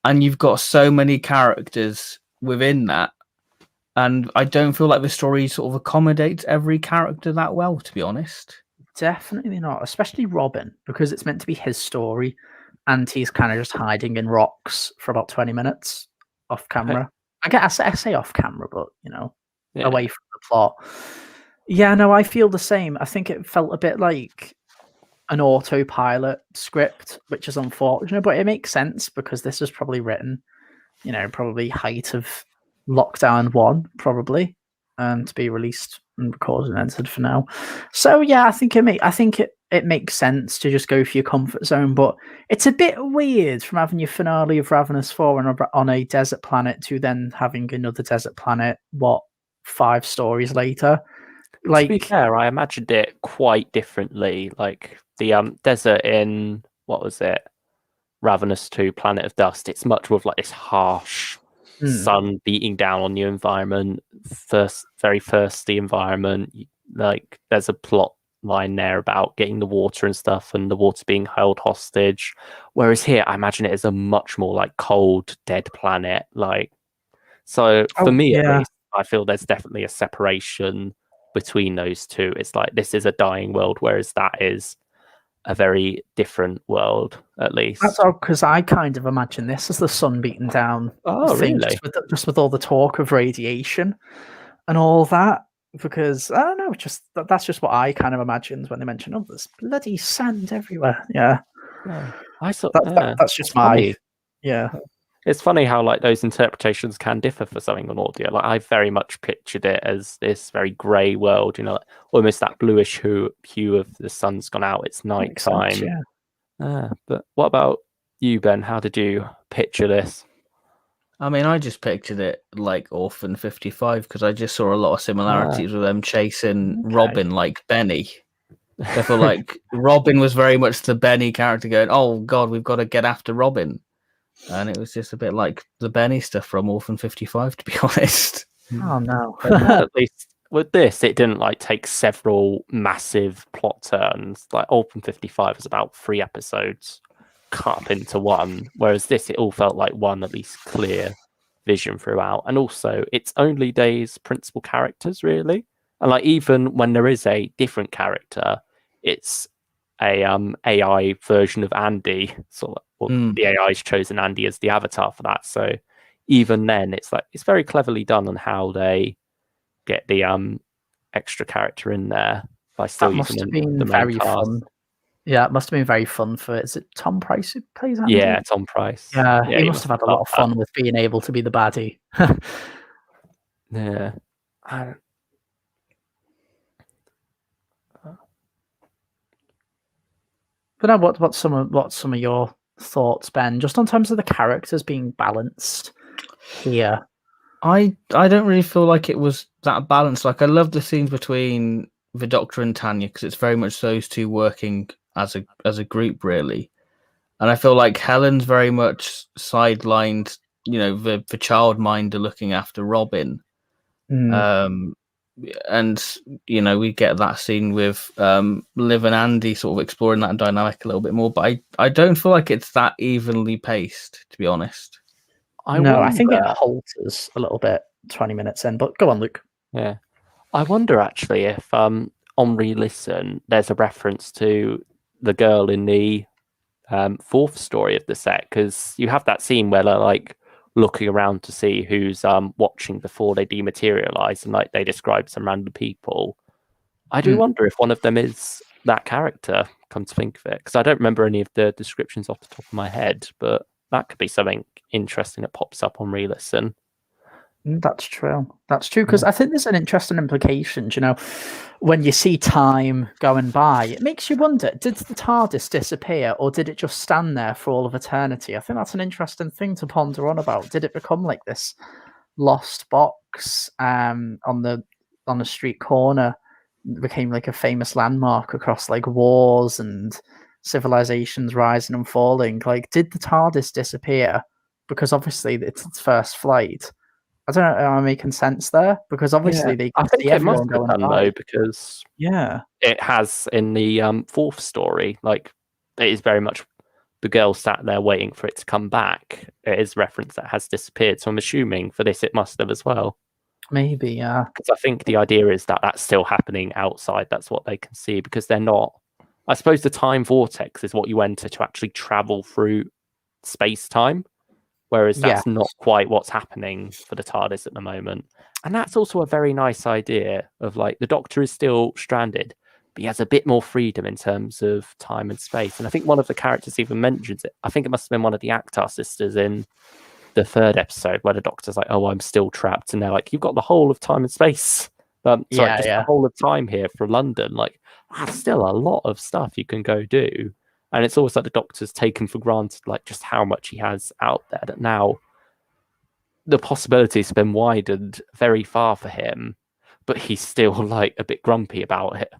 Speaker 1: And you've got so many characters within that. And I don't feel like the story sort of accommodates every character that well, to be honest.
Speaker 3: Definitely not, especially Robin, because it's meant to be his story, and he's kind of just hiding in rocks for about 20 minutes off camera. I say off camera, but, away from the plot. Yeah, no, I feel the same. I think it felt a bit like an autopilot script, which is unfortunate, but it makes sense because this was probably written, probably height of lockdown 1, probably, to be released and recorded and entered for now. So yeah, I think it makes sense to just go for your comfort zone, but it's a bit weird from having your finale of Ravenous 4 on a desert planet to then having another desert planet 5 stories later.
Speaker 2: To be fair, I imagined it quite differently. Like the desert in, what was it, Ravenous 2, Planet of Dust, it's much more of like this harsh, sun beating down on your environment, very thirsty environment. Like there's a plot line there about getting the water and stuff, and the water being held hostage. Whereas here, I imagine it is a much more like cold, dead planet. Like, so for me at least, I feel there's definitely a separation between those two. It's like this is a dying world, whereas that is a very different world, at least.
Speaker 3: That's all because I kind of imagine this as the sun beating down.
Speaker 2: Oh, really?
Speaker 3: Just with all the talk of radiation and all that. Because I don't know, that's just what I kind of imagined when they mentioned, oh, there's bloody sand everywhere. Yeah,
Speaker 2: I thought
Speaker 3: that's just my
Speaker 2: It's funny how like those interpretations can differ for something on audio. Like I very much pictured it as this very grey world, you know, like, almost that bluish hue of the sun's gone out. It's night time. But what about you, Ben? How did you picture this?
Speaker 1: I mean, I just pictured it like Orphan 55 because I just saw a lot of similarities with them chasing Robin like Benny. I feel like Robin was very much the Benny character going, oh, God, we've got to get after Robin. And it was just a bit like the Benny stuff from Orphan 55, to be honest.
Speaker 3: Oh, no.
Speaker 2: At least with this, it didn't like take several massive plot turns. Like Orphan 55 was about 3 episodes cut up into one, whereas this, it all felt like one at least clear vision throughout. And also, it's only Day's principal characters, really. And like even when there is a different character, it's a AI version of Andy. So the AI's chosen Andy as the avatar for that. So even then, it's like it's very cleverly done on how they get the extra character in there by still using the main cast.
Speaker 3: Fun. Yeah, it must have been very fun for. Is it Tom Price who plays Andy?
Speaker 2: Yeah, Tom Price.
Speaker 3: Yeah, he must have had a lot of fun with being able to be the baddie.
Speaker 2: Yeah.
Speaker 3: But now, what's some of your thoughts, Ben? Just on terms of the characters being balanced here.
Speaker 1: I don't really feel like it was that balanced. Like I love the scenes between the Doctor and Tanya because it's very much those two working as a group, really. And I feel like Helen's very much sidelined, you know, the childminder looking after Robin. And, you know, we get that scene with Liv and Andy sort of exploring that dynamic a little bit more. But I don't feel like it's that evenly paced, to be honest.
Speaker 3: I think it halters a little bit 20 minutes in. But go on, Luke.
Speaker 2: Yeah. I wonder, actually, if on re-listen, there's a reference to the girl in the 4th story of the set. Because you have that scene where they're, like, looking around to see who's watching before they dematerialize, and like they describe some random people. I do wonder if one of them is that character, come to think of it, because I don't remember any of the descriptions off the top of my head, but that could be something interesting that pops up on re-listen.
Speaker 3: That's true, because I think there's an interesting implication, you know, when you see time going by, it makes you wonder, did the TARDIS disappear or did it just stand there for all of eternity? I think that's an interesting thing to ponder on about. Did it become like this lost box on the street corner? It became like a famous landmark across like wars and civilizations rising and falling. Like, did the TARDIS disappear? Because obviously it's its first flight. I don't know, am I making sense there? Because obviously they can see everyone going by.
Speaker 2: Though, because it has in the 4th story, like it is very much the girl sat there waiting for it to come back. It is reference that has disappeared, so I'm assuming for this it must have as well.
Speaker 3: Maybe, yeah.
Speaker 2: Because I think the idea is that that's still happening outside. That's what they can see, because they're not. I suppose the time vortex is what you enter to actually travel through space-time. Whereas that's not quite what's happening for the TARDIS at the moment. And that's also a very nice idea of like the Doctor is still stranded, but he has a bit more freedom in terms of time and space. And I think one of the characters even mentions it. I think it must have been one of the Akhtar sisters in the 3rd episode where the Doctor's like, oh, I'm still trapped. And they're like, you've got the whole of time and space. The whole of time here for London. Like, that's still a lot of stuff you can go do. And it's always like the Doctor's taken for granted, like just how much he has out there. That now the possibilities have been widened very far for him, but he's still like a bit grumpy about it.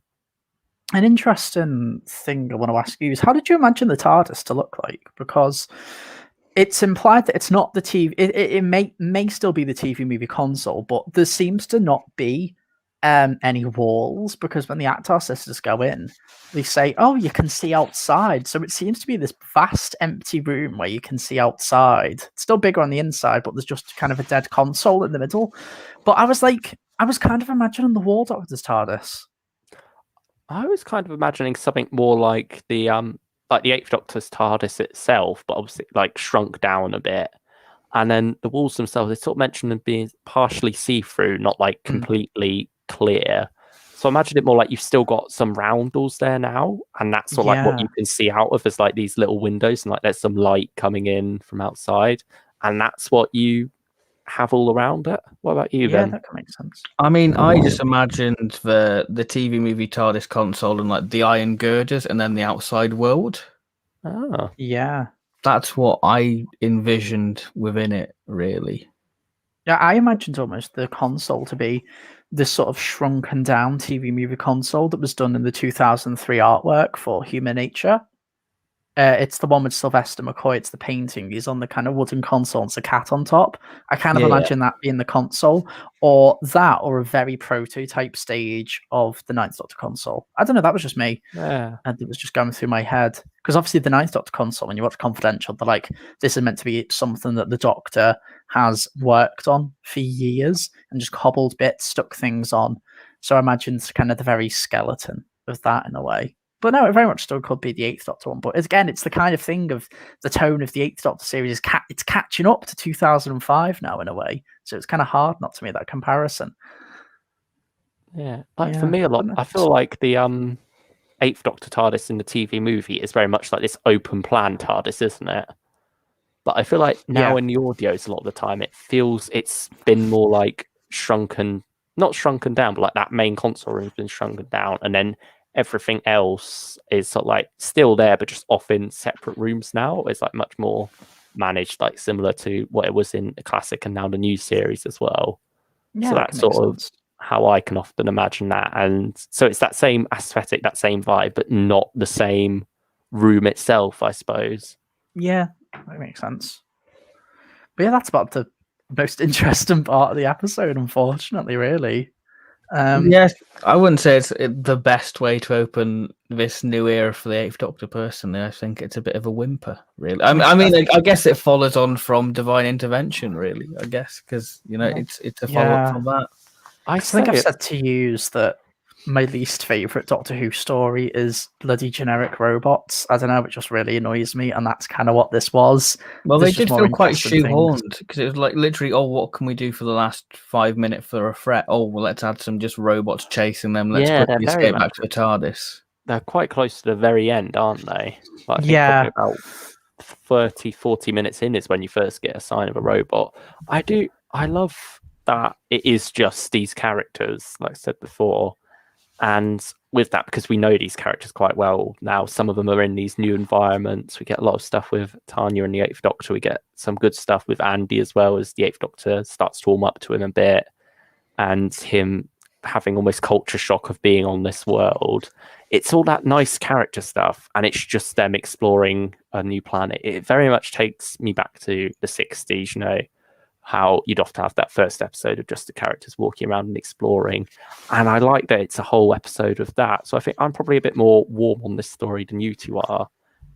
Speaker 3: An interesting thing I want to ask you is, how did you imagine the TARDIS to look like? Because It's implied that it's not the TV. It may still be the TV movie console, but there seems to not be any walls, because when the Actar sisters go in, they say, "Oh, you can see outside." So it seems to be this vast empty room where you can see outside. It's still bigger on the inside, but there's just kind of a dead console in the middle. But I was kind of imagining the War Doctor's TARDIS.
Speaker 2: I was kind of imagining something more like the Eighth Doctor's TARDIS itself, but obviously like shrunk down a bit. And then the walls themselves, they sort of mentioned them being partially see-through, not like completely clear. So imagine it more like you've still got some roundels there now, and that's sort of like what you can see out of as like these little windows, and like there's some light coming in from outside, and that's what you have all around it. What about you, Ben?
Speaker 3: Yeah, that can make sense.
Speaker 1: I mean, I just imagined the TV movie TARDIS console and like the iron girders and then the outside world.
Speaker 2: Oh.
Speaker 3: Yeah.
Speaker 1: That's what I envisioned within it, really.
Speaker 3: Yeah, I imagined almost the console to be this sort of shrunken down TV movie console that was done in the 2003 artwork for Human Nature. It's the one with Sylvester McCoy. It's the painting. He's on the kind of wooden console and it's a cat on top. I kind of imagine that being the console, or a very prototype stage of the Ninth Doctor console. I don't know. That was just me.
Speaker 2: Yeah.
Speaker 3: And it was just going through my head. Because obviously the Ninth Doctor console, when you watch Confidential, they're like, this is meant to be something that the Doctor has worked on for years and just cobbled bits, stuck things on. So I imagine it's kind of the very skeleton of that in a way. But no, it very much still could be the Eighth Doctor one. But again, it's the kind of thing of the tone of the Eighth Doctor series it's catching up to 2005 now in a way. So it's kind of hard not to make that comparison.
Speaker 2: Yeah, for me, I feel like the Eighth Doctor TARDIS in the TV movie is very much like this open plan TARDIS, isn't it? But I feel like now in the audios, a lot of the time, it feels it's been more like not shrunken down, but like that main console room has been shrunken down, and then everything else is sort of like still there, but just off in separate rooms now. It's like much more managed, like similar to what it was in the classic and now the new series as well.
Speaker 3: Yeah,
Speaker 2: so that's sort of how I can often imagine that. And so it's that same aesthetic, that same vibe, but not the same room itself, I suppose.
Speaker 3: Yeah, that makes sense. But yeah, that's about the most interesting part of the episode, unfortunately, really.
Speaker 1: Yes, I wouldn't say it's the best way to open this new era for the Eighth Doctor. Personally, I think it's a bit of a whimper, really. I mean, I guess it follows on from Divine Intervention, really. I guess because it's a follow up from that.
Speaker 3: I think I've said to you that my least favorite Doctor Who story is bloody generic robots. I don't know, it just really annoys me, and that's kind of what this was.
Speaker 1: Well, they did feel quite shoehorned because it was like literally, what can we do for the last 5 minutes for a threat? Oh, well, let's add some just robots chasing them. Let's quickly escape back to the TARDIS.
Speaker 2: They're quite close to the very end, aren't they? Like, I think about 40 minutes in is when you first get a sign of a robot. I love that it is just these characters, like I said before. And with that, because we know these characters quite well now, some of them are in these new environments. We get a lot of stuff with Tanya and the Eighth Doctor. We get some good stuff with Andy as well, as the Eighth Doctor starts to warm up to him a bit, and him having almost culture shock of being on this world. It's all that nice character stuff, and it's just them exploring a new planet. It very much takes me back to the 60s, how you'd often have that first episode of just the characters walking around and exploring. And I like that it's a whole episode of that. So I think I'm probably a bit more warm on this story than you two are,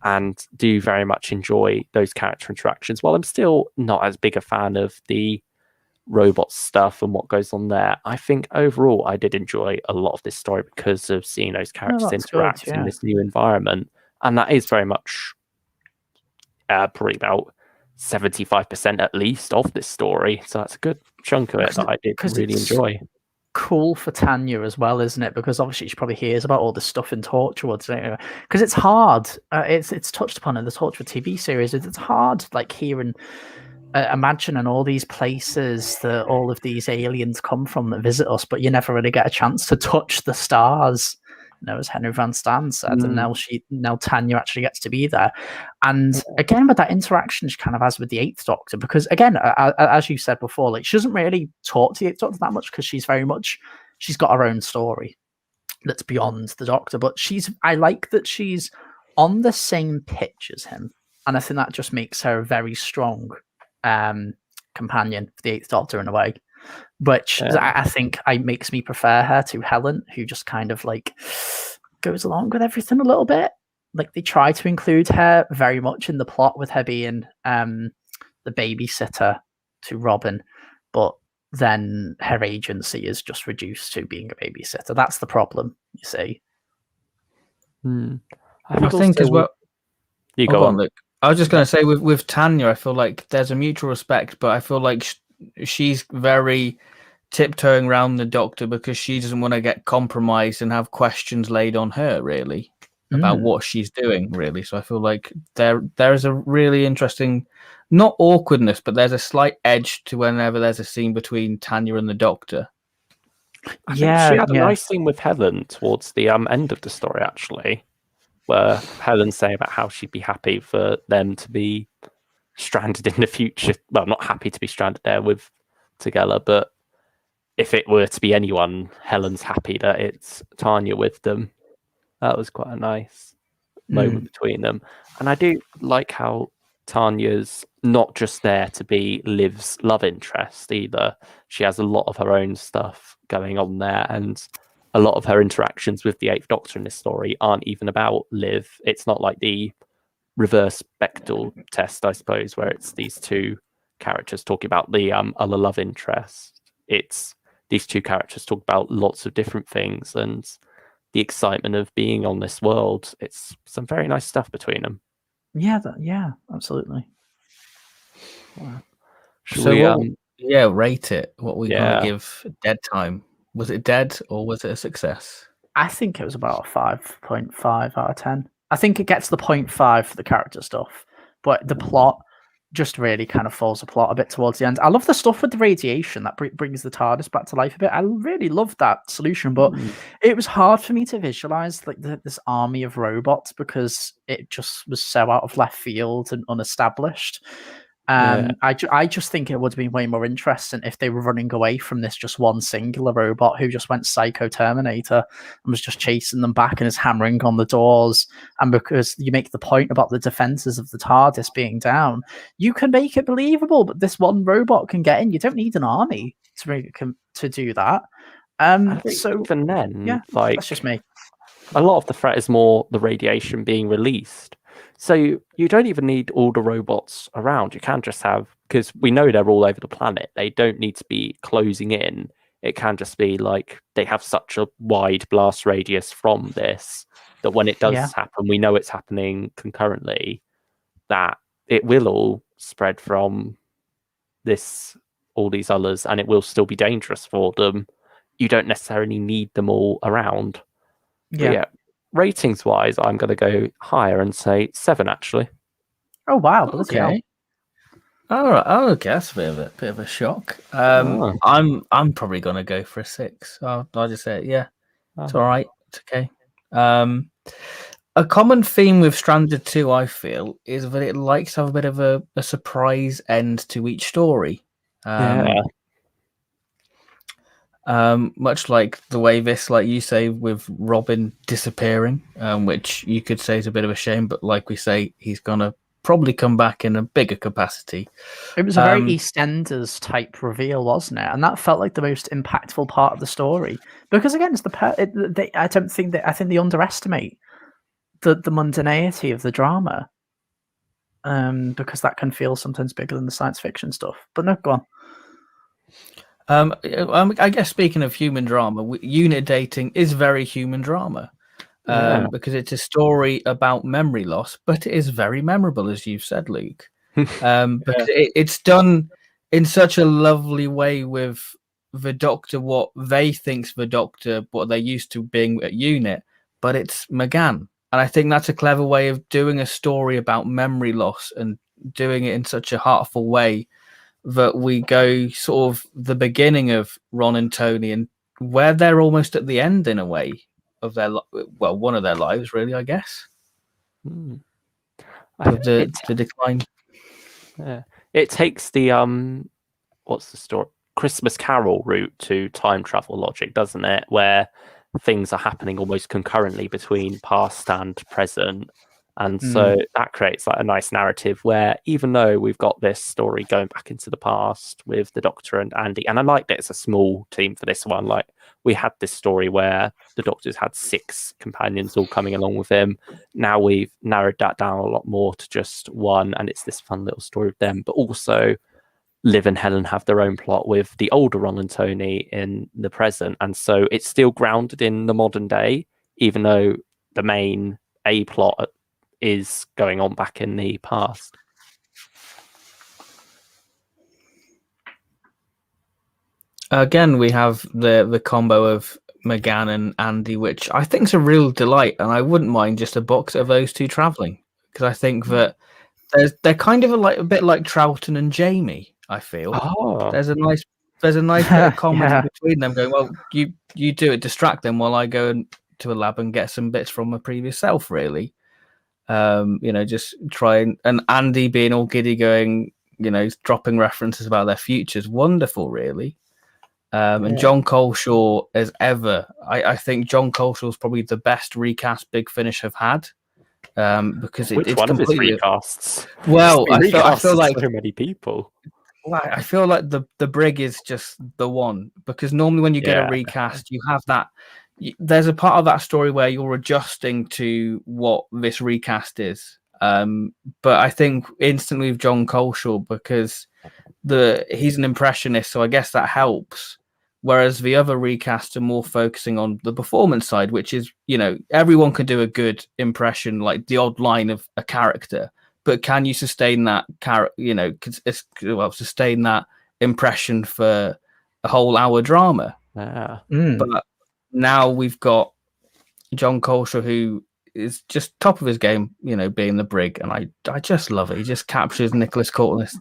Speaker 2: and do very much enjoy those character interactions. While I'm still not as big a fan of the robot stuff and what goes on there, I think overall I did enjoy a lot of this story because of seeing those characters interact in this new environment. And that is very much probably about 75% at least of this story, so that's a good chunk of it that I did really enjoy.
Speaker 3: Cool for Tanya as well, isn't it? Because obviously she probably hears about all this stuff in Torchwood, because it's hard. It's touched upon in the Torchwood TV series. It's hard, like hearing, imagining all these places that all of these aliens come from that visit us, but you never really get a chance to touch the stars. As Henry Van Stan said, and now Tanya actually gets to be there. And again, with that interaction she kind of has with the Eighth Doctor, because again, as you said before, like she doesn't really talk to the Eighth Doctor that much because she's got her own story that's beyond the Doctor. But I like that she's on the same pitch as him. and I think that just makes her a very strong companion for the Eighth Doctor in a way, which I think makes me prefer her to Helen, who just kind of like goes along with everything a little bit. Like they try to include her very much in the plot with her being the babysitter to Robin, but then her agency is just reduced to being a babysitter. That's the problem, you see.
Speaker 1: I think as well.
Speaker 2: You go on,
Speaker 1: Luke. I was just going to say with Tanya, I feel like there's a mutual respect, but I feel like she's very tiptoeing around the Doctor because she doesn't want to get compromised and have questions laid on her, really, about what she's doing, really. So I feel like there is a really interesting, not awkwardness, but there's a slight edge to whenever there's a scene between Tanya and the Doctor.
Speaker 2: I think she had a nice scene with Helen towards the end of the story, actually, where Helen's saying about how she'd be happy for them to be stranded in the future. Well, not happy to be stranded there together, but if it were to be anyone, Helen's happy that it's Tanya with them. That was quite a nice moment between them. And I do like how Tanya's not just there to be Liv's love interest either. She has a lot of her own stuff going on there, and a lot of her interactions with the Eighth Doctor in this story aren't even about Liv. It's not like the reverse Bechdel test, I suppose, where it's these two characters talking about the other love interest. It's these two characters talk about lots of different things and the excitement of being on this world. It's some very nice stuff between them.
Speaker 3: Yeah, absolutely.
Speaker 1: Rate it. What are we going to give Dead Time? Was it dead or was it a success?
Speaker 3: I think it was about a 5.5 out of 10. I think it gets the 0.5 for the character stuff, but the plot just really kind of falls apart a bit towards the end. I love the stuff with the radiation that brings the TARDIS back to life a bit. I really love that solution, but it was hard for me to visualize like this army of robots because it just was so out of left field and unestablished. I just think it would have been way more interesting if they were running away from this just one singular robot who just went psycho Terminator and was just chasing them back and is hammering on the doors. And because you make the point about the defenses of the TARDIS being down, you can make it believable, but this one robot can get in. You don't need an army to do that. So
Speaker 2: even then,
Speaker 3: that's just me.
Speaker 2: A lot of the threat is more the radiation being released. So you don't even need all the robots around. You can just have, because we know they're all over the planet. They don't need to be closing in. It can just be like they have such a wide blast radius from this that when it does happen, we know it's happening concurrently, that it will all spread from all these others, and it will still be dangerous for them. You don't necessarily need them all around. Yeah. Ratings wise, I'm going to go higher and say 7 actually.
Speaker 3: Oh wow!
Speaker 1: Okay. All right. Oh, okay. That's a bit of a shock. I'm probably going to go for a 6. I'll just say it. Yeah, it's all right. It's okay. A common theme with Stranded 2, I feel, is that it likes to have a bit of a surprise end to each story. Much like the way this, like you say, with Robin disappearing, which you could say is a bit of a shame, but like we say, he's going to probably come back in a bigger capacity.
Speaker 3: It was a very EastEnders type reveal, wasn't it? And that felt like the most impactful part of the story. Because again, it's I think they underestimate the mundanity of the drama. Because that can feel sometimes bigger than the science fiction stuff. But no, go on.
Speaker 1: I guess speaking of human drama, unit dating is very human drama because it's a story about memory loss, but it is very memorable, as you've said, Luke. Because it's done in such a lovely way with the Doctor, what they think's the Doctor, what they're used to being at unit, but it's McGann. And I think that's a clever way of doing a story about memory loss and doing it in such a heartful way that we go sort of the beginning of Ron and Tony and where they're almost at the end in a way of their one of their lives, really, I guess. With the decline.
Speaker 2: Yeah. It takes the what's the story? Christmas Carol route to time travel logic, doesn't it? Where things are happening almost concurrently between past and present, And so that creates like a nice narrative where, even though we've got this story going back into the past with the Doctor and Andy, and I like that it's a small team for this one. Like, we had this story where the Doctor's had 6 companions all coming along with him. Now we've narrowed that down a lot more to just one, and it's this fun little story of them. But also, Liv and Helen have their own plot with the older Ron and Tony in the present, and so it's still grounded in the modern day, even though the main A plot is going on back in the past.
Speaker 1: Again, we have the combo of McGann and Andy, which I think is a real delight, and I wouldn't mind just a box of those two traveling, because I think that they're kind of a bit like Troughton and Jamie. I feel there's a nice bit of comedy between them. Going, well, you do it, distract them while I go to a lab and get some bits from my previous self. Really, just try and Andy being all giddy, going, dropping references about their futures. Wonderful, really. And John Coleshaw, as ever, I think John Coleshaw is probably the best recast Big Finish have had. Because
Speaker 2: Which
Speaker 1: it's
Speaker 2: one of his
Speaker 1: completely
Speaker 2: recasts?
Speaker 1: Well, I feel like
Speaker 2: so many people.
Speaker 1: Well, I feel like the Brig is just the one, because normally when you get a recast, you have that. There's a part of that story where you're adjusting to what this recast is. But I think instantly with John Coleshaw, because he's an impressionist, so I guess that helps. Whereas the other recasts are more focusing on the performance side, which is, everyone can do a good impression, like the odd line of a character, but can you sustain that sustain that impression for a whole hour drama?
Speaker 2: Yeah.
Speaker 1: But now we've got John Coleshaw, who is just top of his game, being the Brig, and I just love it. He just captures Nicholas Courtney's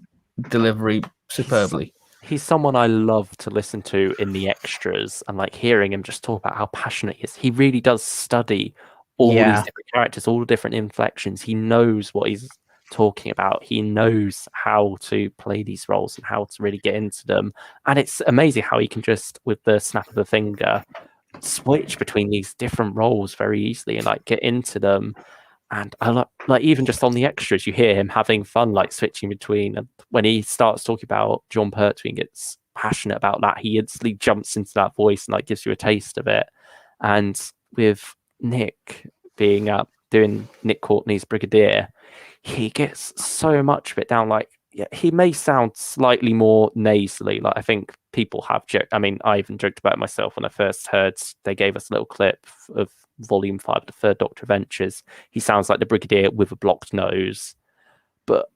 Speaker 1: delivery superbly.
Speaker 2: He's someone I love to listen to in the extras, and like hearing him just talk about how passionate he is. He really does study all these different characters, all the different inflections. He knows what he's talking about. He knows how to play these roles and how to really get into them. And it's amazing how he can just, with the snap of a finger, switch between these different roles very easily and like get into them. And I like even just on the extras, you hear him having fun, like switching between. And when he starts talking about John Pertwee and gets passionate about that, he instantly jumps into that voice and like gives you a taste of it. And with Nick being doing Nick Courtney's Brigadier, he gets so much of it down. Like, he may sound slightly more nasally. Like, I think people have joked. I mean, I even joked about it myself when I first heard they gave us a little clip of Volume 5 of the Third Doctor Adventures. He sounds like the Brigadier with a blocked nose, but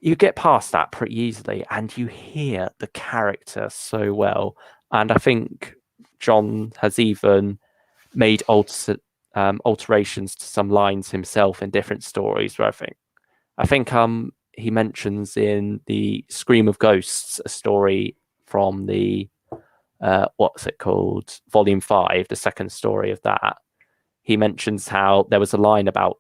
Speaker 2: you get past that pretty easily and you hear the character so well. And I think John has even made alterations to some lines himself in different stories, where I think he mentions in the Scream of Ghosts, a story from the what's it called, Volume 5, the second story of that. He mentions how there was a line about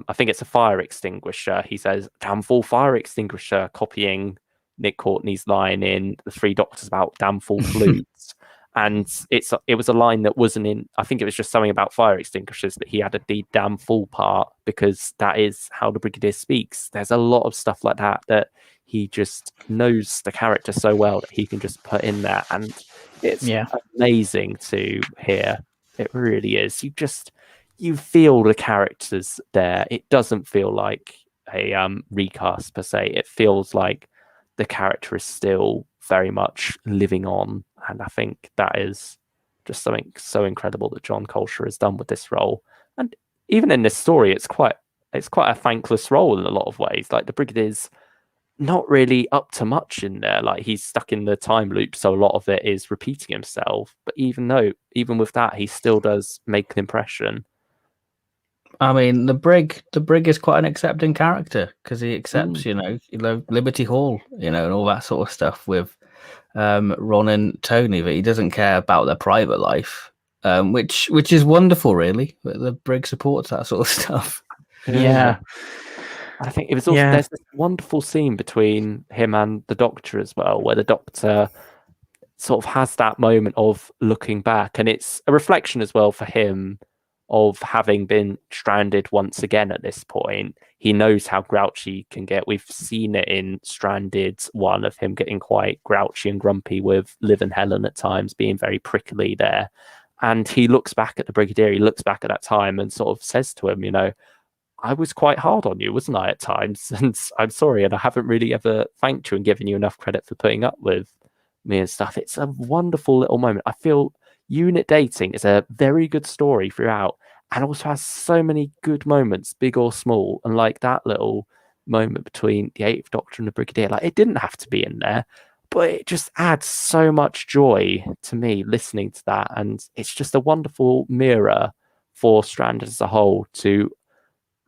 Speaker 2: I think it's a fire extinguisher. He says, "Damn fool fire extinguisher," copying Nick Courtney's line in The Three Doctors about damn fool flutes. And it was a line that wasn't in, I think it was just something about fire extinguishers, that he had the damn fool part, because that is how the Brigadier speaks. There's a lot of stuff like that he just knows the character so well that he can just put in there. And it's amazing to hear. It really is. You feel the characters there. It doesn't feel like a recast per se. It feels like the character is still very much living on. And I think that is just something so incredible that John Coleshaw has done with this role. And even in this story, it's quite a thankless role in a lot of ways. Like, the Brigadier's not really up to much in there. Like, he's stuck in the time loop, so a lot of it is repeating himself. But even with that, he still does make an impression.
Speaker 1: I mean, the Brig is quite an accepting character, because he accepts, Liberty Hall, and all that sort of stuff with Ron and Tony, but he doesn't care about their private life, which is wonderful, really. The Brig supports that sort of stuff.
Speaker 3: Yeah.
Speaker 2: I think it was also there's this wonderful scene between him and the Doctor as well, where the Doctor sort of has that moment of looking back, and it's a reflection as well for him of having been stranded once again at this point. He knows how grouchy he can get. We've seen it in Stranded 1 of him getting quite grouchy and grumpy with Liv and Helen at times, being very prickly there. And he looks back at the Brigadier, he looks back at that time and sort of says to him, I was quite hard on you, wasn't I, at times? And I'm sorry, and I haven't really ever thanked you and given you enough credit for putting up with me and stuff. It's a wonderful little moment. I feel Unit Dating is a very good story throughout, and also has so many good moments, big or small. And like that little moment between the Eighth Doctor and the Brigadier, like it didn't have to be in there, but it just adds so much joy to me listening to that. And it's just a wonderful mirror for Stranded as a whole to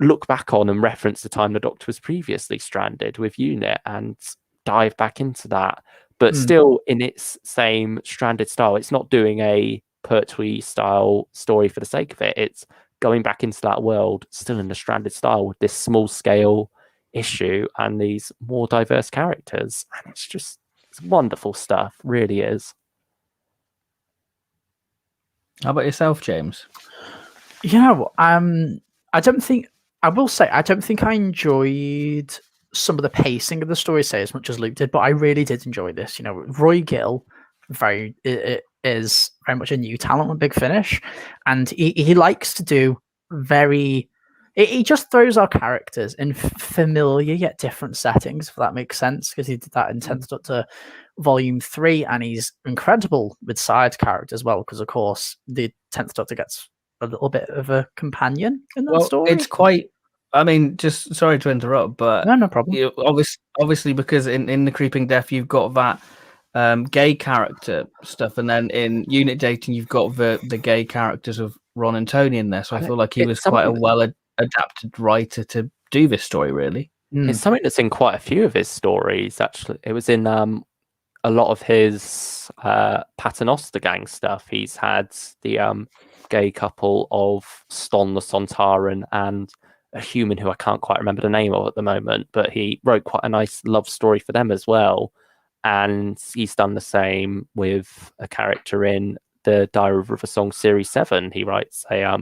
Speaker 2: look back on and reference the time the Doctor was previously stranded with Unit and dive back into that, but still in its same Stranded style. It's not doing a Pertwee style story for the sake of it. It's going back into that world still in the Stranded style with this small scale issue and these more diverse characters. And it's wonderful stuff, really is.
Speaker 1: How about yourself, James?
Speaker 3: I don't think I enjoyed some of the pacing of the story, say, as much as Luke did, but I really did enjoy this. Roy Gill is very much a new talent on Big Finish, and he likes to do he just throws our characters in familiar yet different settings, if that makes sense, because he did that in 10th Doctor Volume 3, and he's incredible with side characters as well, because of course the 10th Doctor gets a little bit of a companion in that story.
Speaker 1: It's quite, just sorry to interrupt, but
Speaker 3: no problem.
Speaker 1: Obviously, because in The Creeping Death you've got that gay character stuff, and then in Unit Dating you've got the gay characters of Ron and Tony in there. So I feel like he was quite a well adapted writer to do this story, really.
Speaker 2: It's something that's in quite a few of his stories, actually. It was in a lot of his Paternoster gang stuff. He's had the gay couple of Ston the Sontaran and a human who I can't quite remember the name of at the moment, but he wrote quite a nice love story for them as well. And he's done the same with a character in the Diary of River Song Series 7. He writes a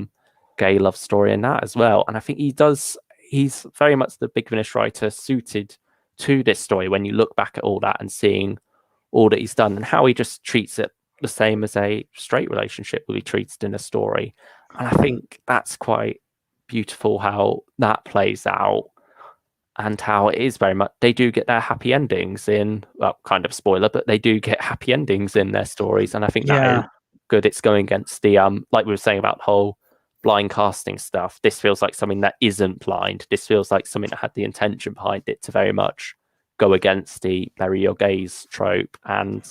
Speaker 2: gay love story in that as well. And I think he's very much the Big Finish writer suited to this story when you look back at all that and seeing all that he's done and how he just treats it the same as a straight relationship will be treated in a story. And I think that's quite beautiful how that plays out, and how it is very much, they do get their happy endings in, well, kind of spoiler, but they do get happy endings in their stories. And I think that is good. It's going against the, like we were saying about the whole blind casting stuff. This feels like something that isn't blind. This feels like something that had the intention behind it to very much go against the bury your gays trope. And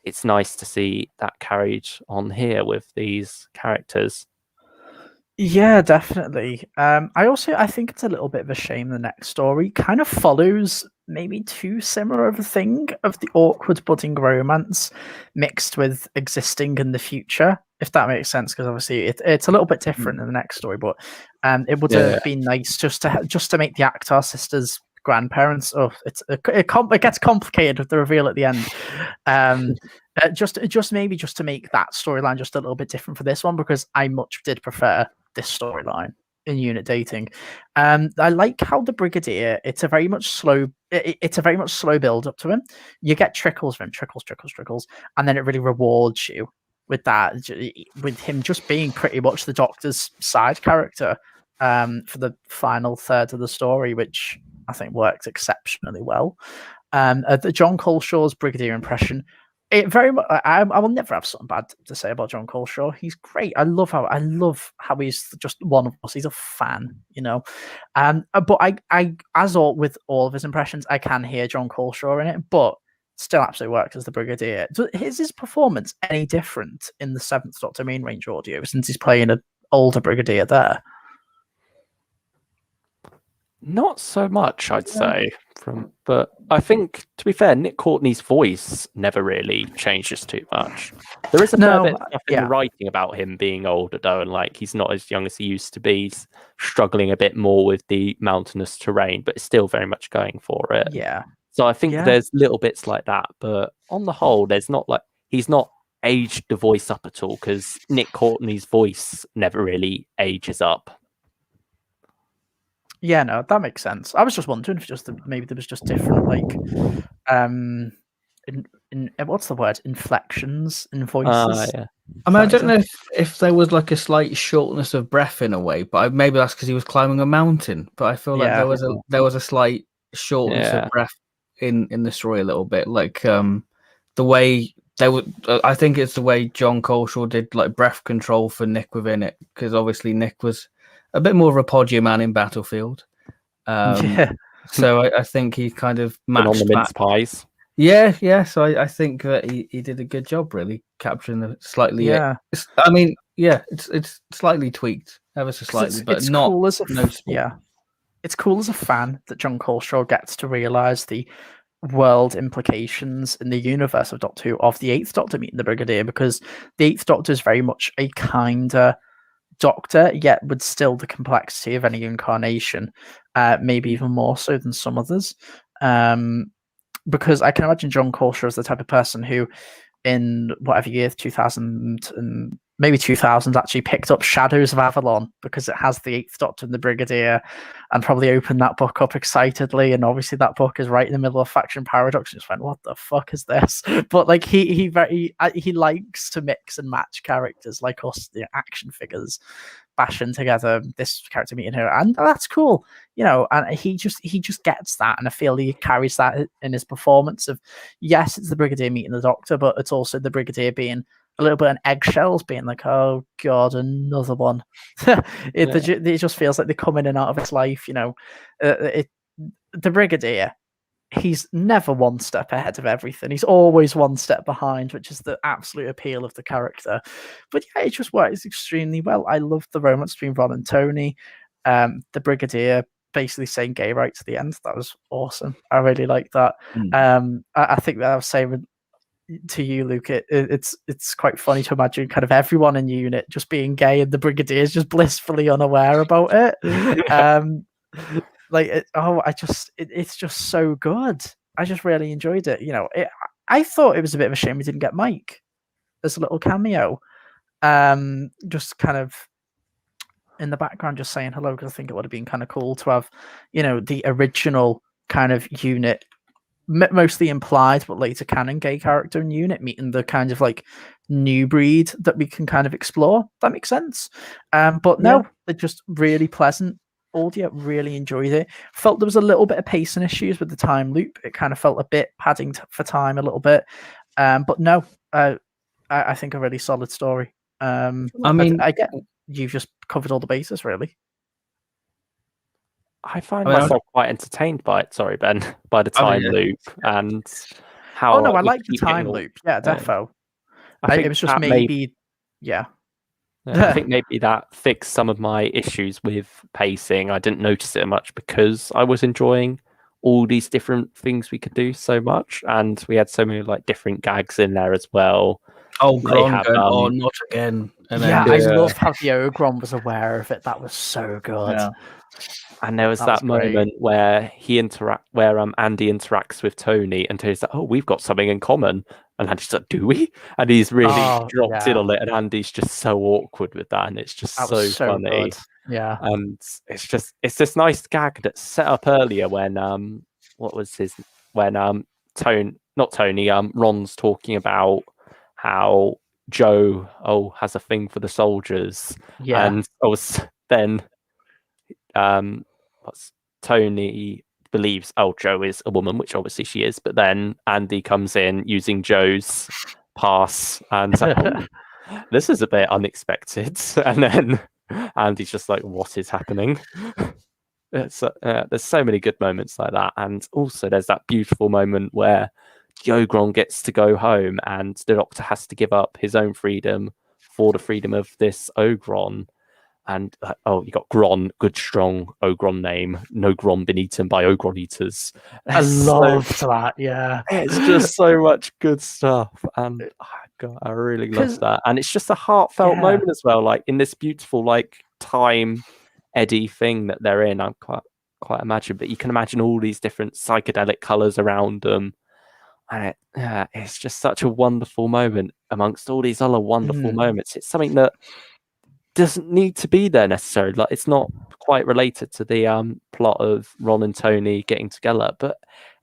Speaker 2: it's nice to see that carried on here with these characters.
Speaker 3: Yeah, definitely. I think it's a little bit of a shame the next story kind of follows maybe too similar of a thing of the awkward budding romance mixed with existing in the future, if that makes sense, because obviously it's a little bit different in the next story, but it would have been nice just to make the Akhtar sisters grandparents. It gets complicated with the reveal at the end. Just maybe just to make that storyline just a little bit different for this one, because I much did prefer this storyline in Unit Dating. I like how the Brigadier, it's a very much slow build up to him. You get trickles from him, trickles, and then it really rewards you with that, with him just being pretty much the Doctor's side character for the final third of the story, which I think worked exceptionally well. The John Coleshaw's Brigadier impression, it very much. I will never have something bad to say about John Coleshaw. He's great. I love how he's just one of us. He's a fan, But I as all with all of his impressions, I can hear John Coleshaw in it, but still absolutely works as the Brigadier. Is his performance any different in the 7th Doctor Main Range audio since he's playing an older Brigadier there?
Speaker 2: Not so much, I'd say. But I think, to be fair, Nick Courtney's voice never really changes too much. There is a fair bit of stuff in the writing about him being older, though, and like he's not as young as he used to be. He's struggling a bit more with the mountainous terrain, but is still very much going for it.
Speaker 3: Yeah.
Speaker 2: So I think there's little bits like that, but on the whole, he's not aged the voice up at all, because Nick Courtney's voice never really ages up.
Speaker 3: Yeah, no, that makes sense. I was just wondering if maybe there was just different in what's the word, inflections in voices.
Speaker 2: Yeah.
Speaker 1: I mean, I don't know if there was like a slight shortness of breath in a way, but maybe that's because he was climbing a mountain. But I feel like there was a slight shortness of breath in the story a little bit, like the way they would. I think it's the way John Coleshaw did like breath control for Nick within it, because obviously Nick was a bit more of a podgier man in Battlefield. So I think he kind of matched
Speaker 2: on the mince pies.
Speaker 1: Yeah. So I think that he did a good job, really capturing the slightly.
Speaker 3: Yeah.
Speaker 1: It's slightly tweaked, ever so slightly, but
Speaker 3: it's
Speaker 1: not
Speaker 3: cool as
Speaker 1: noticeable.
Speaker 3: Yeah, it's cool as a fan that John Coleshaw gets to realize the world implications in the universe of Doctor Who of the Eighth Doctor meeting the Brigadier, because the Eighth Doctor is very much a kinder Doctor, yet with still the complexity of any incarnation, maybe even more so than some others. Because I can imagine John Coleshaw as the type of person who, in whatever year, 2000 and maybe 2000, actually picked up Shadows of Avalon because it has the Eighth Doctor and the Brigadier, and probably opened that book up excitedly. And obviously that book is right in the middle of Faction Paradox. And just went, what the fuck is this? But like he likes to mix and match characters like us, the action figures, bashing together this character meeting her, and that's cool, and he just gets that, and I feel he carries that in his performance of, yes, it's the Brigadier meeting the Doctor, but it's also the Brigadier being a little bit on eggshells, being like, oh god, another one. It just feels like they come in and out of his life, the Brigadier, he's never one step ahead of everything. He's always one step behind, which is the absolute appeal of the character. But yeah, it just works extremely well. I love the romance between Ron and Tony. The Brigadier basically saying gay rights at the end. That was awesome. I really like that. I think that I was saying to you, Luke, it's quite funny to imagine kind of everyone in unit just being gay and the Brigadier is just blissfully unaware about it. It's just so good. I just really enjoyed it. I thought it was a bit of a shame we didn't get Mike as a little cameo, just kind of in the background, just saying hello, because I think it would have been kind of cool to have, the original kind of unit, mostly implied but later canon gay character in unit meeting the kind of like new breed that we can kind of explore. That makes sense. But no, they're just really pleasant. Audio, really enjoyed it. Felt there was a little bit of pacing issues with the time loop. It kind of felt a bit padding for time a little bit. But no, I think a really solid story. I mean, I get you've just covered all the bases, really.
Speaker 2: I find myself quite entertained by it. Sorry, Ben, by the time loop and how.
Speaker 3: Oh no, I like the time loop. Yeah, defo. It was just maybe.
Speaker 2: I think maybe that fixed some of my issues with pacing. I didn't notice it much because I was enjoying all these different things we could do so much, and we had so many like different gags in there as well.
Speaker 1: Oh, Gron going, oh, not again.
Speaker 3: And then, I love how the Ogron was aware of it. That was so good.
Speaker 1: Yeah.
Speaker 2: And there was that moment where Andy interacts with Tony, and Tony's like, "Oh, we've got something in common." And Andy's like, "Do we?" And he's really dropped in on it, and Andy's just so awkward with that, and it's just so funny.
Speaker 3: Good. Yeah,
Speaker 2: and it's this nice gag that's set up earlier when Ron's talking about how Joe has a thing for the soldiers, and then Tony believes Joe is a woman, which obviously she is, but then Andy comes in using Joe's pass and this is a bit unexpected, and then Andy's just like, what is happening? There's so many good moments like that, and also there's that beautiful moment where Ogron gets to go home and the Doctor has to give up his own freedom for the freedom of this Ogron. And you got Gron, good strong Ogron name. No Gron been eaten by Ogron eaters.
Speaker 3: I loved that. Yeah,
Speaker 2: it's just so much good stuff, and God, I really love that. And it's just a heartfelt moment as well, like in this beautiful like time eddy thing that they're in. I quite imagine, but you can imagine all these different psychedelic colors around them, and it's just such a wonderful moment. amongst all these other wonderful moments. It's something that doesn't need to be there necessarily. Like, it's not quite related to the plot of Ron and Tony getting together, but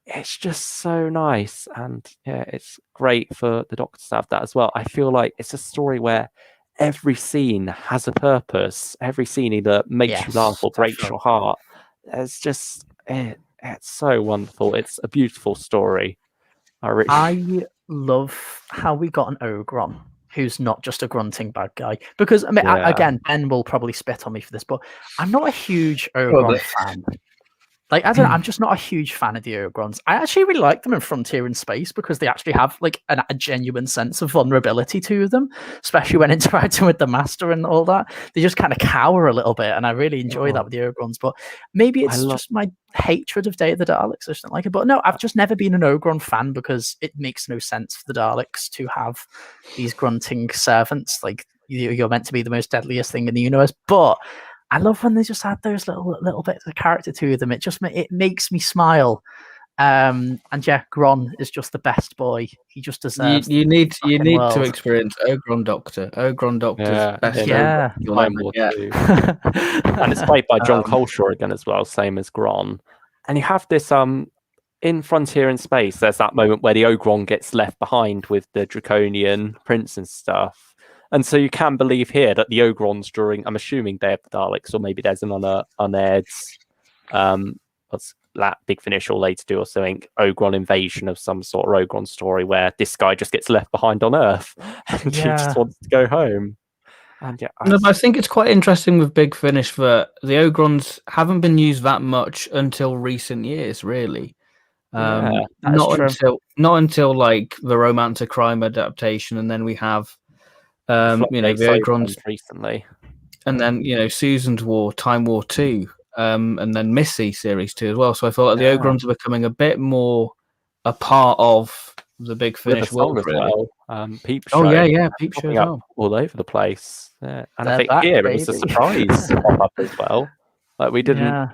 Speaker 2: it's just so nice. And yeah, it's great for the Doctor to have that as well. I feel like it's a story where every scene has a purpose. Every scene either makes you laugh or breaks your heart. It's just it's so wonderful. It's a beautiful story.
Speaker 3: I love how we got an Ogron who's not just a grunting bad guy. Because I mean, again, Ben will probably spit on me for this, but I'm not a huge Ogron fan. Like, I don't know, I'm just not a huge fan of the Ogrons. I actually really like them in Frontier in Space because they actually have like a genuine sense of vulnerability to them, especially when interacting with the Master and all that. They just kind of cower a little bit, and I really enjoy that with the Ogrons. But maybe it's just my hatred of Day of the Daleks. I just don't like it. But no, I've just never been an Ogron fan because it makes no sense for the Daleks to have these grunting servants. Like, you're meant to be the most deadliest thing in the universe, but I love when they just add those little bits of character to them. It makes me smile. And yeah, Gron is just the best boy. He just deserves.
Speaker 1: You need to experience Ogron Doctor. Ogron Doctor's best.
Speaker 3: Yeah,
Speaker 2: and it's played by John Coleshaw again as well, same as Gron. And you have this in Frontier in Space. There's that moment where the Ogron gets left behind with the Draconian prince and stuff. And so you can believe here that the Ogrons during, I'm assuming Day of the Daleks, or maybe there's an unaired, what's that Big Finish all later do or something, Ogron invasion of some sort, or Ogron story where this guy just gets left behind on Earth and he just wants to go home. And
Speaker 1: I think it's quite interesting with Big Finish that the Ogrons haven't been used that much until recent years, really. Not until like the Romance of Crime adaptation, and then we have the Ogrons
Speaker 2: recently,
Speaker 1: and then Susan's War, Time War 2, and then Missy series 2 as well. So I feel like the Ogrons are becoming a bit more a part of the Big Finish world, really.
Speaker 2: Peep Show.
Speaker 1: Peep Show as well.
Speaker 2: All over the place. And I think here it was a surprise pop up as well. Like, we didn't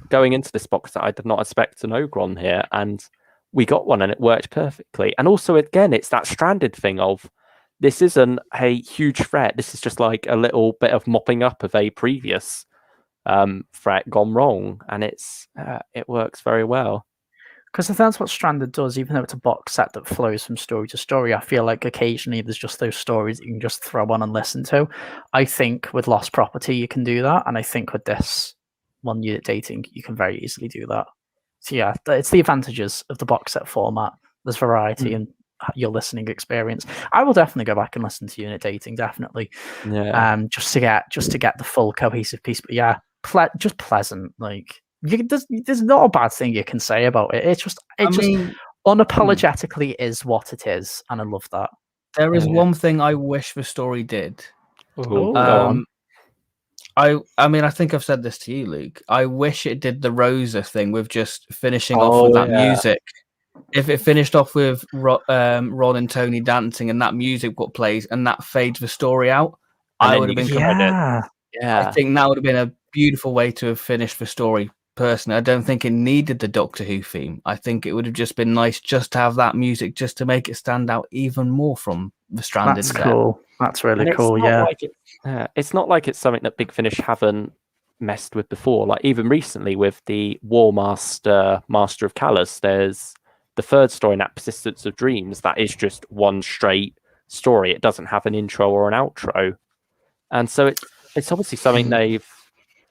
Speaker 2: going into this box, I did not expect an Ogron here, and we got one, and it worked perfectly. And also, again, it's that Stranded thing of, this isn't a huge threat. This is just like a little bit of mopping up of a previous threat gone wrong, and it works very well.
Speaker 3: Because that's what Stranded does, even though it's a box set that flows from story to story. I feel like occasionally there's just those stories that you can just throw on and listen to. I think with Lost Property you can do that, and I think with this One Unit Dating you can very easily do that. So yeah, it's the advantages of the box set format. There's variety and your listening experience. I will definitely go back and listen to Unit Dating, definitely. Just to get the full cohesive piece. But yeah, just pleasant. Like, there's not a bad thing you can say about it. It just unapologetically is what it is, and I love that.
Speaker 1: There is one thing I wish the story did.
Speaker 2: Go on.
Speaker 1: I mean, I think I've said this to you, Luke. I wish it did the Rosa thing with just finishing off with that music. If it finished off with Ron and Tony dancing and that music what plays and that fades the story out, I would have been I think that would have been a beautiful way to have finished the story. Personally, I don't think it needed the Doctor Who theme. I think it would have just been nice just to have that music, just to make it stand out even more from the Stranded.
Speaker 3: That's cool. That's really cool.
Speaker 2: It's not like it's something that Big Finish haven't messed with before. Like, even recently with the War Master, Master of Callus, there's the third story in that, Persistence of Dreams, that is just one straight story. It doesn't have an intro or an outro. And so it's obviously something they've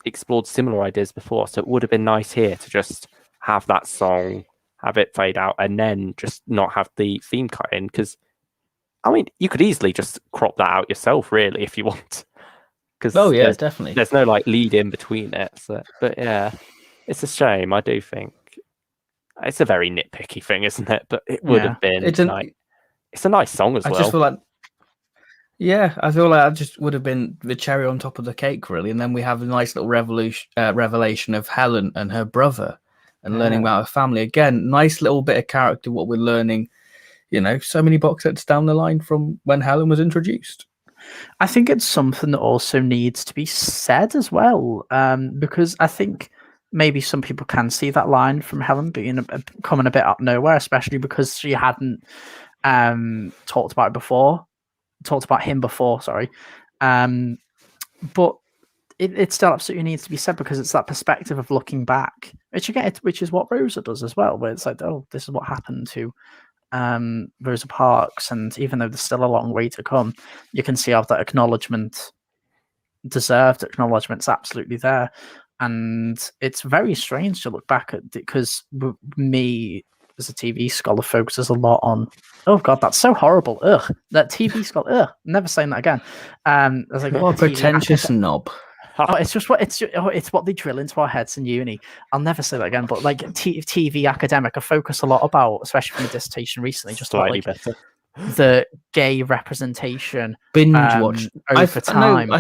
Speaker 2: explored similar ideas before. So it would have been nice here to just have that song, have it fade out, and then just not have the theme cut in. Because, I mean, you could easily just crop that out yourself, really, if you want. Because
Speaker 1: definitely.
Speaker 2: There's no like lead in between it. So, but yeah, it's a shame. I do think it's a very nitpicky thing, isn't it? But it would have been. It's a nice song as well.
Speaker 1: I just feel like, I feel like that just would have been the cherry on top of the cake, really. And then we have a nice little revelation of Helen and her brother, and learning about her family. Again, nice little bit of character. What we're learning, so many box sets down the line from when Helen was introduced.
Speaker 3: I think it's something that also needs to be said as well, because I think maybe some people can see that line from Helen being coming a bit up nowhere, especially because she hadn't talked about it before. talked about him before. Sorry, but it still absolutely needs to be said because it's that perspective of looking back, which is what Rosa does as well, where it's like, oh, this is what happened to Rosa Parks, and even though there's still a long way to come, you can see how that deserved acknowledgement's absolutely there. And it's very strange to look back at, because me as a TV scholar focuses a lot on, oh god, that's so horrible, ugh, that TV scholar, ugh, never saying that again. As like,
Speaker 1: What a pretentious knob.
Speaker 3: Oh, it's what they drill into our heads in uni. I'll never say that again. But like TV academic, I focus a lot about, especially from a dissertation recently, just
Speaker 2: Slightly
Speaker 3: about like
Speaker 2: better.
Speaker 3: the gay representation
Speaker 1: Binge watch
Speaker 3: over time.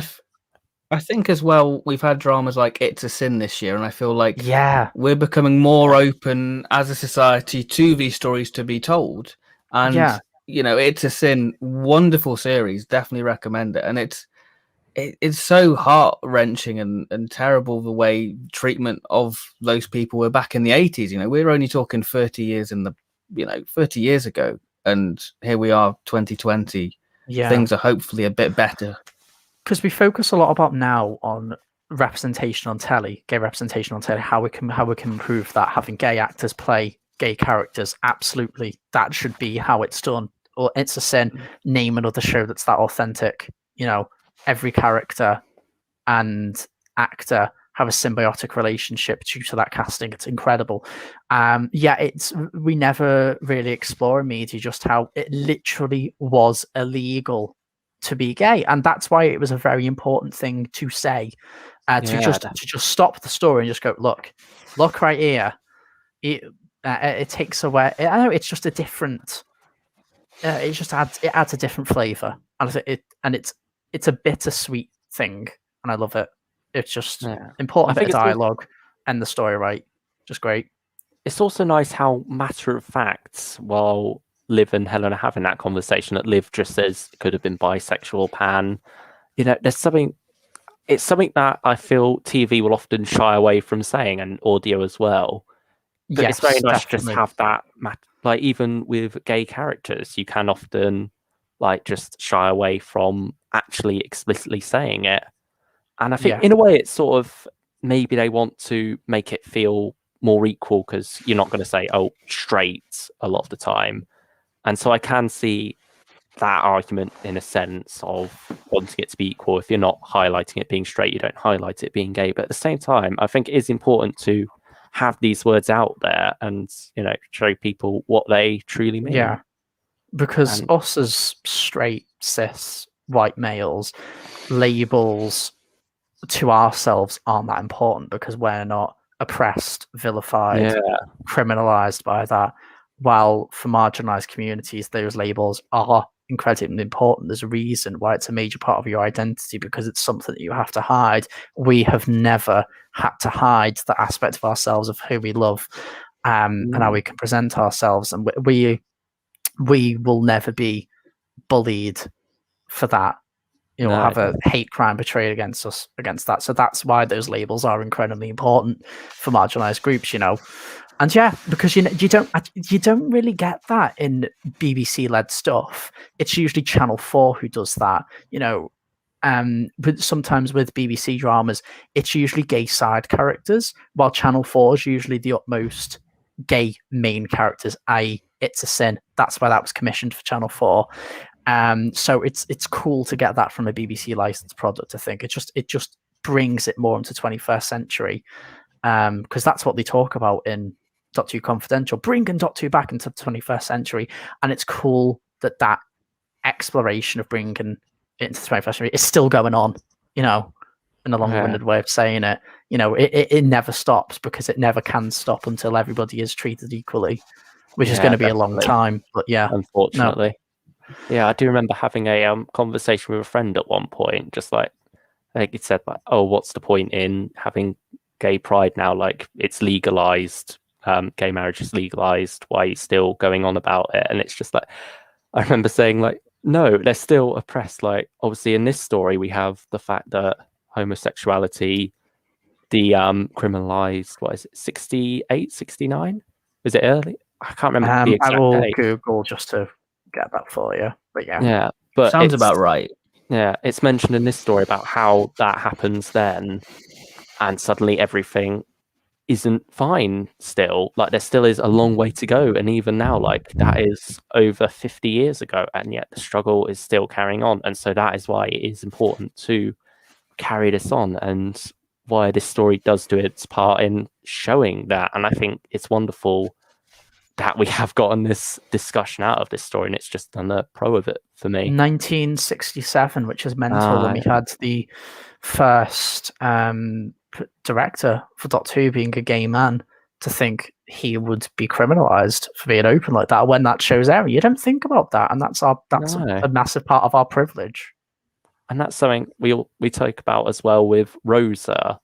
Speaker 1: I think as well, we've had dramas like It's a Sin this year, and I feel like
Speaker 3: Yeah,
Speaker 1: we're becoming more open as a society to these stories to be told. And
Speaker 3: Yeah.
Speaker 1: It's a Sin, wonderful series, definitely recommend it. And it's so heart-wrenching and terrible the way treatment of those people were back in the 80s. We're only talking 30 years 30 years ago, and here we are 2020.
Speaker 3: yeah.
Speaker 1: Things are hopefully a bit better.
Speaker 3: Because we focus a lot about now on representation on telly, gay representation on telly, how we can improve that, having gay actors play gay characters. Absolutely, that should be how it's done. Or It's a Sin, name another show that's that authentic. Every character and actor have a symbiotic relationship due to that casting. It's incredible. We never really explore in media just how it literally was illegal to be gay, and that's why it was a very important thing to say, to just stop the story and just go, look right here. It takes away. I know it's just a different. It adds a different flavor, and it's a bittersweet thing, and I love it. It's just important bit of dialogue and the story right. Just great.
Speaker 2: It's also nice how matter of fact, while Liv and Helen are having that conversation, that Liv just says it could have been bisexual, pan. There's something. It's something that I feel TV will often shy away from saying, and audio as well. But it's very nice to just have that. Like even with gay characters, you can often like just shy away from actually explicitly saying it. And I think in a way it's sort of, maybe they want to make it feel more equal, because you're not going to say, oh, straight a lot of the time. And so I can see that argument in a sense of wanting it to be equal. If you're not highlighting it being straight, you don't highlight it being gay. But at the same time, I think it is important to have these words out there and, show people what they truly mean.
Speaker 3: Yeah. Because us as straight, cis, white males, labels to ourselves aren't that important, because we're not oppressed, vilified, criminalized by that. While for marginalized communities, those labels are incredibly important. There's a reason why it's a major part of your identity, because it's something that you have to hide. We have never had to hide the aspect of ourselves of who we love, and how we can present ourselves. And we will never be bullied for that. Have a hate crime portrayed against us against that. So that's why those labels are incredibly important for marginalized groups, And because you don't really get that in BBC led stuff. It's usually Channel 4 who does that, but sometimes with BBC dramas, it's usually gay side characters, while Channel 4 is usually the utmost gay main characters, i.e. It's a Sin. That's why that was commissioned for Channel 4. So it's cool to get that from a BBC licensed product. I think it just brings it more into 21st century, because that's what they talk about in Doctor Who Confidential, bringing Doctor Who back into the 21st century. And it's cool that exploration of bringing it into the 21st century is still going on, in a long-winded way of saying it. It never stops, because it never can stop until everybody is treated equally, which is going to be a long time. But
Speaker 2: unfortunately. Yeah, I do remember having a conversation with a friend at one point, just like, I think he said, like, oh, what's the point in having gay pride now? Like, it's legalized. Gay marriage is legalized. Why are you still going on about it? And it's just like, I remember saying, like, no, they're still oppressed. Like, obviously in this story, we have the fact that homosexuality, the criminalized, what is it, 68, 69? Is it early? I can't remember the exact
Speaker 3: I will
Speaker 2: date.
Speaker 3: Google just to get that for you. But
Speaker 2: yeah, But
Speaker 1: Sounds
Speaker 2: it's-
Speaker 1: about right.
Speaker 2: Yeah, it's mentioned in this story about how that happens then, and suddenly everything isn't fine still. Like, there still is a long way to go, and even now, like, that is over 50 years ago, and yet the struggle is still carrying on. And so that is why it is important to carry this on, and why this story does do its part in showing that. And I think it's wonderful that we have gotten this discussion out of this story, and it's just done a pro of it for me.
Speaker 3: 1967, which is mental, when we had the first director for Doctor Who being a gay man. To think he would be criminalized for being open like that when that show's airing, you don't think about that, and that's a massive part of our privilege.
Speaker 2: And that's something we talk about as well with Rosa,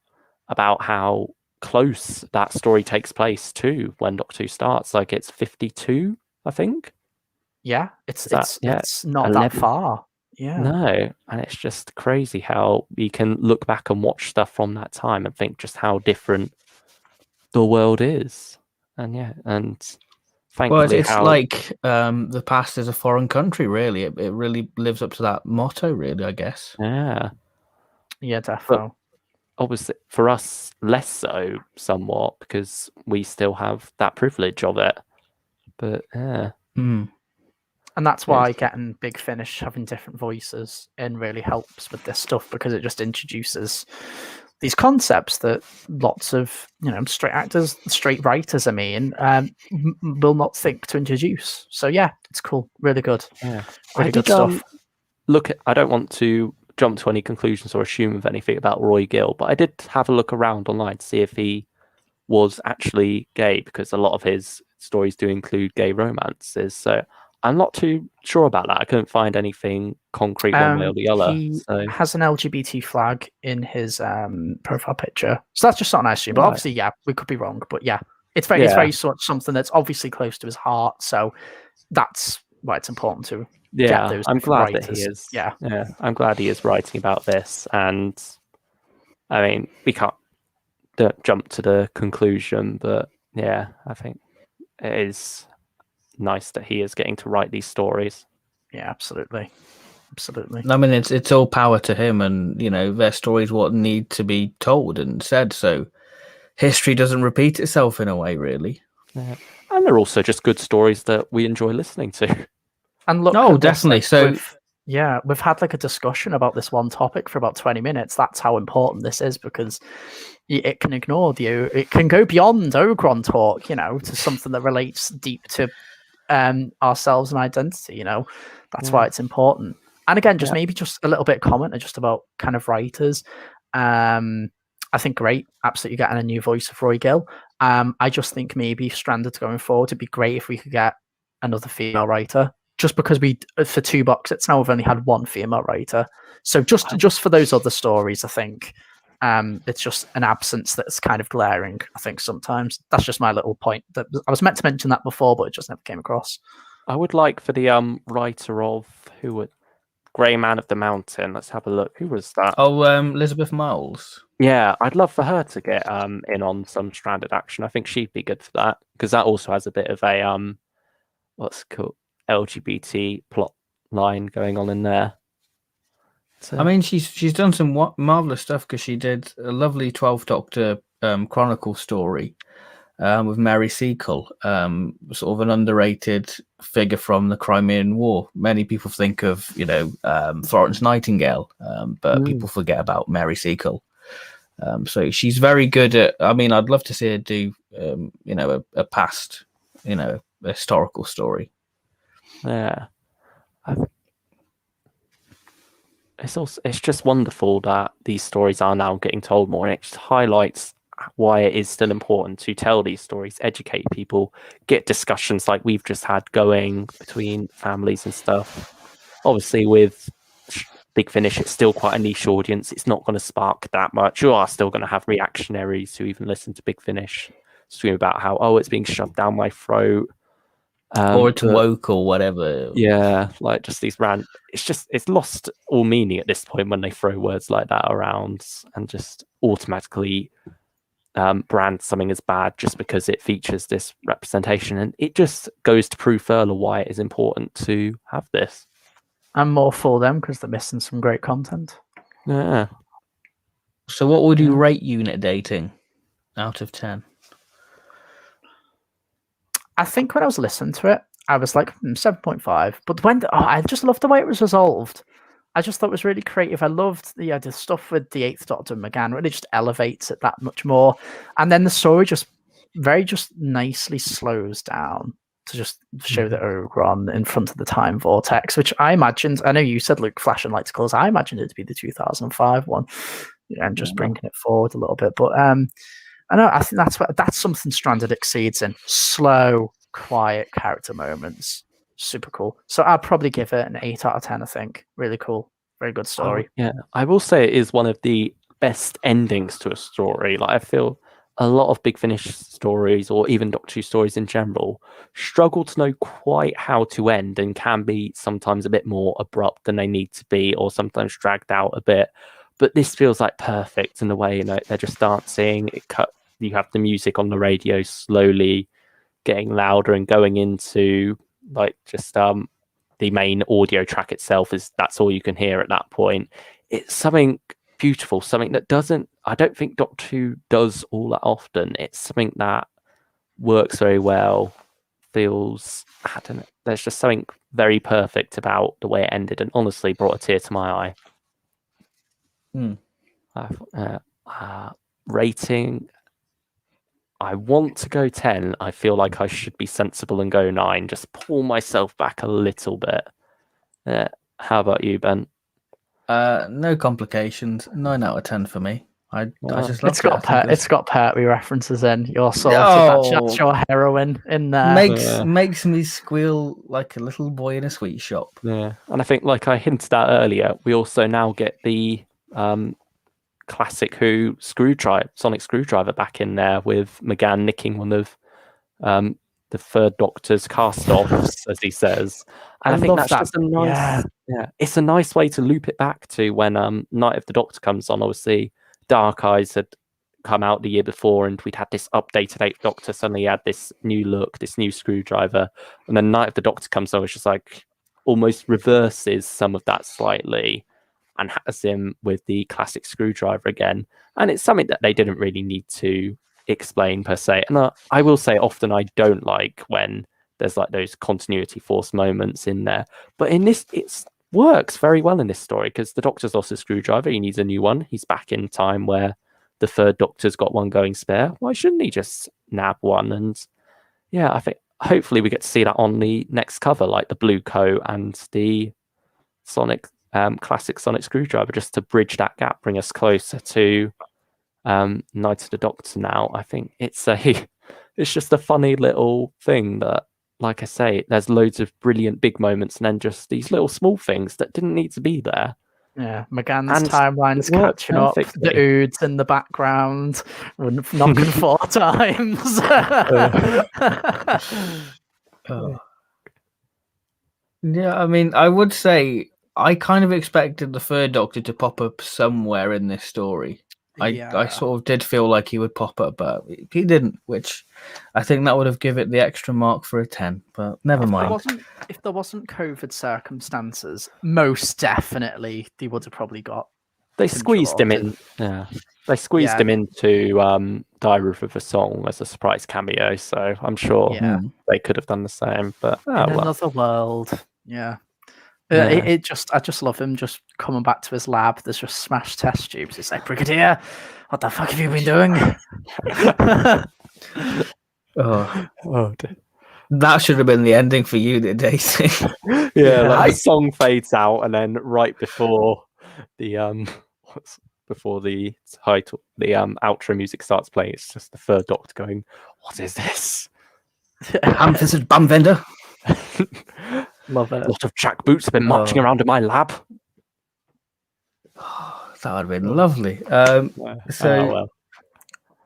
Speaker 2: about how close that story takes place to when Doctor Who starts. Like, it's 52, I think.
Speaker 3: Yeah, it's not
Speaker 2: 11.
Speaker 3: that far. Yeah.
Speaker 2: No, and it's just crazy how we can look back and watch stuff from that time and think just how different the world is. And thankfully,
Speaker 1: Well, it's like the past is a foreign country, really. It really lives up to that motto, really, I guess.
Speaker 2: Yeah,
Speaker 3: definitely.
Speaker 2: But obviously, for us, less so somewhat, because we still have that privilege of it. But yeah.
Speaker 3: And that's why getting Big Finish having different voices in really helps with this stuff, because it just introduces these concepts that lots of straight writers, will not think to introduce. So yeah, it's cool, really good.
Speaker 2: Yeah,
Speaker 3: really good stuff.
Speaker 2: I don't want to jump to any conclusions or assume of anything about Roy Gill, but I did have a look around online to see if he was actually gay, because a lot of his stories do include gay romances. So I'm not too sure about that. I couldn't find anything concrete one way or the other.
Speaker 3: He has an LGBT flag in his profile picture, so that's just not nice to you. But obviously, yeah, we could be wrong. But yeah, it's very sort of something that's obviously close to his heart. So that's why it's important to get those.
Speaker 2: I'm glad
Speaker 3: writers.
Speaker 2: that he is.
Speaker 3: Yeah,
Speaker 2: I'm glad he is writing about this. And I mean, we can't jump to the conclusion, but yeah, I think it is nice that he is getting to write these stories.
Speaker 3: Yeah, absolutely.
Speaker 1: I mean, it's all power to him, and their stories what need to be told and said, so history doesn't repeat itself in a way, really.
Speaker 2: Yeah. And they're also just good stories that we enjoy listening to.
Speaker 3: And look,
Speaker 1: definitely.
Speaker 3: We've had like a discussion about this one topic for about 20 minutes. That's how important this is, because it can ignore it can go beyond Ogron talk, to something that relates deep to ourselves and identity. That's why it's important. And again, maybe just a little bit of comment just about kind of writers. I think great, absolutely getting a new voice of Roy Gill. I just think maybe Stranded going forward, it'd be great if we could get another female writer. Just because for 2 box sets now, we've only had one female writer. So just for those other stories, I think it's just an absence that's kind of glaring. I think sometimes that's just my little point. That I was meant to mention that before, but it just never came across.
Speaker 2: I would like for the writer of Grey Man of the Mountain. Let's have a look. Who was that?
Speaker 1: Oh, Elizabeth Miles.
Speaker 2: Yeah, I'd love for her to get in on some Stranded action. I think she'd be good for that, because that also has a bit of a what's it called, LGBT plot line going on in there. So,
Speaker 1: I mean, she's done some marvelous stuff, because she did a lovely 12th Doctor Chronicle story with Mary Seacole, sort of an underrated figure from the Crimean War. Many people think of Florence Nightingale, but people forget about Mary Seacole. So she's very good at. I mean, I'd love to see her do a past historical story.
Speaker 2: Yeah, it's just wonderful that these stories are now getting told more, and it just highlights why it is still important to tell these stories, educate people, get discussions like we've just had going between families and stuff. Obviously, with Big Finish, it's still quite a niche audience. It's not going to spark that much. You are still going to have reactionaries who even listen to Big Finish scream about how, it's being shoved down my throat.
Speaker 1: Or it's woke or whatever.
Speaker 2: Yeah, like just these it's lost all meaning at this point when they throw words like that around and just automatically brand something as bad just because it features this representation. And it just goes to prove further why it is important to have this.
Speaker 3: I'm more for them because they're missing some great content.
Speaker 2: Yeah.
Speaker 1: So what would you rate Unit Dating out of 10?
Speaker 3: I think when I was listening to it, I was like 7.5. But when I just loved the way it was resolved. I just thought it was really creative. I loved the stuff with the Eighth Doctor and McGann. Really just elevates it that much more. And then the story just nicely slows down to just show the Ogron in front of the time vortex, which I imagined. I know you said Luke flashing lights colours. I imagined it to be the 2005 one, and just bringing it forward a little bit. But I know I think that's something Stranded exceeds in: slow, quiet character moments. Super cool. So I'd probably give it an 8 out of 10. I think really cool, very good story.
Speaker 2: Yeah, I will say it is one of the best endings to a story. Like I feel a lot of Big Finish stories, or even Doctor Who stories in general, struggle to know quite how to end and can be sometimes a bit more abrupt than they need to be, or sometimes dragged out a bit. But this feels like perfect in the way, they're just dancing. You have the music on the radio slowly getting louder and going into like just the main audio track itself that's all you can hear at that point. It's something beautiful, something that I don't think Doctor Who does all that often. It's something that works very well, feels, I don't know, there's just something very perfect about the way it ended, and honestly brought a tear to my eye. Rating, I want to go 10. I feel like I should be sensible and go 9. Just pull myself back a little bit. How about you, Ben?
Speaker 1: No complications. 9 out of 10 for me. I just love it.
Speaker 3: It's got Pertwee references in. You're sorted. That's your heroine in there.
Speaker 1: Makes me squeal like a little boy in a sweet shop.
Speaker 2: Yeah, and I think, like I hinted at earlier, we also now get the classic Who sonic screwdriver back in there, with McGann nicking one of the third Doctor's cast-offs, as he says. And I think that's just a nice, it's a nice way to loop it back to when Night of the Doctor comes on. Obviously, Dark Eyes had come out the year before, and we'd had this updated Eighth Doctor. Suddenly, had this new look, this new screwdriver, and then Night of the Doctor comes on. It's just like almost reverses some of that slightly, and has him with the classic screwdriver again. And it's something that they didn't really need to explain per se. And I will say often I don't like when there's like those continuity force moments in there. But in this, it works very well in this story, because the Doctor's lost his screwdriver. He needs a new one. He's back in time where the third Doctor's got one going spare. Why shouldn't he just nab one? And yeah, I think hopefully we get to see that on the next cover, like the blue coat and the classic sonic screwdriver, just to bridge that gap, bring us closer to Night of the Doctor now. I think it's just a funny little thing that, like I say, there's loads of brilliant big moments, and then just these little small things that didn't need to be there.
Speaker 3: Yeah, McGann's timeline's catching up. The Oods in the background, knocking 4 times.
Speaker 1: Yeah, I mean, I would say I kind of expected the third Doctor to pop up somewhere in this story. I sort of did feel like he would pop up, but he didn't, which I think that would have given it the extra mark for a 10, but never mind.
Speaker 3: If there wasn't COVID circumstances, most definitely they would have probably got.
Speaker 2: They squeezed him in. Yeah, they squeezed him into Diary of a Song as a surprise cameo, so I'm sure they could have done the same. But
Speaker 3: another world, I just love him just coming back to his lab. There's just smashed test tubes. It's like, Brigadier, what the fuck have you been doing?
Speaker 1: That should have been the ending for Unit Dating.
Speaker 2: The song fades out, and then right before the title, the outro music starts playing, it's just the third Doctor going, "What is this?
Speaker 1: This is bum vendor."
Speaker 3: Love it.
Speaker 2: A lot of jackboots have been marching around in my lab.
Speaker 1: That would have been lovely.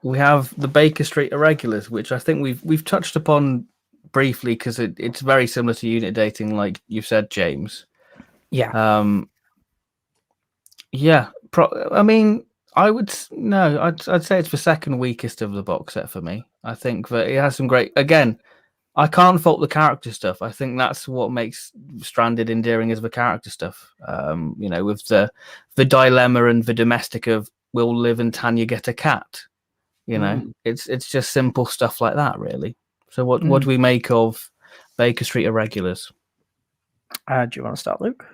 Speaker 1: We have the Baker Street Irregulars, which I think we've touched upon briefly, because it's very similar to Unit Dating, like you've said, James.
Speaker 3: Yeah.
Speaker 1: I mean, I'd say it's the second weakest of the box set for me. I think that it has some great, again, I can't fault the character stuff. I think that's what makes Stranded endearing is the character stuff. With the dilemma and the domestic of will Liv and Tanya get a cat? It's just simple stuff like that, really. So what do we make of Baker Street Irregulars?
Speaker 3: Do you want to start, Luke?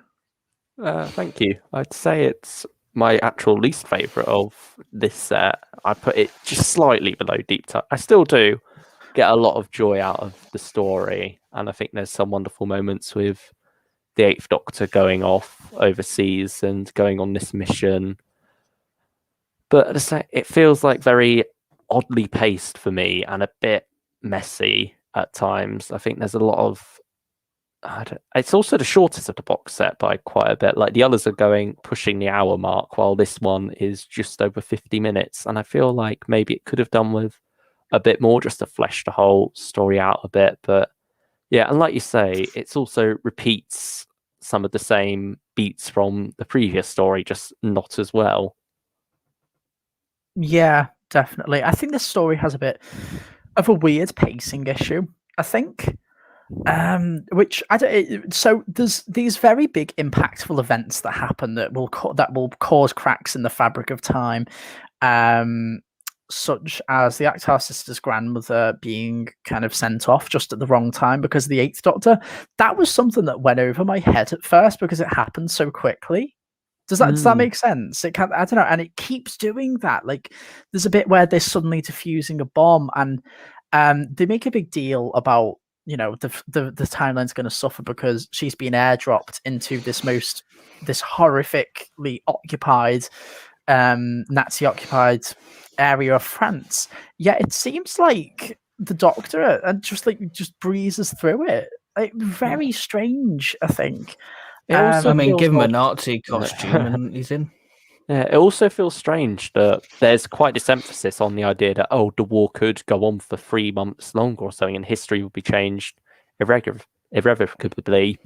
Speaker 2: Thank you. I'd say it's my actual least favourite of this set. I put it just slightly below Deep Touch. I still do get a lot of joy out of the story, and I think there's some wonderful moments with the Eighth Doctor going off overseas and going on this mission. But at the same, it feels like very oddly paced for me and a bit messy at times. I think there's a lot of it's also the shortest of the box set by quite a bit. Like the others are pushing the hour mark, while this one is just over 50 minutes. And I feel like maybe it could have done with a bit more just to flesh the whole story out a bit. But yeah, and like you say, it's also repeats some of the same beats from the previous story, just not as well.
Speaker 3: Yeah, definitely. I think this story has a bit of a weird pacing issue, I think. Which I don't. So there's these very big, impactful events that happen that will cause cracks in the fabric of time, such as the Akhtar sisters' grandmother being kind of sent off just at the wrong time because of the Eighth Doctor. That was something that went over my head at first because it happened so quickly. Does that make sense? I don't know, and it keeps doing that. Like there's a bit where they're suddenly defusing a bomb, and they make a big deal about the timeline's going to suffer because she's been airdropped into this horrifically occupied, Nazi occupied area of France. Yet it seems like the Doctor just breezes through it. Like, very strange, I think.
Speaker 1: Give him a Nazi costume and he's in.
Speaker 2: Yeah, it also feels strange that there's quite this emphasis on the idea that, the war could go on for 3 months longer or something, and history will be changed irrevocably.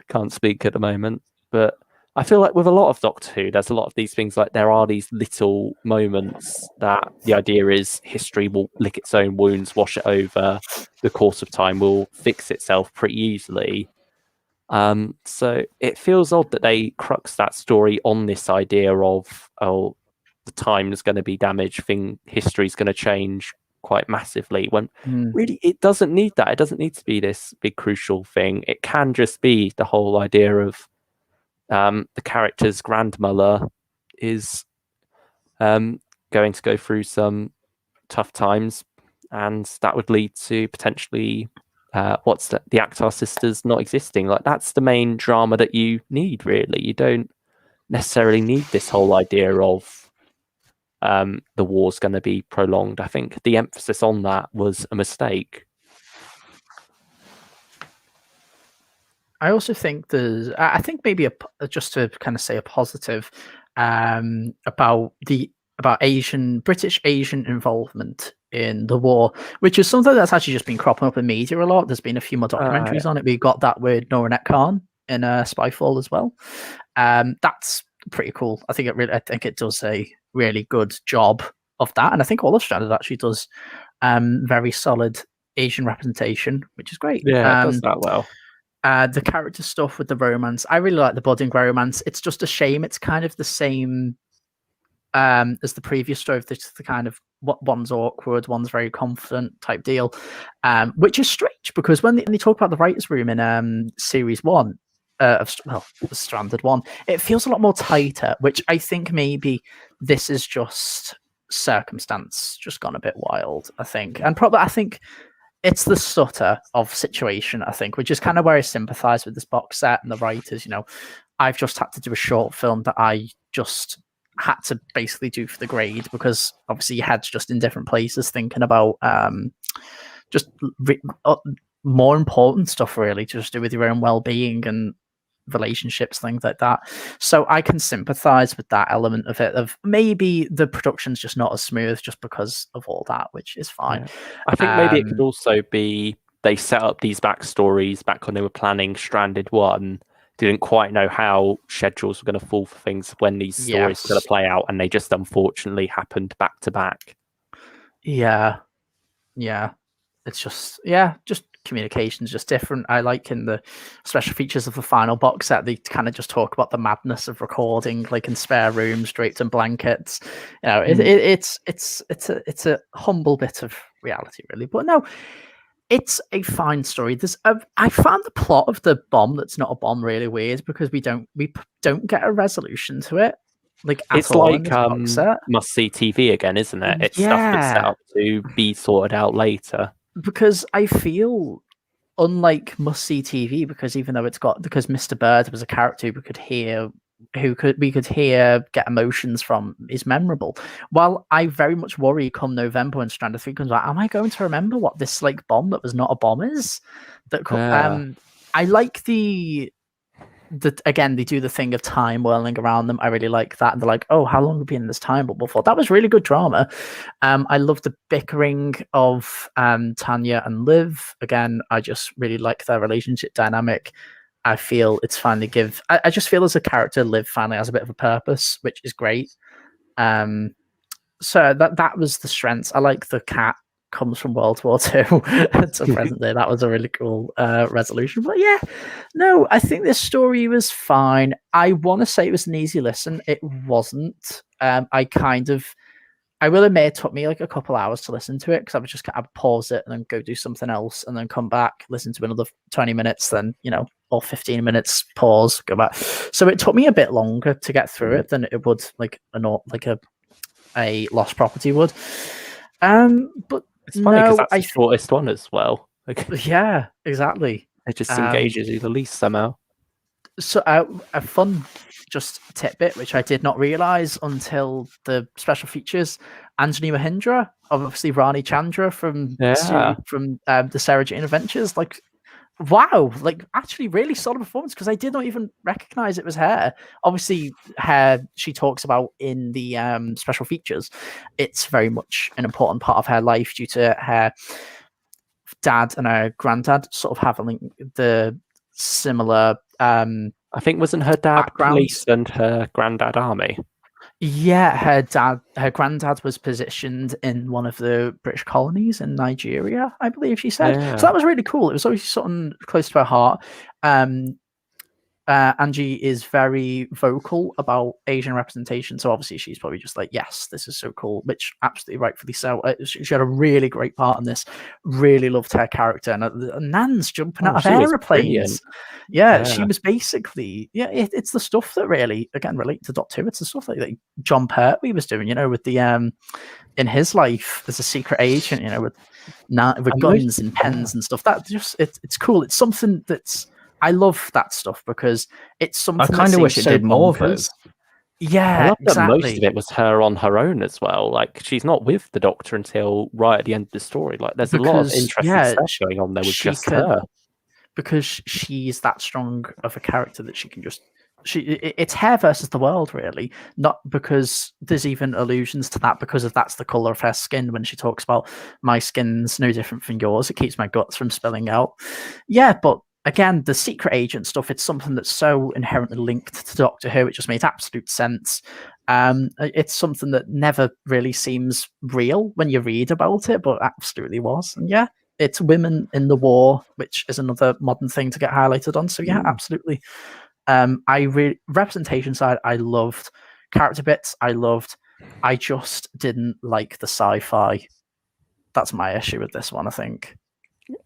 Speaker 2: Can't speak at the moment. But I feel like with a lot of Doctor Who, there's a lot of these things, like there are these little moments that the idea is history will lick its own wounds, wash it over, the course of time will fix itself pretty easily. So it feels odd that they crux that story on this idea of, the time is going to be damaged, history is going to change quite massively, when really it doesn't need that. It doesn't need to be this big crucial thing. It can just be the whole idea of the character's grandmother is going to go through some tough times, and that would lead to potentially the Akhtar sisters not existing. Like that's the main drama that you need, really. You don't necessarily need this whole idea of the war's going to be prolonged. I think the emphasis on that was a mistake.
Speaker 3: I also think I think maybe just to kind of say a positive about British Asian involvement in the war, which is something that's actually just been cropping up in media a lot. There's been a few more documentaries on it. We got that with Noranet Khan in Spyfall as well. That's pretty cool. I think it does a really good job of that, and I think all of Stranded actually does very solid Asian representation, which is great.
Speaker 2: Yeah, it does that well.
Speaker 3: The character stuff with the romance, I really like the budding romance. It's just a shame it's kind of the same as the previous story. The kind of one's awkward, one's very confident type deal, which is strange because when they talk about the writers' room in series 1 of the Stranded one, it feels a lot more tighter. Which I think maybe this is just circumstance just gone a bit wild. I think, and probably I think it's the stutter of situation. I think, which is kind of where I sympathise with this box set and the writers. I've just had to do a short film that I just had to basically do for the grade because obviously your head's just in different places thinking about more important stuff really to just do with your own well-being and relationships, things like that. So I can sympathize with that element of it, of maybe the production's just not as smooth just because of all that, which is fine.
Speaker 2: Yeah. I think maybe it could also be they set up these backstories back when they were planning Stranded 1, didn't quite know how schedules were going to fall for things when these stories were going to play out, and they just unfortunately happened back to back.
Speaker 3: Yeah. it's just just communication's just different. I like in the special features of the final box set, they kind of just talk about the madness of recording, like in spare rooms draped in blankets. It's a humble bit of reality, really. But no, it's a fine story. I found the plot of the bomb that's not a bomb really weird because we don't get a resolution to it, like at
Speaker 2: It's
Speaker 3: all in
Speaker 2: like
Speaker 3: this box set.
Speaker 2: must-see TV again, isn't it? It's stuff that's set up to be sorted out later.
Speaker 3: Because I feel unlike must-see TV, because even though because Mr. Bird was a character we could hear get emotions from, is memorable. While I very much worry come November when Stranded 3 comes out, am I going to remember what this like bomb that was not a bomb is? I like again, they do the thing of time whirling around them. I really like that. And they're like, oh, how long have we been in this time bubble for? That was really good drama. I love the bickering of Tanya and Liv. Again, I just really like their relationship dynamic. I feel it's finally I just feel as a character, Liv finally has a bit of a purpose, which is great. So that was the strengths. I like the cat comes from World War II to present day. That was a really cool resolution. But yeah, no, I think this story was fine. I want to say it was an easy listen. It wasn't. I will admit it took me like a couple hours to listen to it because I would just kind of pause it and then go do something else and then come back, listen to another 20 minutes, then, or 15 minutes, pause, go back. So it took me a bit longer to get through it than it would like a Lost Property would. But
Speaker 2: it's funny because that's the shortest one as well.
Speaker 3: Yeah, exactly.
Speaker 2: It just engages you the least somehow.
Speaker 3: So a fun just tidbit, which I did not realize until the special features. Anjani Mahindra, obviously Rani Chandra from the Sarah Jane Adventures, like, wow, like actually really solid performance because I did not even recognize it was her. Obviously, her she talks about in the special features. It's very much an important part of her life due to her dad and her granddad sort of having the similar.
Speaker 2: I think wasn't her dad police and her granddad army?
Speaker 3: Yeah, her granddad was positioned in one of the British colonies in Nigeria, I believe she said. Yeah. So that was really cool. It was always something close to her heart. Angie is very vocal about Asian representation, so obviously she's probably just like, yes, this is so cool, which absolutely rightfully so. She had a really great part in this. Really loved her character, and Nan's jumping out of aeroplanes. Yeah, she was basically it's the stuff that really again relate to Dot 2. It's the stuff that John Pertwee was doing, with the in his life as a secret agent, with guns and pens and stuff. That just it's cool. It's something that's I love that stuff because it's something.
Speaker 1: I kind of wish it did more of it.
Speaker 3: Yeah,
Speaker 2: I love that most of it was her on her own as well. Like she's not with the Doctor until right at the end of the story. Like there's a lot of interesting stuff going on there with just her.
Speaker 3: Because she's that strong of a character that she can just. It's her versus the world, really. Not because there's even allusions to that, because that's the color of her skin. When she talks about my skin's no different from yours, it keeps my guts from spilling out. Yeah, but. Again, the secret agent stuff, it's something that's so inherently linked to Doctor Who, it just made absolute sense. It's something that never really seems real when you read about it, but absolutely was. And yeah, it's women in the war, which is another modern thing to get highlighted on. So yeah, absolutely. Representation side, I loved. Character bits, I loved. I just didn't like the sci-fi. That's my issue with this one, I think.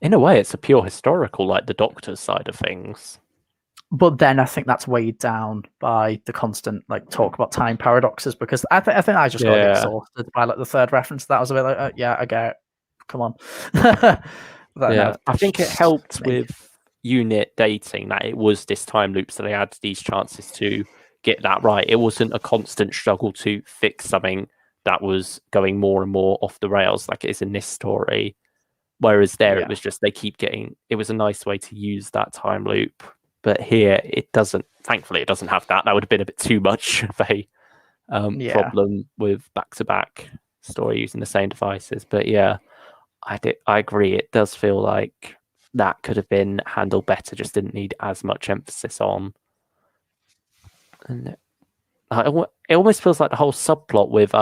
Speaker 2: In a way, it's a pure historical, like the Doctor's side of things.
Speaker 3: But then I think that's weighed down by the constant talk about time paradoxes, because I think I just got exhausted by the third reference. That was a bit like, I get it. Come on.
Speaker 2: I think it helped with unit dating that it was this time loop, so they had these chances to get that right. It wasn't a constant struggle to fix something that was going more and more off the rails like it is in this story. Whereas there, it was just it was a nice way to use that time loop. But here, it doesn't. Thankfully, it doesn't have that. That would have been a bit too much of a problem with back-to-back story using the same devices. But yeah, I agree. It does feel like that could have been handled better. Just didn't need as much emphasis on. And it almost feels like the whole subplot with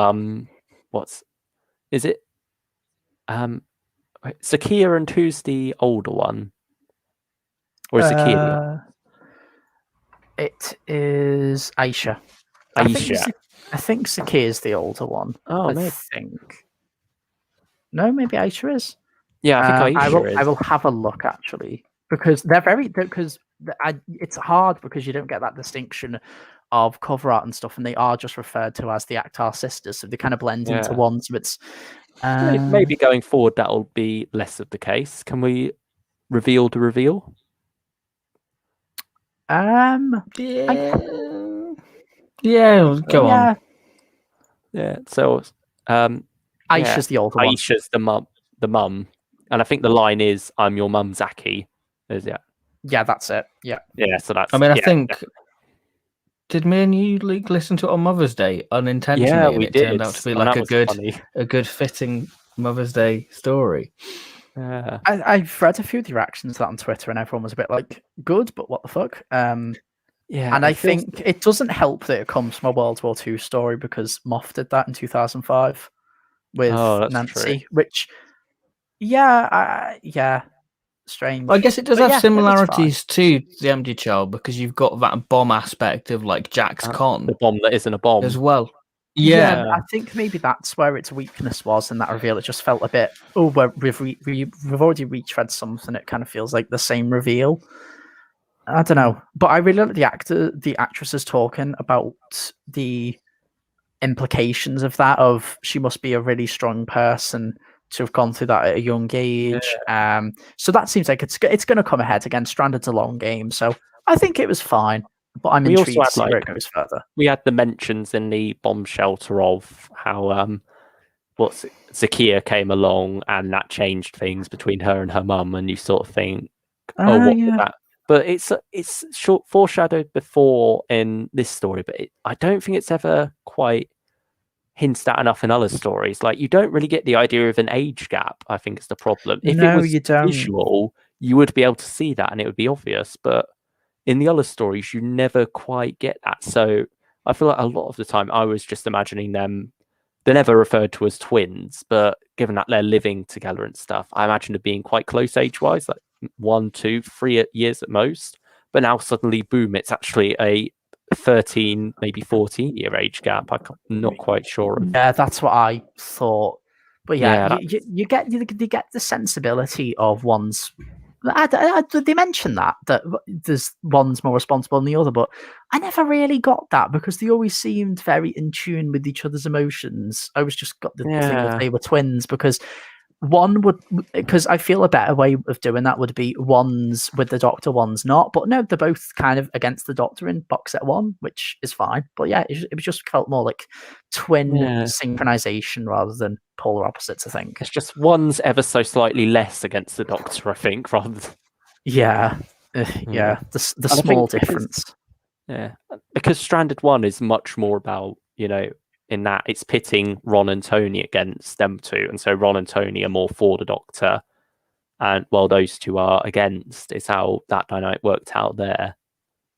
Speaker 2: Zakia, and who's the older one? Or is Zakia the older?
Speaker 3: It is Aisha.
Speaker 2: Aisha.
Speaker 3: I think Saki is the older one.
Speaker 2: Oh,
Speaker 3: I
Speaker 2: maybe.
Speaker 3: think. No, maybe Aisha is.
Speaker 2: Yeah, I think Aisha is.
Speaker 3: I will have a look actually because they're very it's hard because you don't get that distinction of cover art and stuff, and they are just referred to as the Akhtar sisters, so they kind of blend into one. So it's
Speaker 2: Maybe going forward that'll be less of the case. Can we reveal the reveal?
Speaker 1: Yeah, go on.
Speaker 2: Yeah. So,
Speaker 3: Aisha's the older one.
Speaker 2: Aisha's the mum, and I think the line is, "I'm your mum, Zaki." Is it?
Speaker 3: Yeah, that's it. Yeah.
Speaker 2: Yeah. So that's.
Speaker 1: I mean, I think. Did me and you listen to it on Mother's Day unintentionally?
Speaker 2: Yeah,
Speaker 1: and
Speaker 2: we
Speaker 1: it
Speaker 2: did.
Speaker 1: turned out to be like a good fitting Mother's Day story.
Speaker 2: Yeah.
Speaker 3: I've read a few of the reactions to that on Twitter, and everyone was a bit like, "Good, but what the fuck?"
Speaker 2: Yeah,
Speaker 3: and I think it doesn't help that it comes from a World War II story because Moff did that in 2005 with Nancy,
Speaker 2: true.
Speaker 3: which, strange.
Speaker 1: I guess it does have similarities to The Empty Child because you've got that bomb aspect of like Jack's con.
Speaker 2: The bomb that isn't a bomb.
Speaker 1: As well.
Speaker 3: Yeah, I think maybe that's where its weakness was in that reveal. It just felt a bit, we've already retread something. It kind of feels like the same reveal. I don't know, but I really like the actresses talking about the implications of that. Of she must be a really strong person to have gone through that at a young age. Yeah. So that seems like it's going to come ahead again. Stranded's a long game, so I think it was fine. But I'm intrigued to see where it goes further.
Speaker 2: We had the mentions in the bomb shelter of how Zakia came along and that changed things between her and her mum, and you sort of think, what was that? But it's short foreshadowed before in this story, but I don't think it's ever quite hinted at enough in other stories. Like, you don't really get the idea of an age gap, I think is the problem. If it was visual, you would be able to see that and it would be obvious, but in the other stories, you never quite get that. So I feel like a lot of the time I was just imagining them, they're never referred to as twins, but given that they're living together and stuff, I imagine them being quite close age-wise, like 1, 2, 3 years at most. But now suddenly, boom, it's actually a 13, maybe 14-year age gap. I'm not quite sure.
Speaker 3: Yeah, that's what I thought. But you get the sensibility of one's. They mention that there's one's more responsible than the other, but I never really got that because they always seemed very in tune with each other's emotions. I was just got the thing that they were twins because because I feel a better way of doing that would be one's with the Doctor, one's not. But no, they're both kind of against the Doctor in box set 1, which is fine. But yeah, it just felt more like twin synchronization rather than polar opposites, I think.
Speaker 2: It's just one's ever so slightly less against the Doctor, I think, rather than...
Speaker 3: the small difference.
Speaker 2: Because Stranded 1 is much more about, in that it's pitting Ron and Tony against them two, and so Ron and Tony are more for the Doctor, and while those two are against. It's how that dynamic worked out there,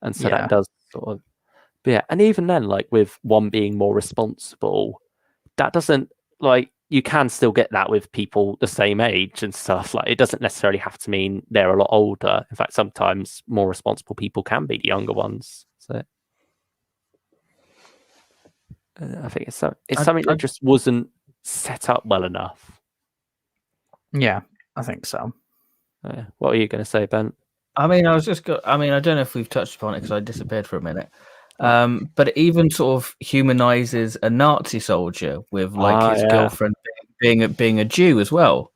Speaker 2: and so that does sort of, and even then, like with one being more responsible, that doesn't, like, you can still get that with people the same age and stuff. Like, it doesn't necessarily have to mean they're a lot older. In fact, sometimes more responsible people can be the younger ones. So I think it's something that just wasn't set up well enough.
Speaker 3: Yeah, I think so.
Speaker 2: What are you going to say, Ben?
Speaker 1: I mean, I don't know if we've touched upon it because I disappeared for a minute. But it even sort of humanizes a Nazi soldier with his girlfriend being a Jew as well.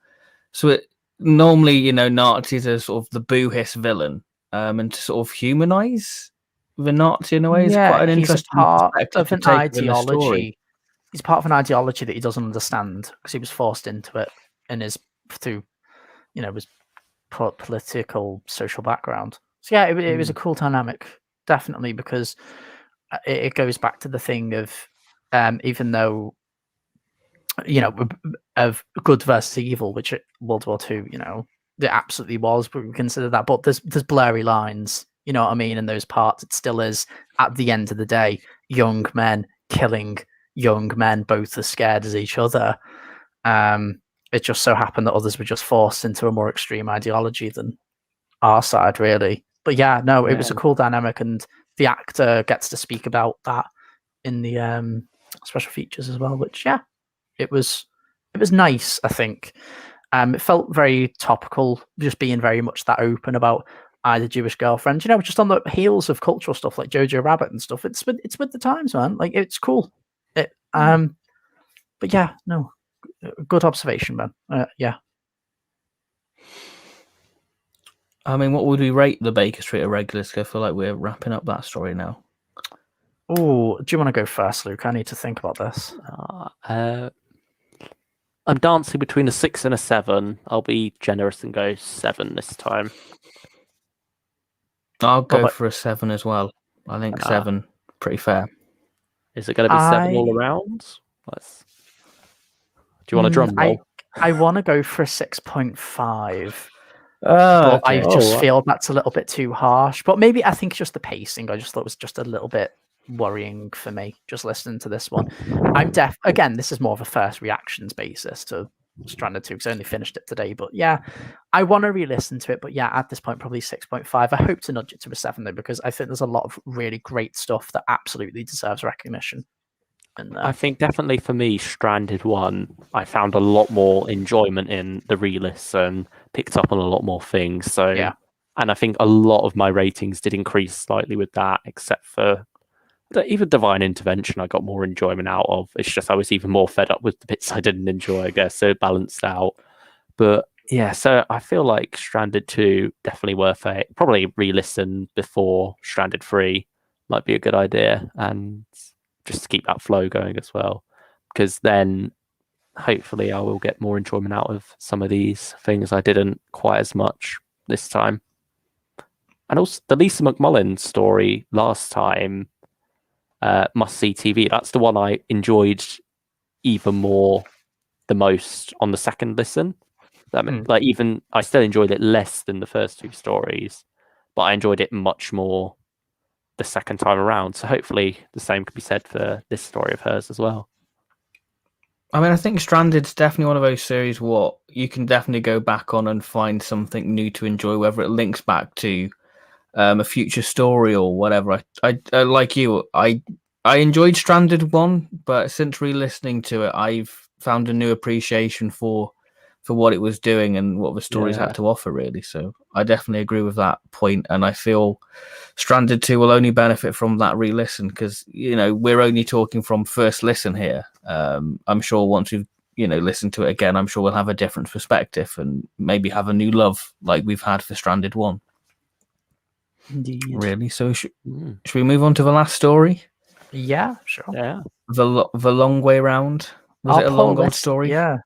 Speaker 1: So it normally, Nazis are sort of the boo-hiss villain, and to sort of humanize the Nazi in a way is quite an interesting perspective to take in the story.
Speaker 3: He's part of an ideology that he doesn't understand because he was forced into it and is through, his political social background. So yeah, it was a cool dynamic, definitely, because it goes back to the thing of even though of good versus evil, which at World War II, it absolutely was, but we consider that. But there's blurry lines. You know what I mean? In those parts, it still is, at the end of the day, young men killing young men, both as scared as each other. it just so happened that others were just forced into a more extreme ideology than our side, really. But yeah, no, it was a cool dynamic, and the actor gets to speak about that in the special features as well, which it was nice, I think. It felt very topical, just being very much that open about either Jewish girlfriend, just on the heels of cultural stuff like Jojo Rabbit and stuff. It's with the times, man. Like, it's cool. But yeah, no, good observation, man. Yeah.
Speaker 1: I mean, what would we rate the Baker Street Irregulars? I feel like we're wrapping up that story now.
Speaker 3: Oh, do you want to go first, Luke? I need to think about this.
Speaker 2: I'm dancing between a 6 and a 7. I'll be generous and go 7 this time.
Speaker 1: I'll go for a 7 as well. I think 7, pretty fair.
Speaker 2: Is it going to be 7 all around? Do you want a drum roll?
Speaker 3: I want to go for a 6.5.
Speaker 1: But
Speaker 3: I just feel that's a little bit too harsh. But maybe I think just the pacing, I just thought was just a little bit worrying for me, just listening to this one. Again, this is more of a first reactions basis to Stranded 2 because I only finished it today. But yeah, I want to re-listen to it. But yeah, at this point, probably 6.5. I hope to nudge it to a 7 though, because I think there's a lot of really great stuff that absolutely deserves recognition. And
Speaker 2: I think definitely for me, Stranded 1, I found a lot more enjoyment in the re-listen, picked up on a lot more things. So
Speaker 3: yeah.
Speaker 2: And I think a lot of my ratings did increase slightly with that, except for even Divine Intervention I got more enjoyment out of. It's just I was even more fed up with the bits I didn't enjoy, I guess, so it balanced out. But yeah, so I feel like Stranded 2, definitely worth it. Probably re-listen before Stranded 3 might be a good idea, and just to keep that flow going as well. Because then hopefully I will get more enjoyment out of some of these things I didn't quite as much this time. And also the Lisa McMullen story last time, Must See TV. That's the one I enjoyed even more, the most on the second listen. Like even I still enjoyed it less than the first two stories, but I enjoyed it much more the second time around. So hopefully the same could be said for this story of hers as well.
Speaker 1: I mean, I think Stranded's definitely one of those series what you can definitely go back on and find something new to enjoy, whether it links back to a future story or whatever. I like you. I enjoyed Stranded 1, but since re-listening to it, I've found a new appreciation for what it was doing and what the stories had to offer, really. So I definitely agree with that point, and I feel Stranded 2 will only benefit from that re-listen because, we're only talking from first listen here. I'm sure once we've, listened to it again, I'm sure we'll have a different perspective and maybe have a new love like we've had for Stranded 1.
Speaker 3: Indeed.
Speaker 1: Really? So should we move on to the last story?
Speaker 3: Yeah, sure.
Speaker 2: Yeah.
Speaker 1: The long way round. Was it a long old story?
Speaker 3: Yeah.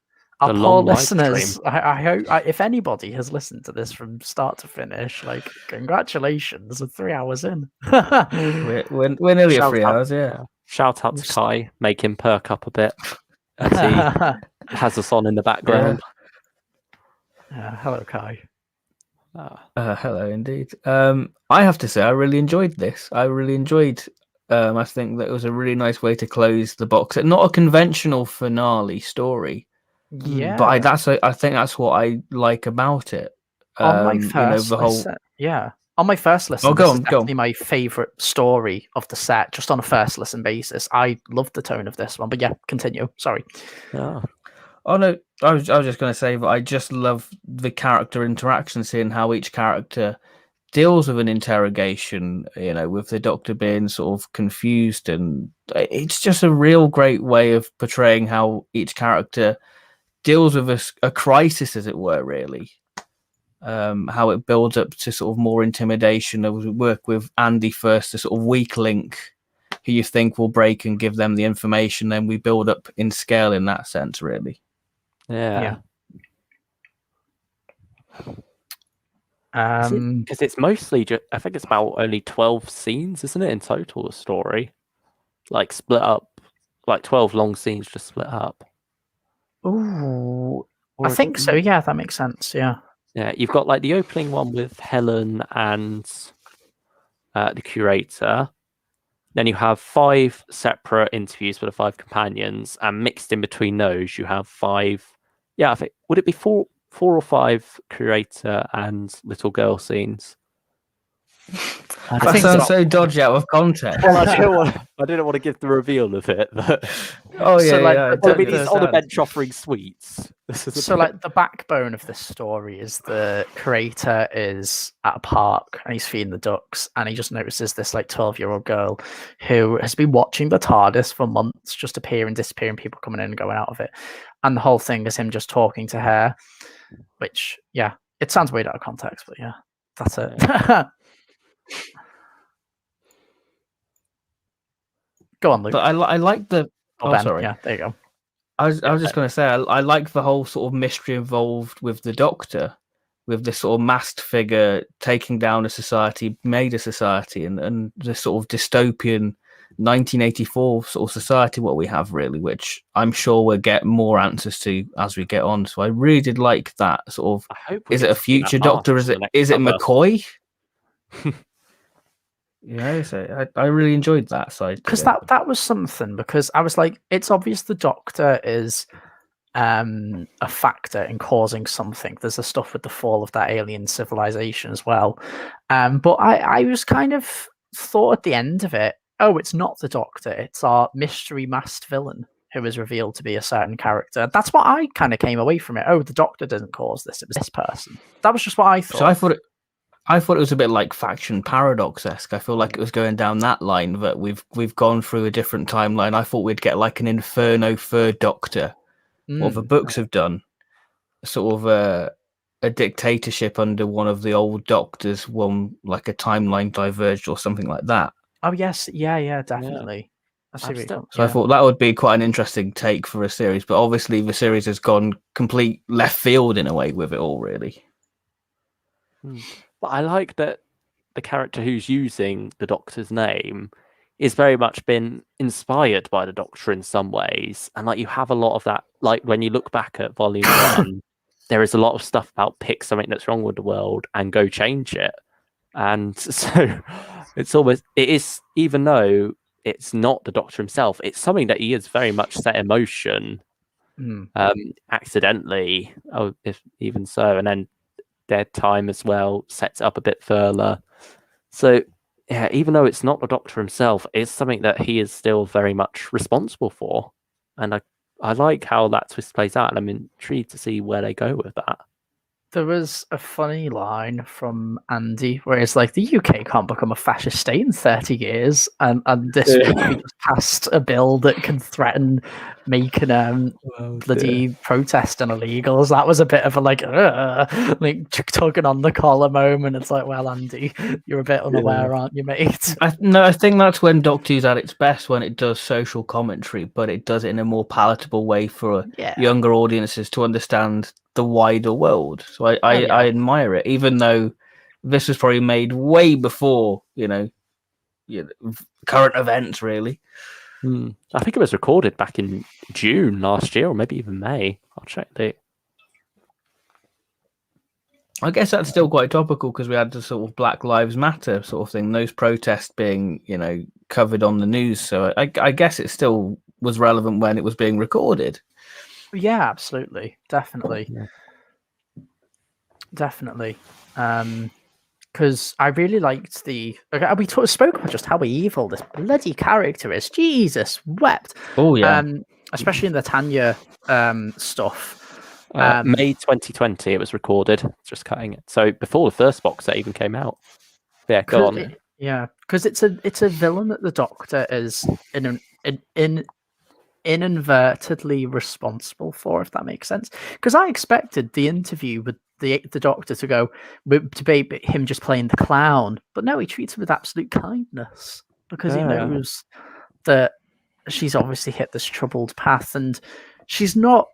Speaker 3: Our poor listeners, I hope, if anybody has listened to this from start to finish, like, congratulations, we're 3 hours in.
Speaker 1: we're nearly at 3 hours, yeah.
Speaker 2: Shout out to Kai, make him perk up a bit as he has us on in the background.
Speaker 3: Hello, Kai.
Speaker 1: Hello, indeed. I have to say, I really enjoyed this. I really enjoyed. I think that it was a really nice way to close the box. Not a conventional finale story.
Speaker 3: Yeah,
Speaker 1: but I think that's what I like about it.
Speaker 3: On my first listen, on my first listen, this is definitely my favorite story of the set. Just on a first listen basis, I loved the tone of this one. But yeah, continue. Sorry.
Speaker 1: Oh no, I was just going to say that I just love the character interactions, seeing how each character deals with an interrogation. With the Doctor being sort of confused, and it's just a real great way of portraying how each character deals with a crisis, as it were, really. How it builds up to sort of more intimidation. We work with Andy first, the sort of weak link who you think will break and give them the information. Then we build up in scale in that sense, really.
Speaker 2: Yeah. Because it's mostly just, I think it's about only 12 scenes, isn't it, in total, the story? Like split up, like 12 long scenes just split up.
Speaker 3: Ooh, I think so. Yeah, that makes sense. Yeah.
Speaker 2: Yeah, you've got like the opening one with Helen and the curator. Then you have 5 separate interviews with the 5 companions, and mixed in between those, you have 5 Yeah, I think would it be four or five creator and little girl scenes? I
Speaker 1: That
Speaker 3: think
Speaker 1: sounds
Speaker 3: so.
Speaker 1: so dodgy out of context.
Speaker 2: Well, I didn't want to give the reveal of it. But
Speaker 1: Oh yeah,
Speaker 3: So, like,
Speaker 1: yeah.
Speaker 2: well, I mean,
Speaker 1: Totally
Speaker 2: he's on a
Speaker 1: understand.
Speaker 2: bench offering sweets. This is a
Speaker 3: So,
Speaker 2: bit-
Speaker 3: like, the backbone of this story is the creator is at a park and he's feeding the ducks, and he just notices this like 12-year-old girl who has been watching the TARDIS for months, just appearing, disappearing, people coming in and going out of it, and the whole thing is him just talking to her. Which, yeah, it sounds weird out of context, but yeah, that's it. Go on, Luke.
Speaker 1: But I like the.
Speaker 3: Or
Speaker 1: Oh,
Speaker 3: Ben.
Speaker 1: sorry.
Speaker 3: Yeah, there you go.
Speaker 1: I was just going to say I like the whole sort of mystery involved with the Doctor, with this sort of masked figure taking down a society, made a society, and this sort of dystopian 1984 sort of society what we have really, which I'm sure we'll get more answers to as we get on. So I really did like that sort of.
Speaker 2: I hope we
Speaker 1: Is
Speaker 2: get
Speaker 1: it a
Speaker 2: to see that
Speaker 1: future Doctor?
Speaker 2: mask
Speaker 1: Is
Speaker 2: on
Speaker 1: it
Speaker 2: the next cover.
Speaker 1: McCoy? So I really enjoyed that side
Speaker 3: Because that was something, because I was like, it's obvious the Doctor is a factor in causing something. There's the stuff with the fall of that alien civilization as well. But I was kind of thought at the end of it, oh, it's not the Doctor, it's our mystery masked villain who is revealed to be a certain character. That's what I kind of came away from it. Oh, the Doctor didn't cause this, it was this person. That was just what I thought.
Speaker 1: So I thought it was a bit like Faction Paradox-esque. I feel like it was going down that line, that we've gone through a different timeline. I thought we'd get like an Inferno Third Doctor, what the books have done, sort of a dictatorship under one of the old Doctors, one like a timeline diverged or something like that.
Speaker 3: Oh yes, yeah, definitely.
Speaker 1: So I thought that would be quite an interesting take for a series, but obviously the series has gone complete left field in a way with it all, really.
Speaker 2: But I like that the character who's using the Doctor's name is very much been inspired by the Doctor in some ways. And like you have a lot of that, like when you look back at Volume 1, there is a lot of stuff about pick something that's wrong with the world and go change it. And so it is, even though it's not the Doctor himself, it's something that he has very much set in motion accidentally, if even so. And then Dead Time as well sets it up a bit further. So yeah, even though it's not the Doctor himself, it's something that he is still very much responsible for. And I like how that twist plays out, and I'm intrigued to see where they go with that.
Speaker 3: There was a funny line from Andy where it's like, the UK can't become a fascist state in 30 years, and this week we just passed a bill that can threaten making bloody protesting illegal. That was a bit of a like tugging on the collar moment. It's like, well, Andy, you're a bit unaware, aren't you, mate?
Speaker 1: I think that's when Doctor Who's at its best, when it does social commentary, but it does it in a more palatable way for younger audiences to understand the wider world. So I admire it, even though this was probably made way before current events, really.
Speaker 2: I think it was recorded back in June last year, or maybe even May. I'll check the.
Speaker 1: I guess that's still quite topical because we had the sort of Black Lives Matter sort of thing, those protests being, covered on the news. So I guess it still was relevant when it was being recorded.
Speaker 3: Yeah, absolutely. Definitely. Because I really liked we spoke about just how evil this bloody character is. Jesus wept.
Speaker 1: Oh, yeah.
Speaker 3: Especially in the Tanya stuff.
Speaker 2: May 2020 it was recorded. Just cutting it. So before the first box set even came out. Yeah, go on.
Speaker 3: Yeah, because it's a villain that the Doctor is inadvertently responsible for, if that makes sense. Because I expected the interview with the Doctor to be him just playing the clown, but no, he treats her with absolute kindness because he knows that she's obviously hit this troubled path, and she's not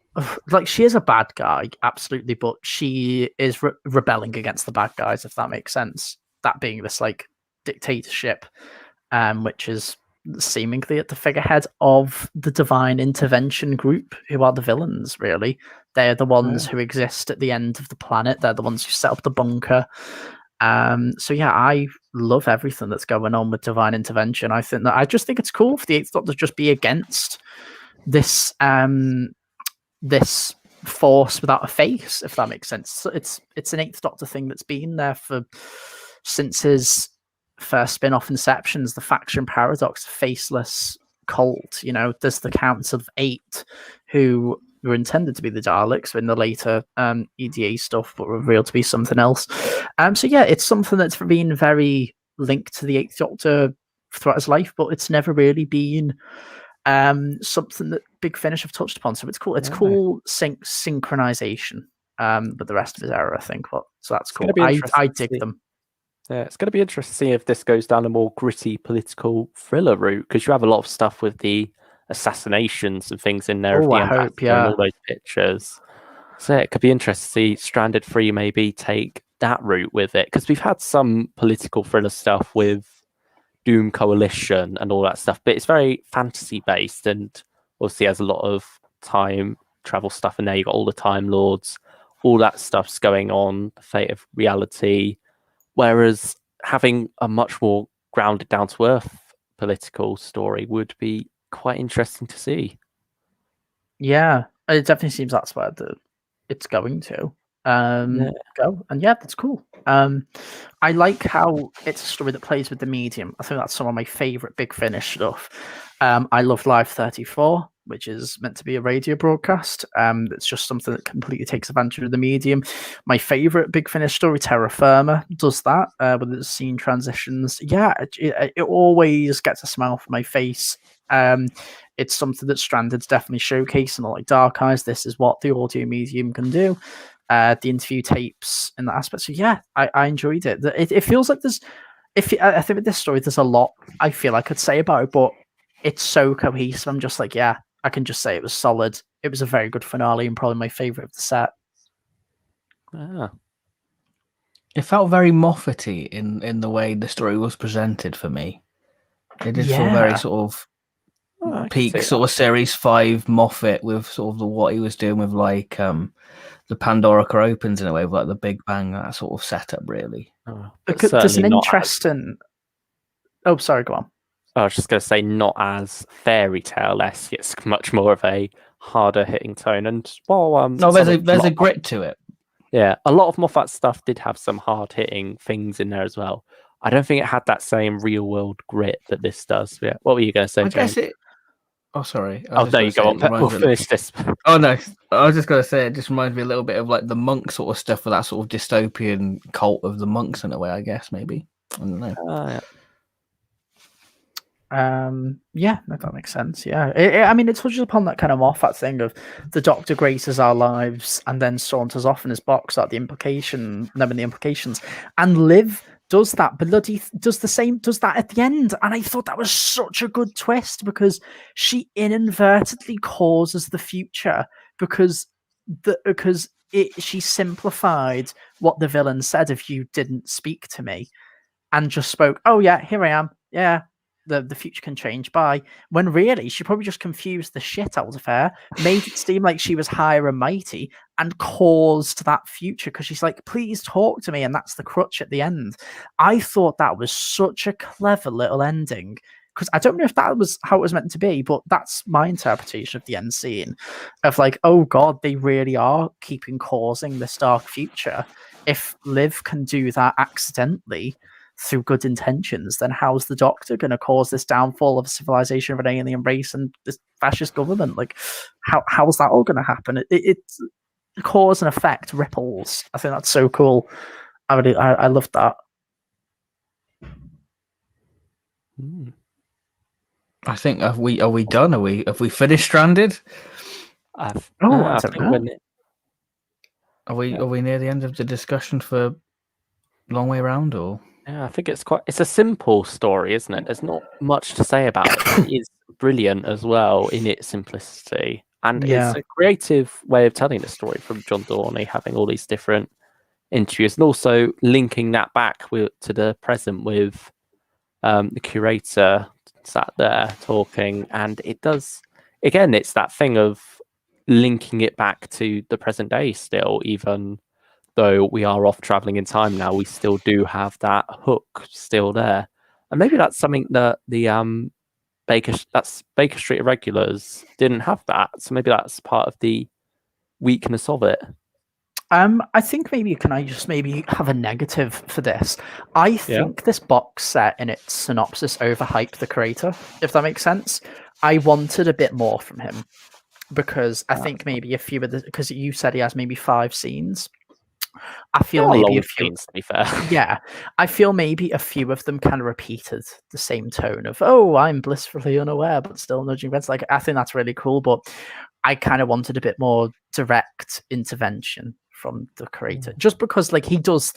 Speaker 3: like, she is a bad guy, absolutely, but she is rebelling against the bad guys, if that makes sense. That being this like dictatorship, which is seemingly at the figurehead of the Divine Intervention group, who are the villains, really. They're the ones who exist at the end of the planet. They're the ones who set up the bunker. So yeah, I love everything that's going on with Divine Intervention. I just think it's cool for the Eighth Doctor to just be against this this force without a face, if that makes sense. So it's an Eighth Doctor thing that's been there since his first spin-off Inceptions, the faction paradox, faceless cult. There's the counts of 8 who were intended to be the Daleks in the later EDA stuff, but were revealed to be something else. So yeah, it's something that's been very linked to the Eighth Doctor throughout his life, but it's never really been something that Big Finish have touched upon. So it's cool. It's cool synchronization with the rest of his era, I think. So that's cool. I dig them.
Speaker 2: Yeah, it's going to be interesting to see if this goes down a more gritty political thriller route, because you have a lot of stuff with the assassinations and things in there of the ambassador and all those pictures. So it could be interesting to see Stranded 3 maybe take that route with it, because we've had some political thriller stuff with Doom Coalition and all that stuff, but it's very fantasy based and obviously has a lot of time travel stuff in there. You've got all the Time Lords, all that stuff's going on, the fate of reality. Whereas having a much more grounded, down-to-earth political story would be quite interesting to see.
Speaker 3: Yeah, it definitely seems that's where it's going to go. And yeah, that's cool. I like how it's a story that plays with the medium. I think that's some of my favourite Big Finish stuff. I love Live 34, which is meant to be a radio broadcast. It's just something that completely takes advantage of the medium. My favourite Big Finish story, Terra Firma, does that with its scene transitions. Yeah, it always gets a smile from my face. It's something that Stranded's definitely showcasing, like Dark Eyes. This is what the audio medium can do. The interview tapes in that aspect. So yeah, I enjoyed it. It feels like I think with this story, there's a lot I feel I could say about it, but it's so cohesive. I'm just like, yeah, I can just say it was solid. It was a very good finale and probably my favourite of the set.
Speaker 2: Ah.
Speaker 1: It felt very Moffat-y in the way the story was presented for me. It did feel very sort of peak sort of series 5 Moffat with sort of what he was doing with like the Pandorica opens in a way with like the Big Bang, that sort of setup really.
Speaker 3: There's an interesting Oh, sorry, go on.
Speaker 2: I was just going to say, not as fairy tale-esque. It's much more of a harder hitting tone. And
Speaker 1: no, there's a grit to it.
Speaker 2: Yeah, a lot of Moffat stuff did have some hard hitting things in there as well. I don't think it had that same real world grit that this does. Yeah, what were you going to say, James?
Speaker 1: Oh, sorry.
Speaker 2: There you go on. We'll finish this.
Speaker 1: Oh no, I was just going to say it just reminds me a little bit of like the monk sort of stuff, with that sort of dystopian cult of the monks in a way. I guess maybe. I don't know.
Speaker 2: Yeah.
Speaker 3: Yeah, if that makes sense. Yeah, I mean, it touches upon that kind of Moffat thing of the Doctor graces our lives and then saunters off in his box at the implications, and Liv does that, bloody does that at the end, and I thought that was such a good twist because she inadvertently causes the future because she simplified what the villain said if you didn't speak to me, and just spoke, oh yeah, here I am, yeah. The future can change by, when really she probably just confused the shit out of her, made it seem like she was higher and mighty, and caused that future because she's like, please talk to me, and that's the crutch at the end. I thought that was such a clever little ending, because I don't know if that was how it was meant to be, but that's my interpretation of the end scene of like, oh god, they really are causing this dark future. If Liv can do that accidentally through good intentions, then how's the Doctor going to cause this downfall of a civilization of an alien race and this fascist government? Like, how's that all going to happen? It's cause and effect ripples. I think that's so cool. I love that.
Speaker 1: I think are we done? Have we finished Stranded?
Speaker 3: I don't know.
Speaker 1: Are we near the end of the discussion for Long Way Round, or?
Speaker 2: Yeah, I think it's a simple story, isn't it? There's not much to say about it, but it is brilliant as well in its simplicity. And it's a creative way of telling the story from John Dorney, having all these different interviews and also linking that back to the present with the curator sat there talking. And it does, again, it's that thing of linking it back to the present day still, even though we are off traveling in time now, we still do have that hook still there. And maybe that's something that the Baker Street Irregulars didn't have that. So maybe that's part of the weakness of it?
Speaker 3: I think maybe can I just maybe have a negative for this? I think this box set in its synopsis overhyped the creator, if that makes sense. I wanted a bit more from him because I think maybe a few of the because you said he has maybe 5 scenes. I feel maybe a few
Speaker 2: scenes, to be fair.
Speaker 3: Yeah, I feel maybe a few of them kind of repeated the same tone of "Oh, I'm blissfully unaware, but still nudging friends." Like I think that's really cool, but I kind of wanted a bit more direct intervention from the creator, just because like he does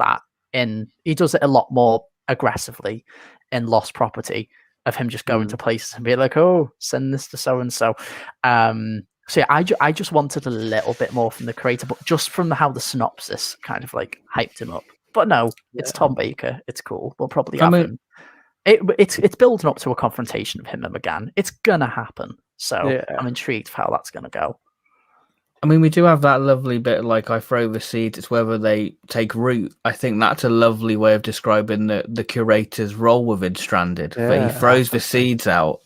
Speaker 3: it a lot more aggressively in Lost Property of him just going to places and be like, "Oh, send this to so and so." So yeah, I just wanted a little bit more from the creator, but just from how the synopsis kind of like hyped him up. But no, it's Tom Baker. It's cool. We'll probably have him. It's building up to a confrontation of him and McGann. It's gonna happen. So I'm intrigued for how that's gonna go.
Speaker 1: I mean, we do have that lovely bit, like I throw the seeds, it's whether they take root. I think that's a lovely way of describing the curator's role within Stranded. But he throws the seeds out,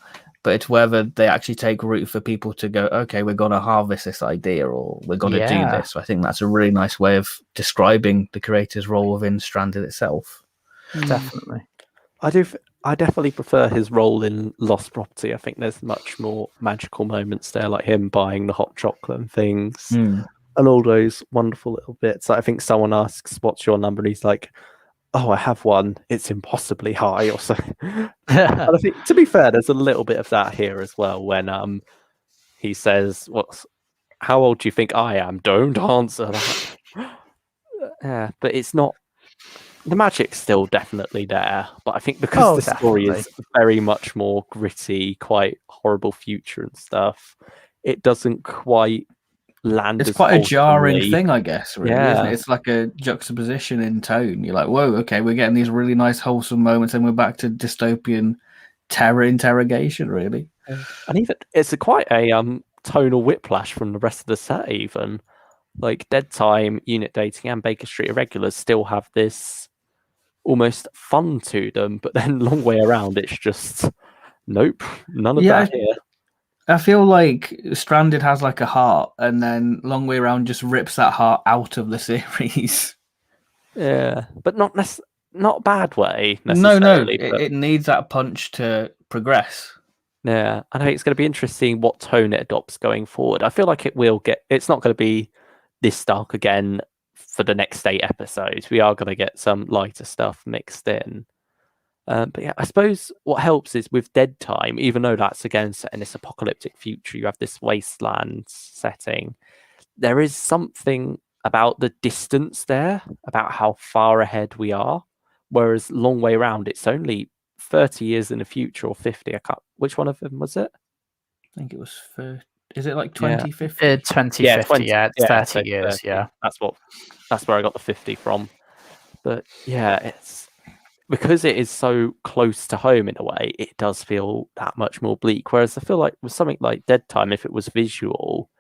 Speaker 1: but it's whether they actually take root for people to go, okay, we're going to harvest this idea or we're going to do this. So I think that's a really nice way of describing the creator's role within Stranded itself.
Speaker 3: Definitely.
Speaker 2: I definitely prefer his role in Lost Property. I think there's much more magical moments there, like him buying the hot chocolate and things, and all those wonderful little bits. I think someone asks, "What's your number?" and he's like, "Oh, I have one. It's impossibly high," or something. And I think, to be fair, there's a little bit of that here as well when he says, how old do you think I am? Don't answer that. Yeah, but it's not. The magic's still definitely there, but I think because the story is very much more gritty, quite horrible future and stuff, it doesn't quite land.
Speaker 1: It's quite a jarring thing, I guess, really, isn't it? It's like a juxtaposition in tone. You're like, whoa, okay, we're getting these really nice, wholesome moments, and we're back to dystopian terror interrogation, really.
Speaker 2: And even it's quite a tonal whiplash from the rest of the set, even. Like Dead Time, Unit Dating, and Baker Street Irregulars still have this almost fun to them, but then long way around, it's just nope, none of that here.
Speaker 1: I feel like Stranded has like a heart, and then Long Way Around just rips that heart out of the series.
Speaker 2: Yeah, but not bad way necessarily.
Speaker 1: No, it needs that punch to progress.
Speaker 2: Yeah, I know it's going to be interesting what tone it adopts going forward. I feel like it's not going to be this dark again for the next 8 episodes. We are going to get some lighter stuff mixed in. But yeah, I suppose what helps is with Dead Time, even though that's again set in this apocalyptic future, you have this wasteland setting. There is something about the distance there, about how far ahead we are. Whereas Long Way Round, it's only 30 years in the future or 50. I can't. Which one of them was it?
Speaker 1: I think it was 30. Is it like 2050?
Speaker 3: 2050, it's 30 years, 30. Yeah.
Speaker 2: That's where I got the 50 from. But yeah, it's because it is so close to home in a way, it does feel that much more bleak. Whereas I feel like with something like Dead Time, if it was visual,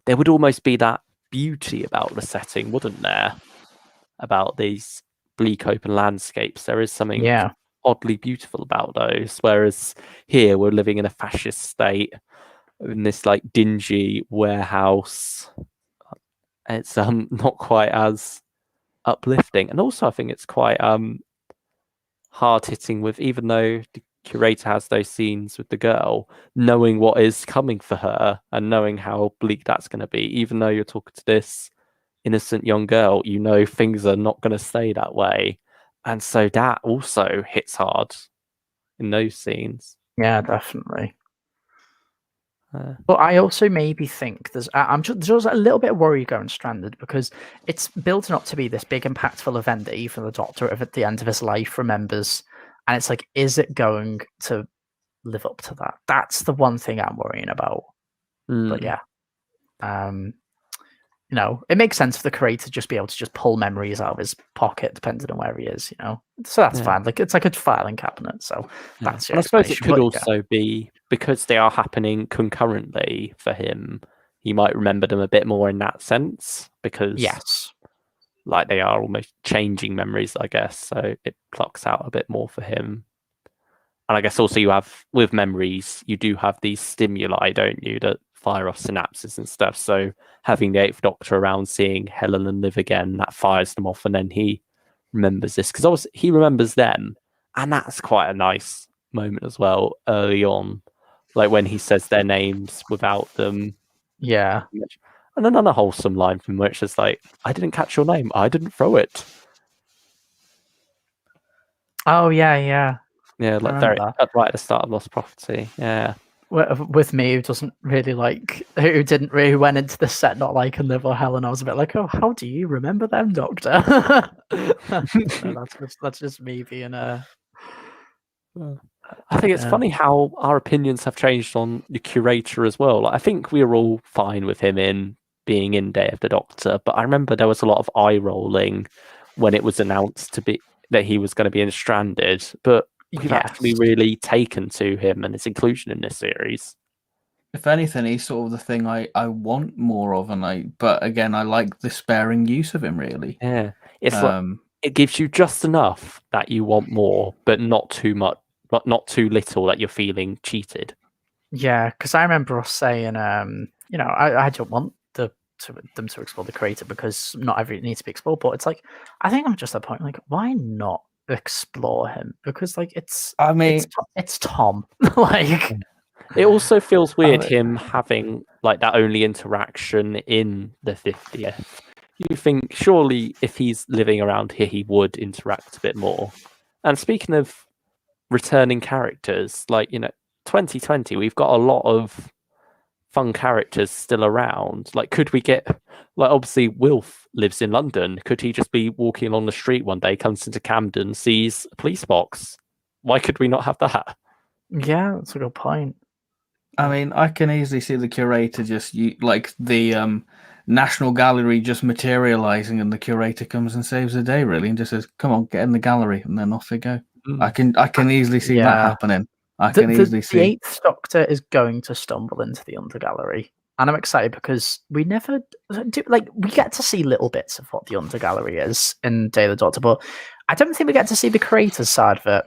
Speaker 2: there would almost be that beauty about the setting, wouldn't there? About these bleak open landscapes. There is something oddly beautiful about those. Whereas here we're living in a fascist state, in this like dingy warehouse. It's not quite as uplifting, and also I think it's quite hard hitting with, even though the curator has those scenes with the girl, knowing what is coming for her and knowing how bleak that's going to be. Even though you're talking to this innocent young girl, you know things are not going to stay that way, and so that also hits hard in those scenes.
Speaker 3: Yeah, definitely. But I also maybe think there's a little bit of worry going Stranded, because it's built up to be this big impactful event that even the Doctor at the end of his life remembers, and it's like, is it going to live up to that? That's the one thing I'm worrying about. But yeah, it makes sense for the creator to just be able to just pull memories out of his pocket depending on where he is, so that's fine. Like, it's like a filing cabinet, so that's
Speaker 2: and I suppose it could also be because they are happening concurrently for him. He might remember them a bit more in that sense, because like they are almost changing memories, I guess, so it clocks out a bit more for him. And I guess also you have, with memories, you do have these stimuli, don't you, that fire off synapses and stuff. So having the Eighth Doctor around, seeing Helen and Liv again, that fires them off, and then he remembers this because obviously he remembers them, and that's quite a nice moment as well early on, like when he says their names without them.
Speaker 3: Yeah.
Speaker 2: And another wholesome line from which is like, "I didn't catch your name. I didn't throw it."
Speaker 3: Oh yeah.
Speaker 2: Yeah, like
Speaker 3: remember
Speaker 2: right at the start of Lost Property. Yeah.
Speaker 3: With me, who doesn't really like, who went into the set not liking Liv or Helen, I was a bit like, oh, how do you remember them, Doctor? No, that's just me being a.
Speaker 2: I think it's funny how our opinions have changed on the curator as well. Like, I think we were all fine with him being in Day of the Doctor, but I remember there was a lot of eye rolling when it was announced that he was going to be in Stranded. But we've actually really taken to him and his inclusion in this series.
Speaker 1: If anything, he's sort of the thing I want more of, but again, I like the sparing use of him. Really,
Speaker 2: yeah, it's like it gives you just enough that you want more, but not too much, but not too little that you're feeling cheated.
Speaker 3: Yeah, because I remember us saying, I don't want them to explore the creator because not everything needs to be explored. But it's like, I think I'm just at a point like, why not explore him? Because like it's Tom. Like,
Speaker 2: it also feels weird him having like that only interaction in the 50th. You think surely if he's living around here, he would interact a bit more. And speaking of returning characters, like 2020, we've got a lot of fun characters still around. Like, could we get, like, obviously Wilf lives in London. Could he just be walking along the street one day, comes into Camden, sees a police box? Why could we not have that?
Speaker 3: Yeah, that's a good point.
Speaker 1: I mean, I can easily see the curator just like the National Gallery just materializing, and the curator comes and saves the day, really, and just says, "Come on, get in the gallery," and then off they go. I can easily see that happening. The
Speaker 3: Eighth Doctor is going to stumble into the Undergallery, and I'm excited because we never do. Like, we get to see little bits of what the Undergallery is in Day of the Doctor, but I don't think we get to see the creator's side of it.